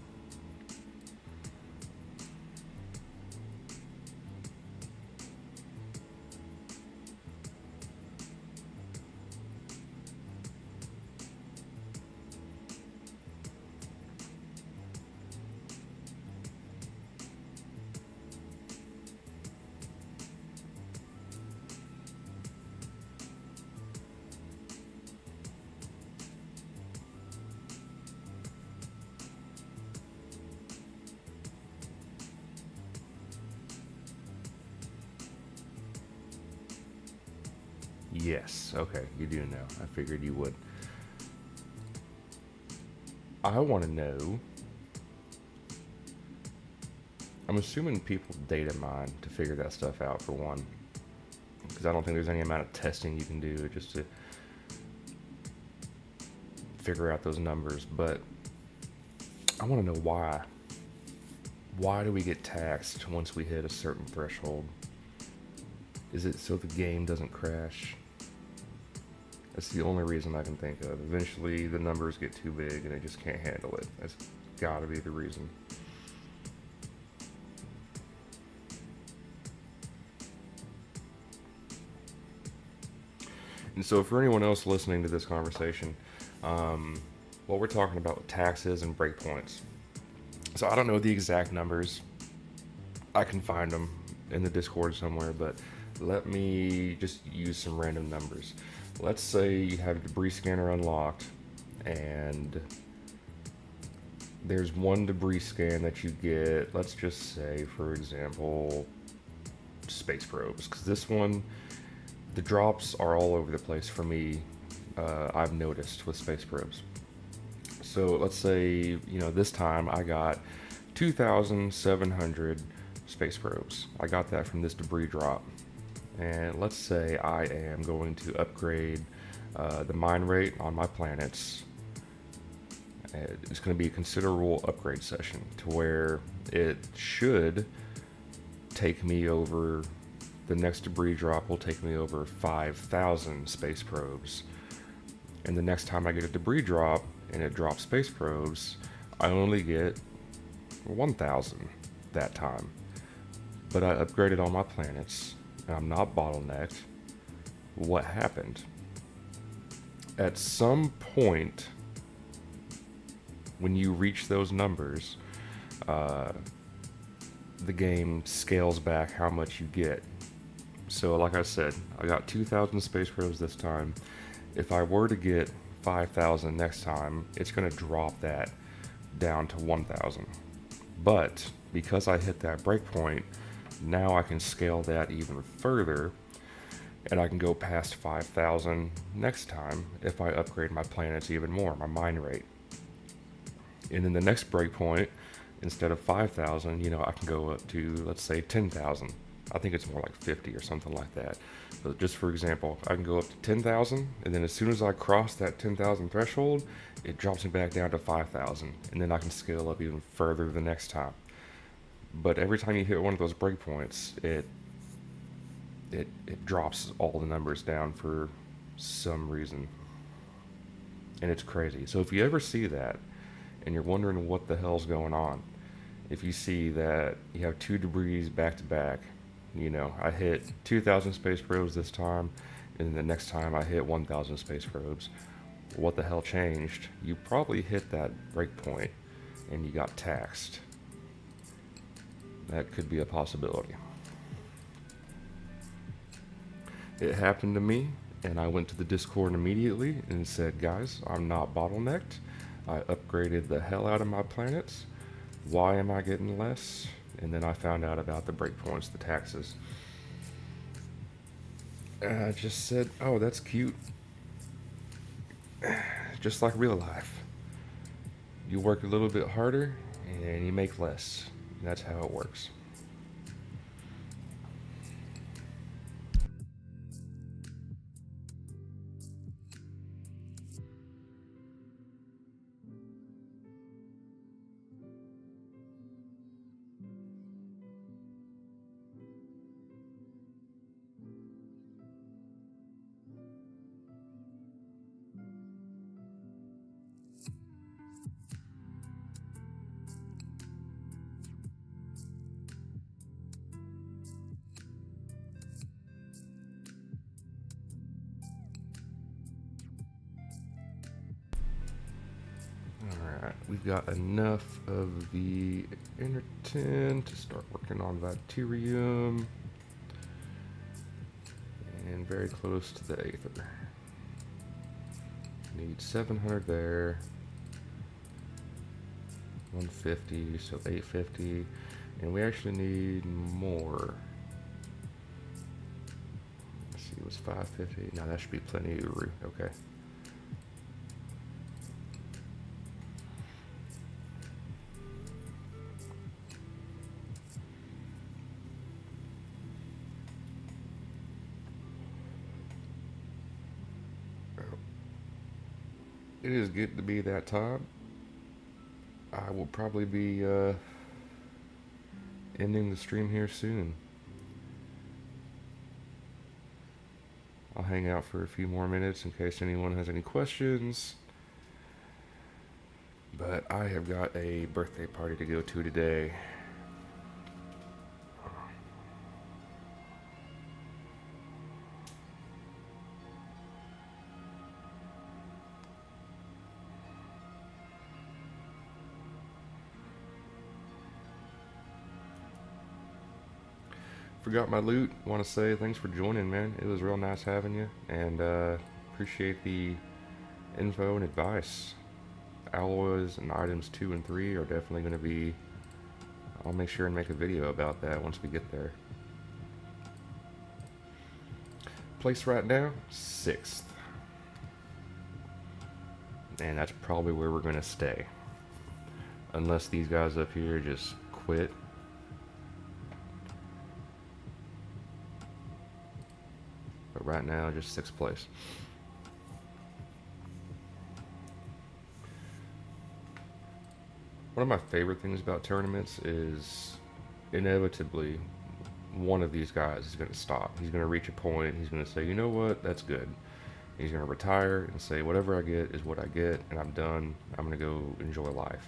Yes, okay, you do know. I figured you would. I want to know. I'm assuming people data mine to figure that stuff out, for one. Because I don't think there's any amount of testing you can do just to figure out those numbers. But I want to know why. Why do we get taxed once we hit a certain threshold? Is it so the game doesn't crash? That's the only reason I can think of. Eventually, the numbers get too big and they just can't handle it. That's gotta be the reason. And so, for anyone else listening to this conversation, what we're talking about with taxes and breakpoints. So, I don't know the exact numbers. I can find them in the Discord somewhere, but let me just use some random numbers. Let's say you have a debris scanner unlocked, and there's one debris scan that you get. Let's just say, for example, space probes, because this one, the drops are all over the place for me. I've noticed with space probes. So let's say, this time I got 2,700 space probes. I got that from this debris drop. And let's say I am going to upgrade the mine rate on my planets. It's going to be a considerable upgrade session to where it should take me over, the next debris drop will take me over 5,000 space probes. And the next time I get a debris drop and it drops space probes, I only get 1,000 that time. But I upgraded all my planets, and I'm not bottlenecked. What happened? At some point, when you reach those numbers, the game scales back how much you get. So like I said, I got 2,000 space probes this time. If I were to get 5,000 next time, it's going to drop that down to 1,000. But because I hit that breakpoint, now I can scale that even further, and I can go past 5,000 next time if I upgrade my planets even more, my mine rate. And then the next breakpoint, instead of 5,000, I can go up to, let's say, 10,000. I think it's more like 50 or something like that. But just for example, I can go up to 10,000, and then as soon as I cross that 10,000 threshold, it drops me back down to 5,000, and then I can scale up even further the next time. But every time you hit one of those breakpoints, it drops all the numbers down for some reason, and it's crazy. So if you ever see that, and you're wondering what the hell's going on, if you see that you have two debris back to back, I hit 2,000 space probes this time, and the next time I hit 1,000 space probes. What the hell changed? You probably hit that breakpoint, and you got taxed. That could be a possibility. It happened to me, and I went to the Discord immediately and said, guys, I'm not bottlenecked. I upgraded the hell out of my planets. Why am I getting less? And then I found out about the breakpoints, the taxes. And I just said, oh, that's cute. Just like real life. You work a little bit harder, and you make less. That's how it works. Alright, we've got enough of the inner tin to start working on Victorium. And very close to the Aether. Need 700 there. 150, so 850. And we actually need more. Let's see, it was 550. Now that should be plenty of room. Okay. It is getting to be that time. I will probably be ending the stream here soon. I'll hang out for a few more minutes in case anyone has any questions. But I have got a birthday party to go to today. Forgot my loot. Want to say thanks for joining, man. It was real nice having you, and appreciate the info and advice. Alloys and items 2 and 3 are definitely going to be... I'll make sure and make a video about that once we get there. Place right now, 6th. And that's probably where we're going to stay. Unless these guys up here just quit. But right now, just 6th place. One of my favorite things about tournaments is inevitably one of these guys is going to stop. He's going to reach a point. He's going to say, you know what, that's good. He's going to retire and say, whatever I get is what I get, and I'm done. I'm going to go enjoy life.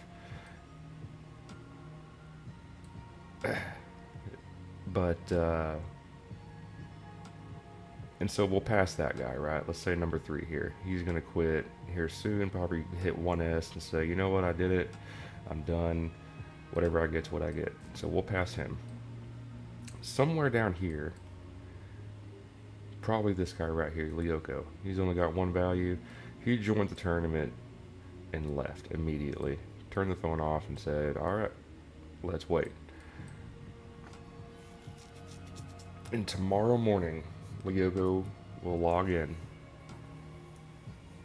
But, and so we'll pass that guy, right? Let's say number 3 here. He's going to quit here soon, probably hit 1S and say, you know what, I did it. I'm done. Whatever I get's what I get. So we'll pass him. Somewhere down here, probably this guy right here, Lyoko. He's only got 1 value. He joined the tournament and left immediately. Turned the phone off and said, alright, let's wait. And tomorrow morning, Lyoko will log in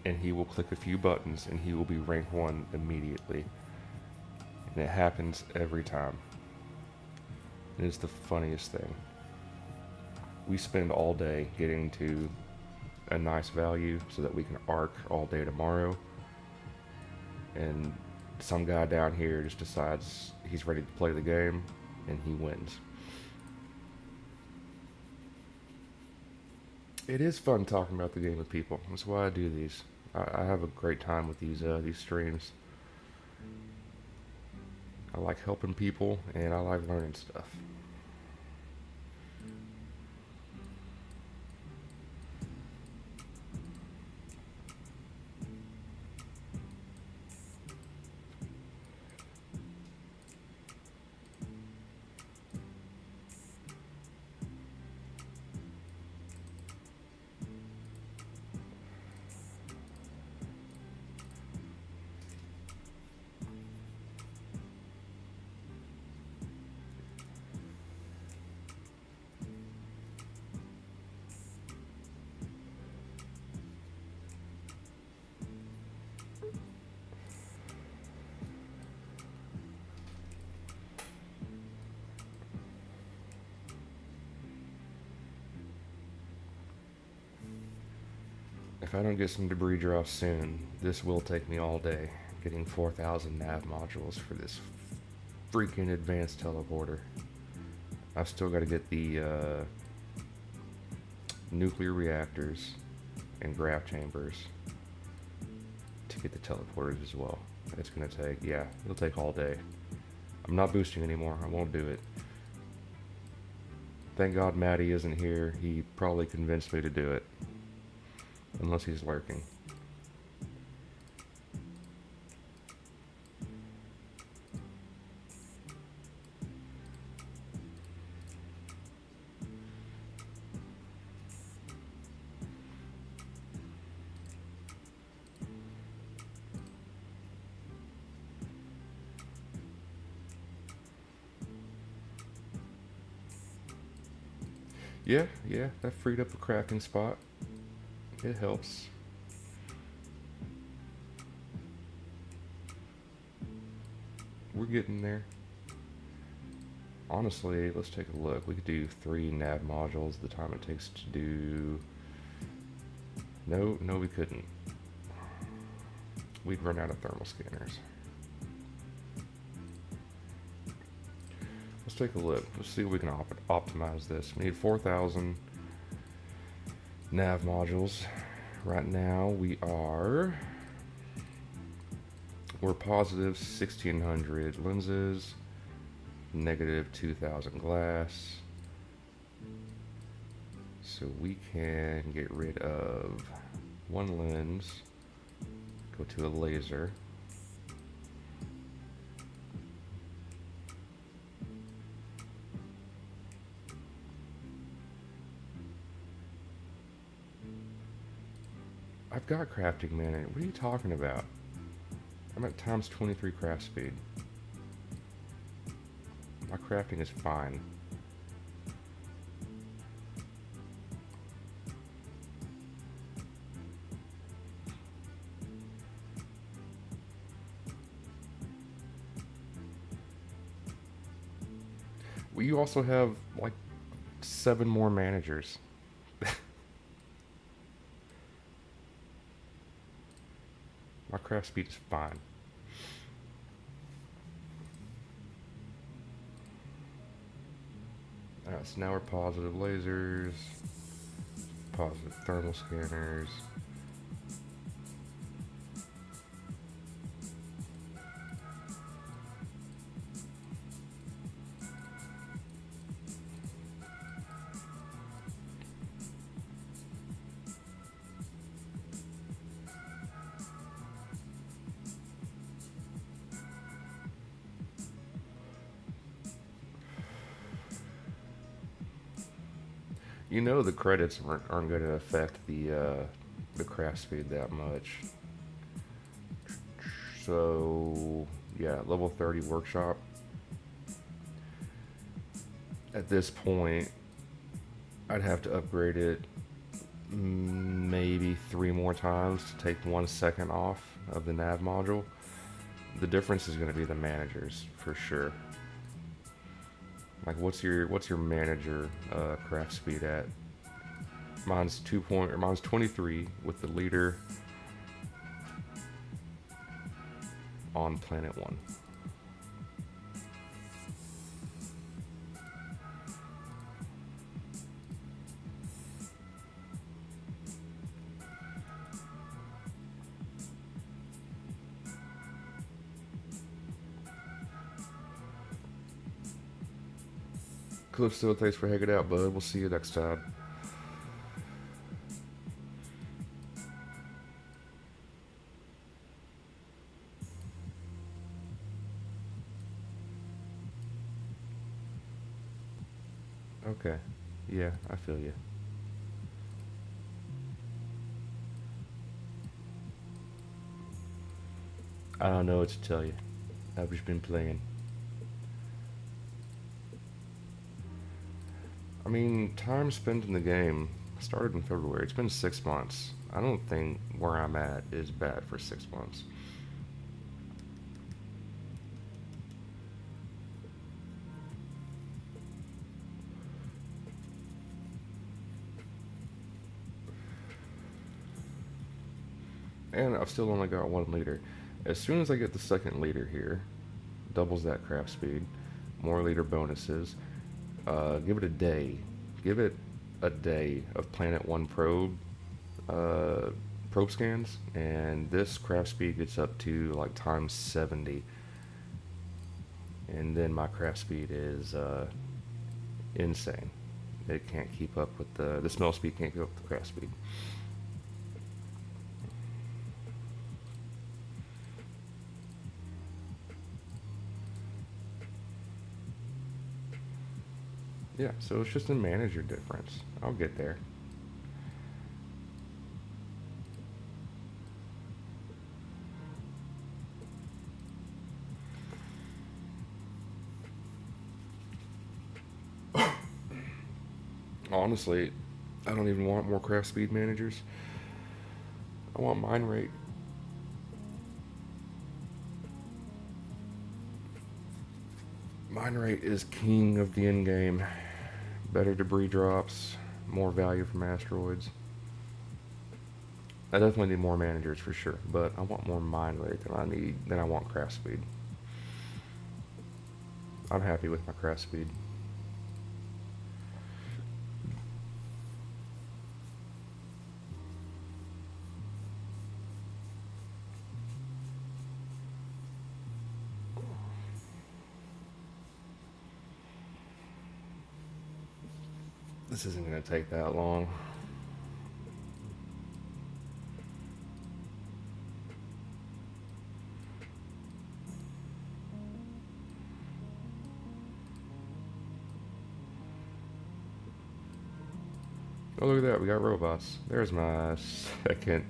and he will click a few buttons and he will be rank 1 immediately. And it happens every time. It is the funniest thing. We spend all day getting to a nice value so that we can arc all day tomorrow. And some guy down here just decides he's ready to play the game and he wins. It is fun talking about the game with people. That's why I do these. I have a great time with these streams. I like helping people, and I like learning stuff. If I don't get some debris drops soon, this will take me all day, getting 4,000 nav modules for this freaking advanced teleporter. I've still got to get the nuclear reactors and graft chambers to get the teleporters as well. It's going to take, yeah, it'll take all day. I'm not boosting anymore, I won't do it. Thank God Maddie isn't here, he probably convinced me to do it. Unless he's lurking. Yeah, that freed up a crafting spot. It helps. We're getting there. Honestly, let's take a look. We could do 3 nav modules the time it takes to do... No, we couldn't. We'd run out of thermal scanners. Let's take a look. Let's see if we can optimize this. We need 4,000 nav modules. Right now we're positive 1,600 lenses, negative 2,000 glass. So we can get rid of 1 lens, go to a laser. I've got crafting mana. What are you talking about? I'm at times 23 craft speed. My crafting is fine. Well, you also have like 7 more managers. My craft speed is fine. Alright, so now we're positive lasers, positive thermal scanners. You know the credits aren't going to affect the craft speed that much. So yeah, level 30 workshop. At this point, I'd have to upgrade it maybe 3 more times to take 1 second off of the nav module. The difference is going to be the managers for sure. Like, what's your manager craft speed at? Mine's 23 with the leader on planet 1. Calypso, thanks for hanging out, bud. We'll see you next time. Okay. Yeah, I feel you. I don't know what to tell you. I've just been playing. I mean, time spent in the game started in February. It's been 6 months. I don't think where I'm at is bad for 6 months. And I've still only got 1 liter. As soon as I get the 2nd liter here, doubles that craft speed, more liter bonuses. Give it a day. Give it a day of Planet 1 probe scans, and this craft speed gets up to like times 70. And then my craft speed is insane. It can't keep up with the smell speed can't keep up with the craft speed. Yeah, so it's just a manager difference. I'll get there. Honestly, I don't even want more craft speed managers. I want mine rate. Mine rate is king of the end game. Better debris drops, more value from asteroids. I definitely need more managers for sure, but I want more mine rate than I want craft speed. I'm happy with my craft speed. This isn't going to take that long. Oh, look at that. We got robots. There's my second.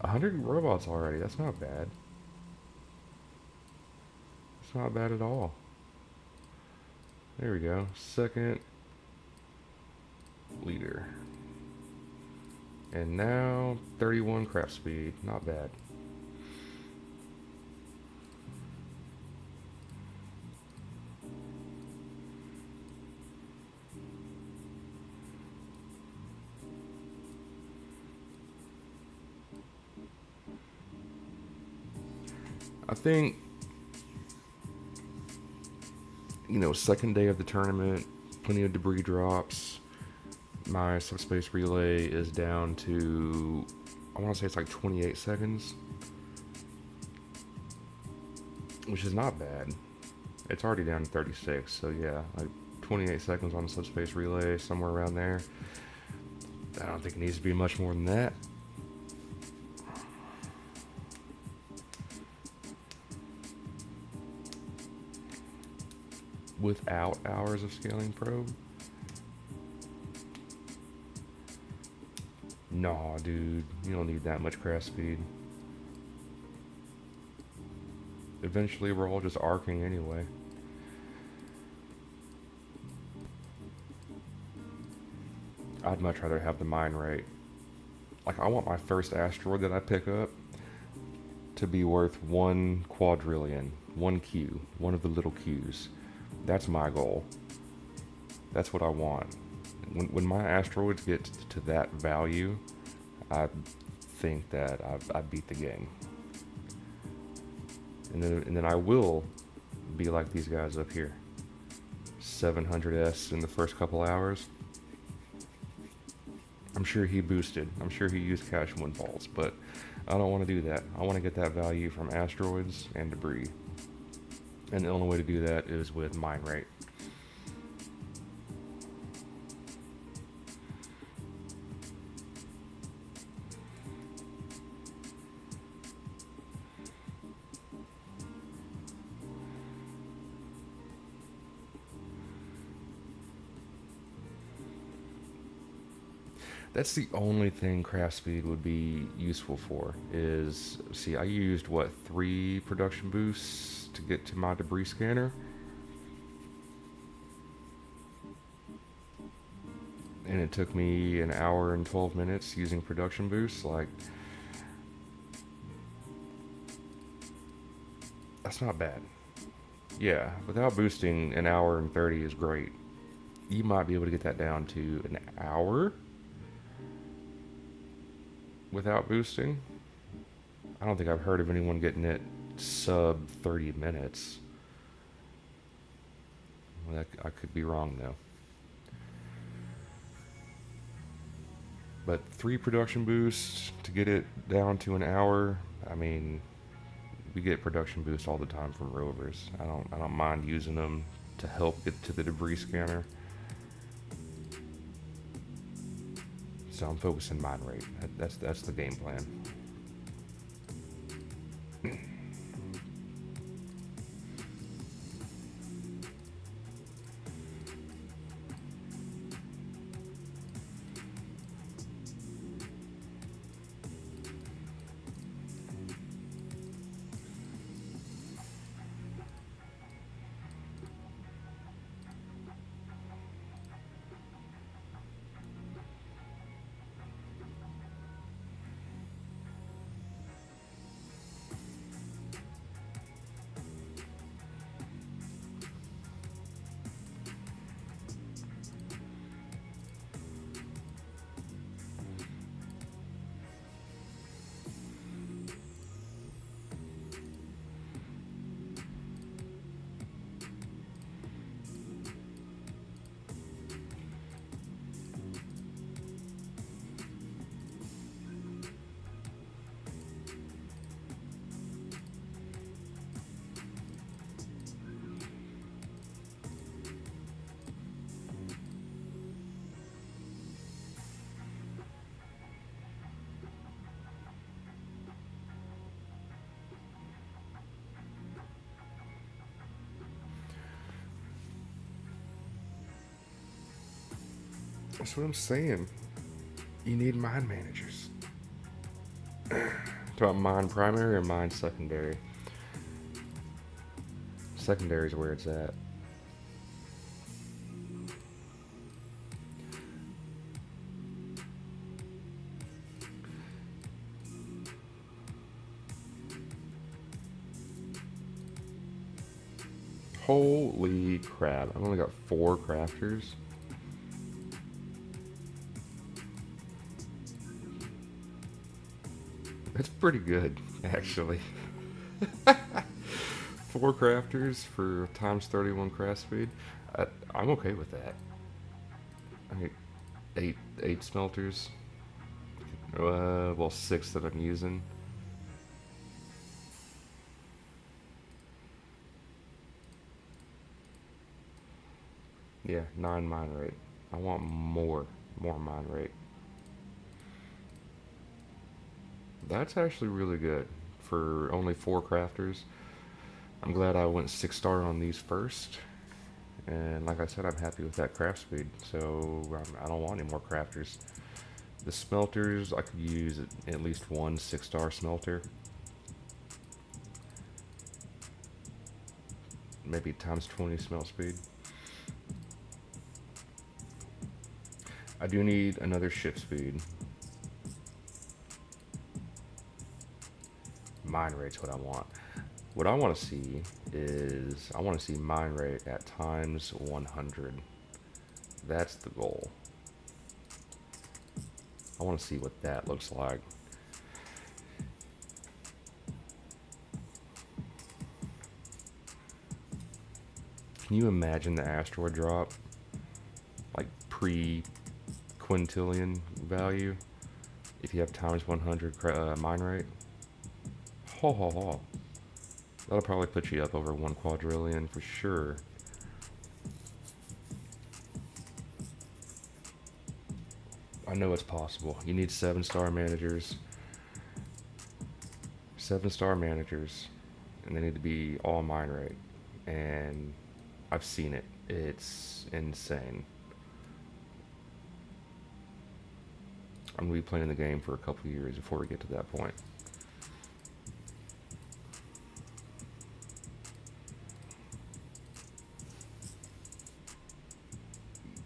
100 robots already. That's not bad. It's not bad at all. There we go. Second leader. And now 31 craft speed. Not bad. I think, second day of the tournament, plenty of debris drops. My subspace relay is down to, I want to say it's like 28 seconds, which is not bad. It's already down to 36, so yeah, like 28 seconds on the subspace relay, somewhere around there. I don't think it needs to be much more than that. Without hours of scaling probe? Nah, dude, you don't need that much craft speed. Eventually, we're all just arcing anyway. I'd much rather have the mine rate. Like, I want my first asteroid that I pick up to be worth 1 quadrillion, 1 Q, one of the little Qs. That's my goal. That's what I want. When my asteroids get to that value, I think that I beat the game. And then I will be like these guys up here. 700S in the first couple hours. I'm sure he boosted. I'm sure he used cash windfalls, but I don't want to do that. I want to get that value from asteroids and debris. And the only way to do that is with mine rate. That's the only thing craft speed would be useful for is, see, I used, 3 production boosts to get to my debris scanner. And it took me an hour and 12 minutes using production boosts. Like, that's not bad. Yeah, without boosting, an hour and 30 is great. You might be able to get that down to an hour without boosting. I don't think I've heard of anyone getting it sub 30 minutes. Well, I could be wrong though. But 3 production boosts to get it down to an hour. I mean, we get production boosts all the time from rovers. I don't mind using them to help get to the debris scanner. So I'm focusing mine rate. That's the game plan. That's what I'm saying. You need mine managers. Talk about mine primary or mine secondary. Secondary is where it's at. Holy crap. I've only got 4 crafters. That's pretty good, actually. 4 crafters for times 31 craft speed. I'm okay with that. I need 8 smelters. Well, 6 that I'm using. Yeah, 9 mine rate. I want more mine rate. That's actually really good for only 4 crafters. I'm glad I went 6-star on these first. And like I said, I'm happy with that craft speed. So I don't want any more crafters. The smelters, I could use at least one 6-star smelter. Maybe times 20 smelt speed. I do need another ship speed. Mine rate's what I want. What I want to see is, I want to see mine rate at times 100. That's the goal. I want to see what that looks like. Can you imagine the asteroid drop? Like pre-quintillion value? If you have times 100 mine rate? Ho ho ho. That'll probably put you up over 1 quadrillion for sure. I know it's possible. You need 7-star managers. 7-star managers. And they need to be all mine rate. And I've seen it. It's insane. I'm going to be playing the game for a couple years before we get to that point.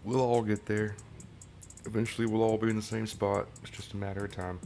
We'll all get there. Eventually we'll all be in the same spot. It's just a matter of time.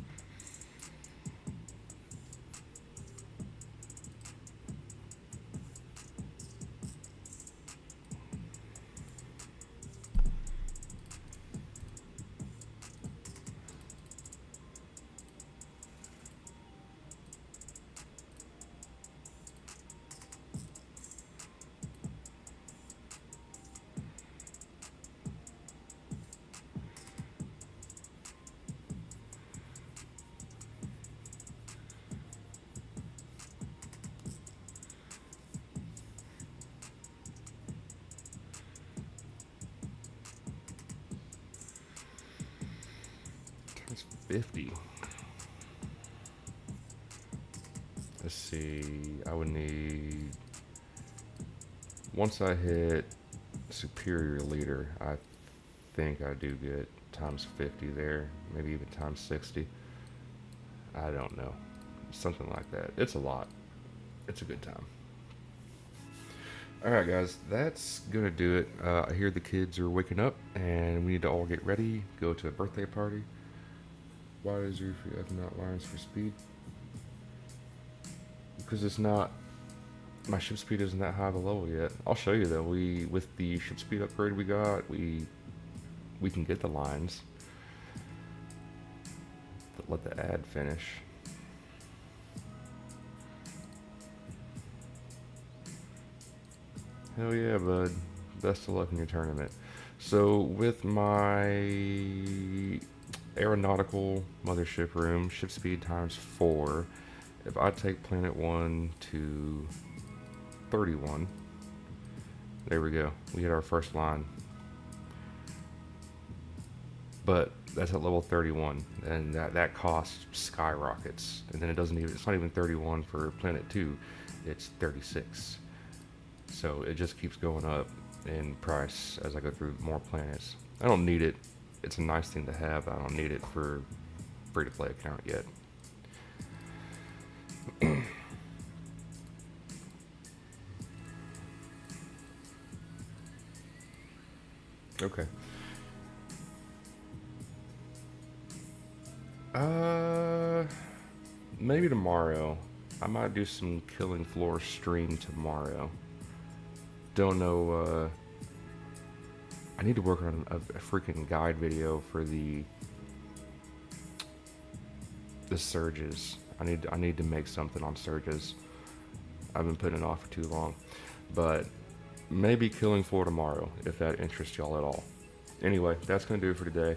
That's 50. Let's see. I would need... Once I hit superior leader, I think I do get times 50 there. Maybe even times 60. I don't know. Something like that. It's a lot. It's a good time. Alright, guys. That's going to do it. I hear the kids are waking up, and we need to all get ready, go to a birthday party. Why is your F not lines for speed? Because it's not... My ship speed isn't that high of a level yet. I'll show you though. With the ship speed upgrade we got, we can get the lines. Let the ad finish. Hell yeah, bud. Best of luck in your tournament. So with my aeronautical mothership room, ship speed times 4. If I take planet 1 to 31, there we go. We hit our first line. But that's at level 31, and that cost skyrockets. And then it's not even 31 for planet 2, it's 36. So it just keeps going up in price as I go through more planets. I don't need it it's a nice thing to have. I don't need it for free-to-play account yet. Okay. Uh, Maybe tomorrow. I might do some Killing Floor stream tomorrow. Don't know. I need to work on a freaking guide video for the surges. I need to make something on surges. I've been putting it off for too long, but maybe Killing Floor tomorrow if that interests y'all at all. Anyway, that's gonna do it for today.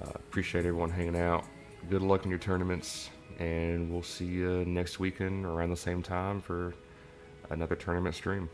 Appreciate everyone hanging out. Good luck in your tournaments, and we'll see you next weekend around the same time for another tournament stream.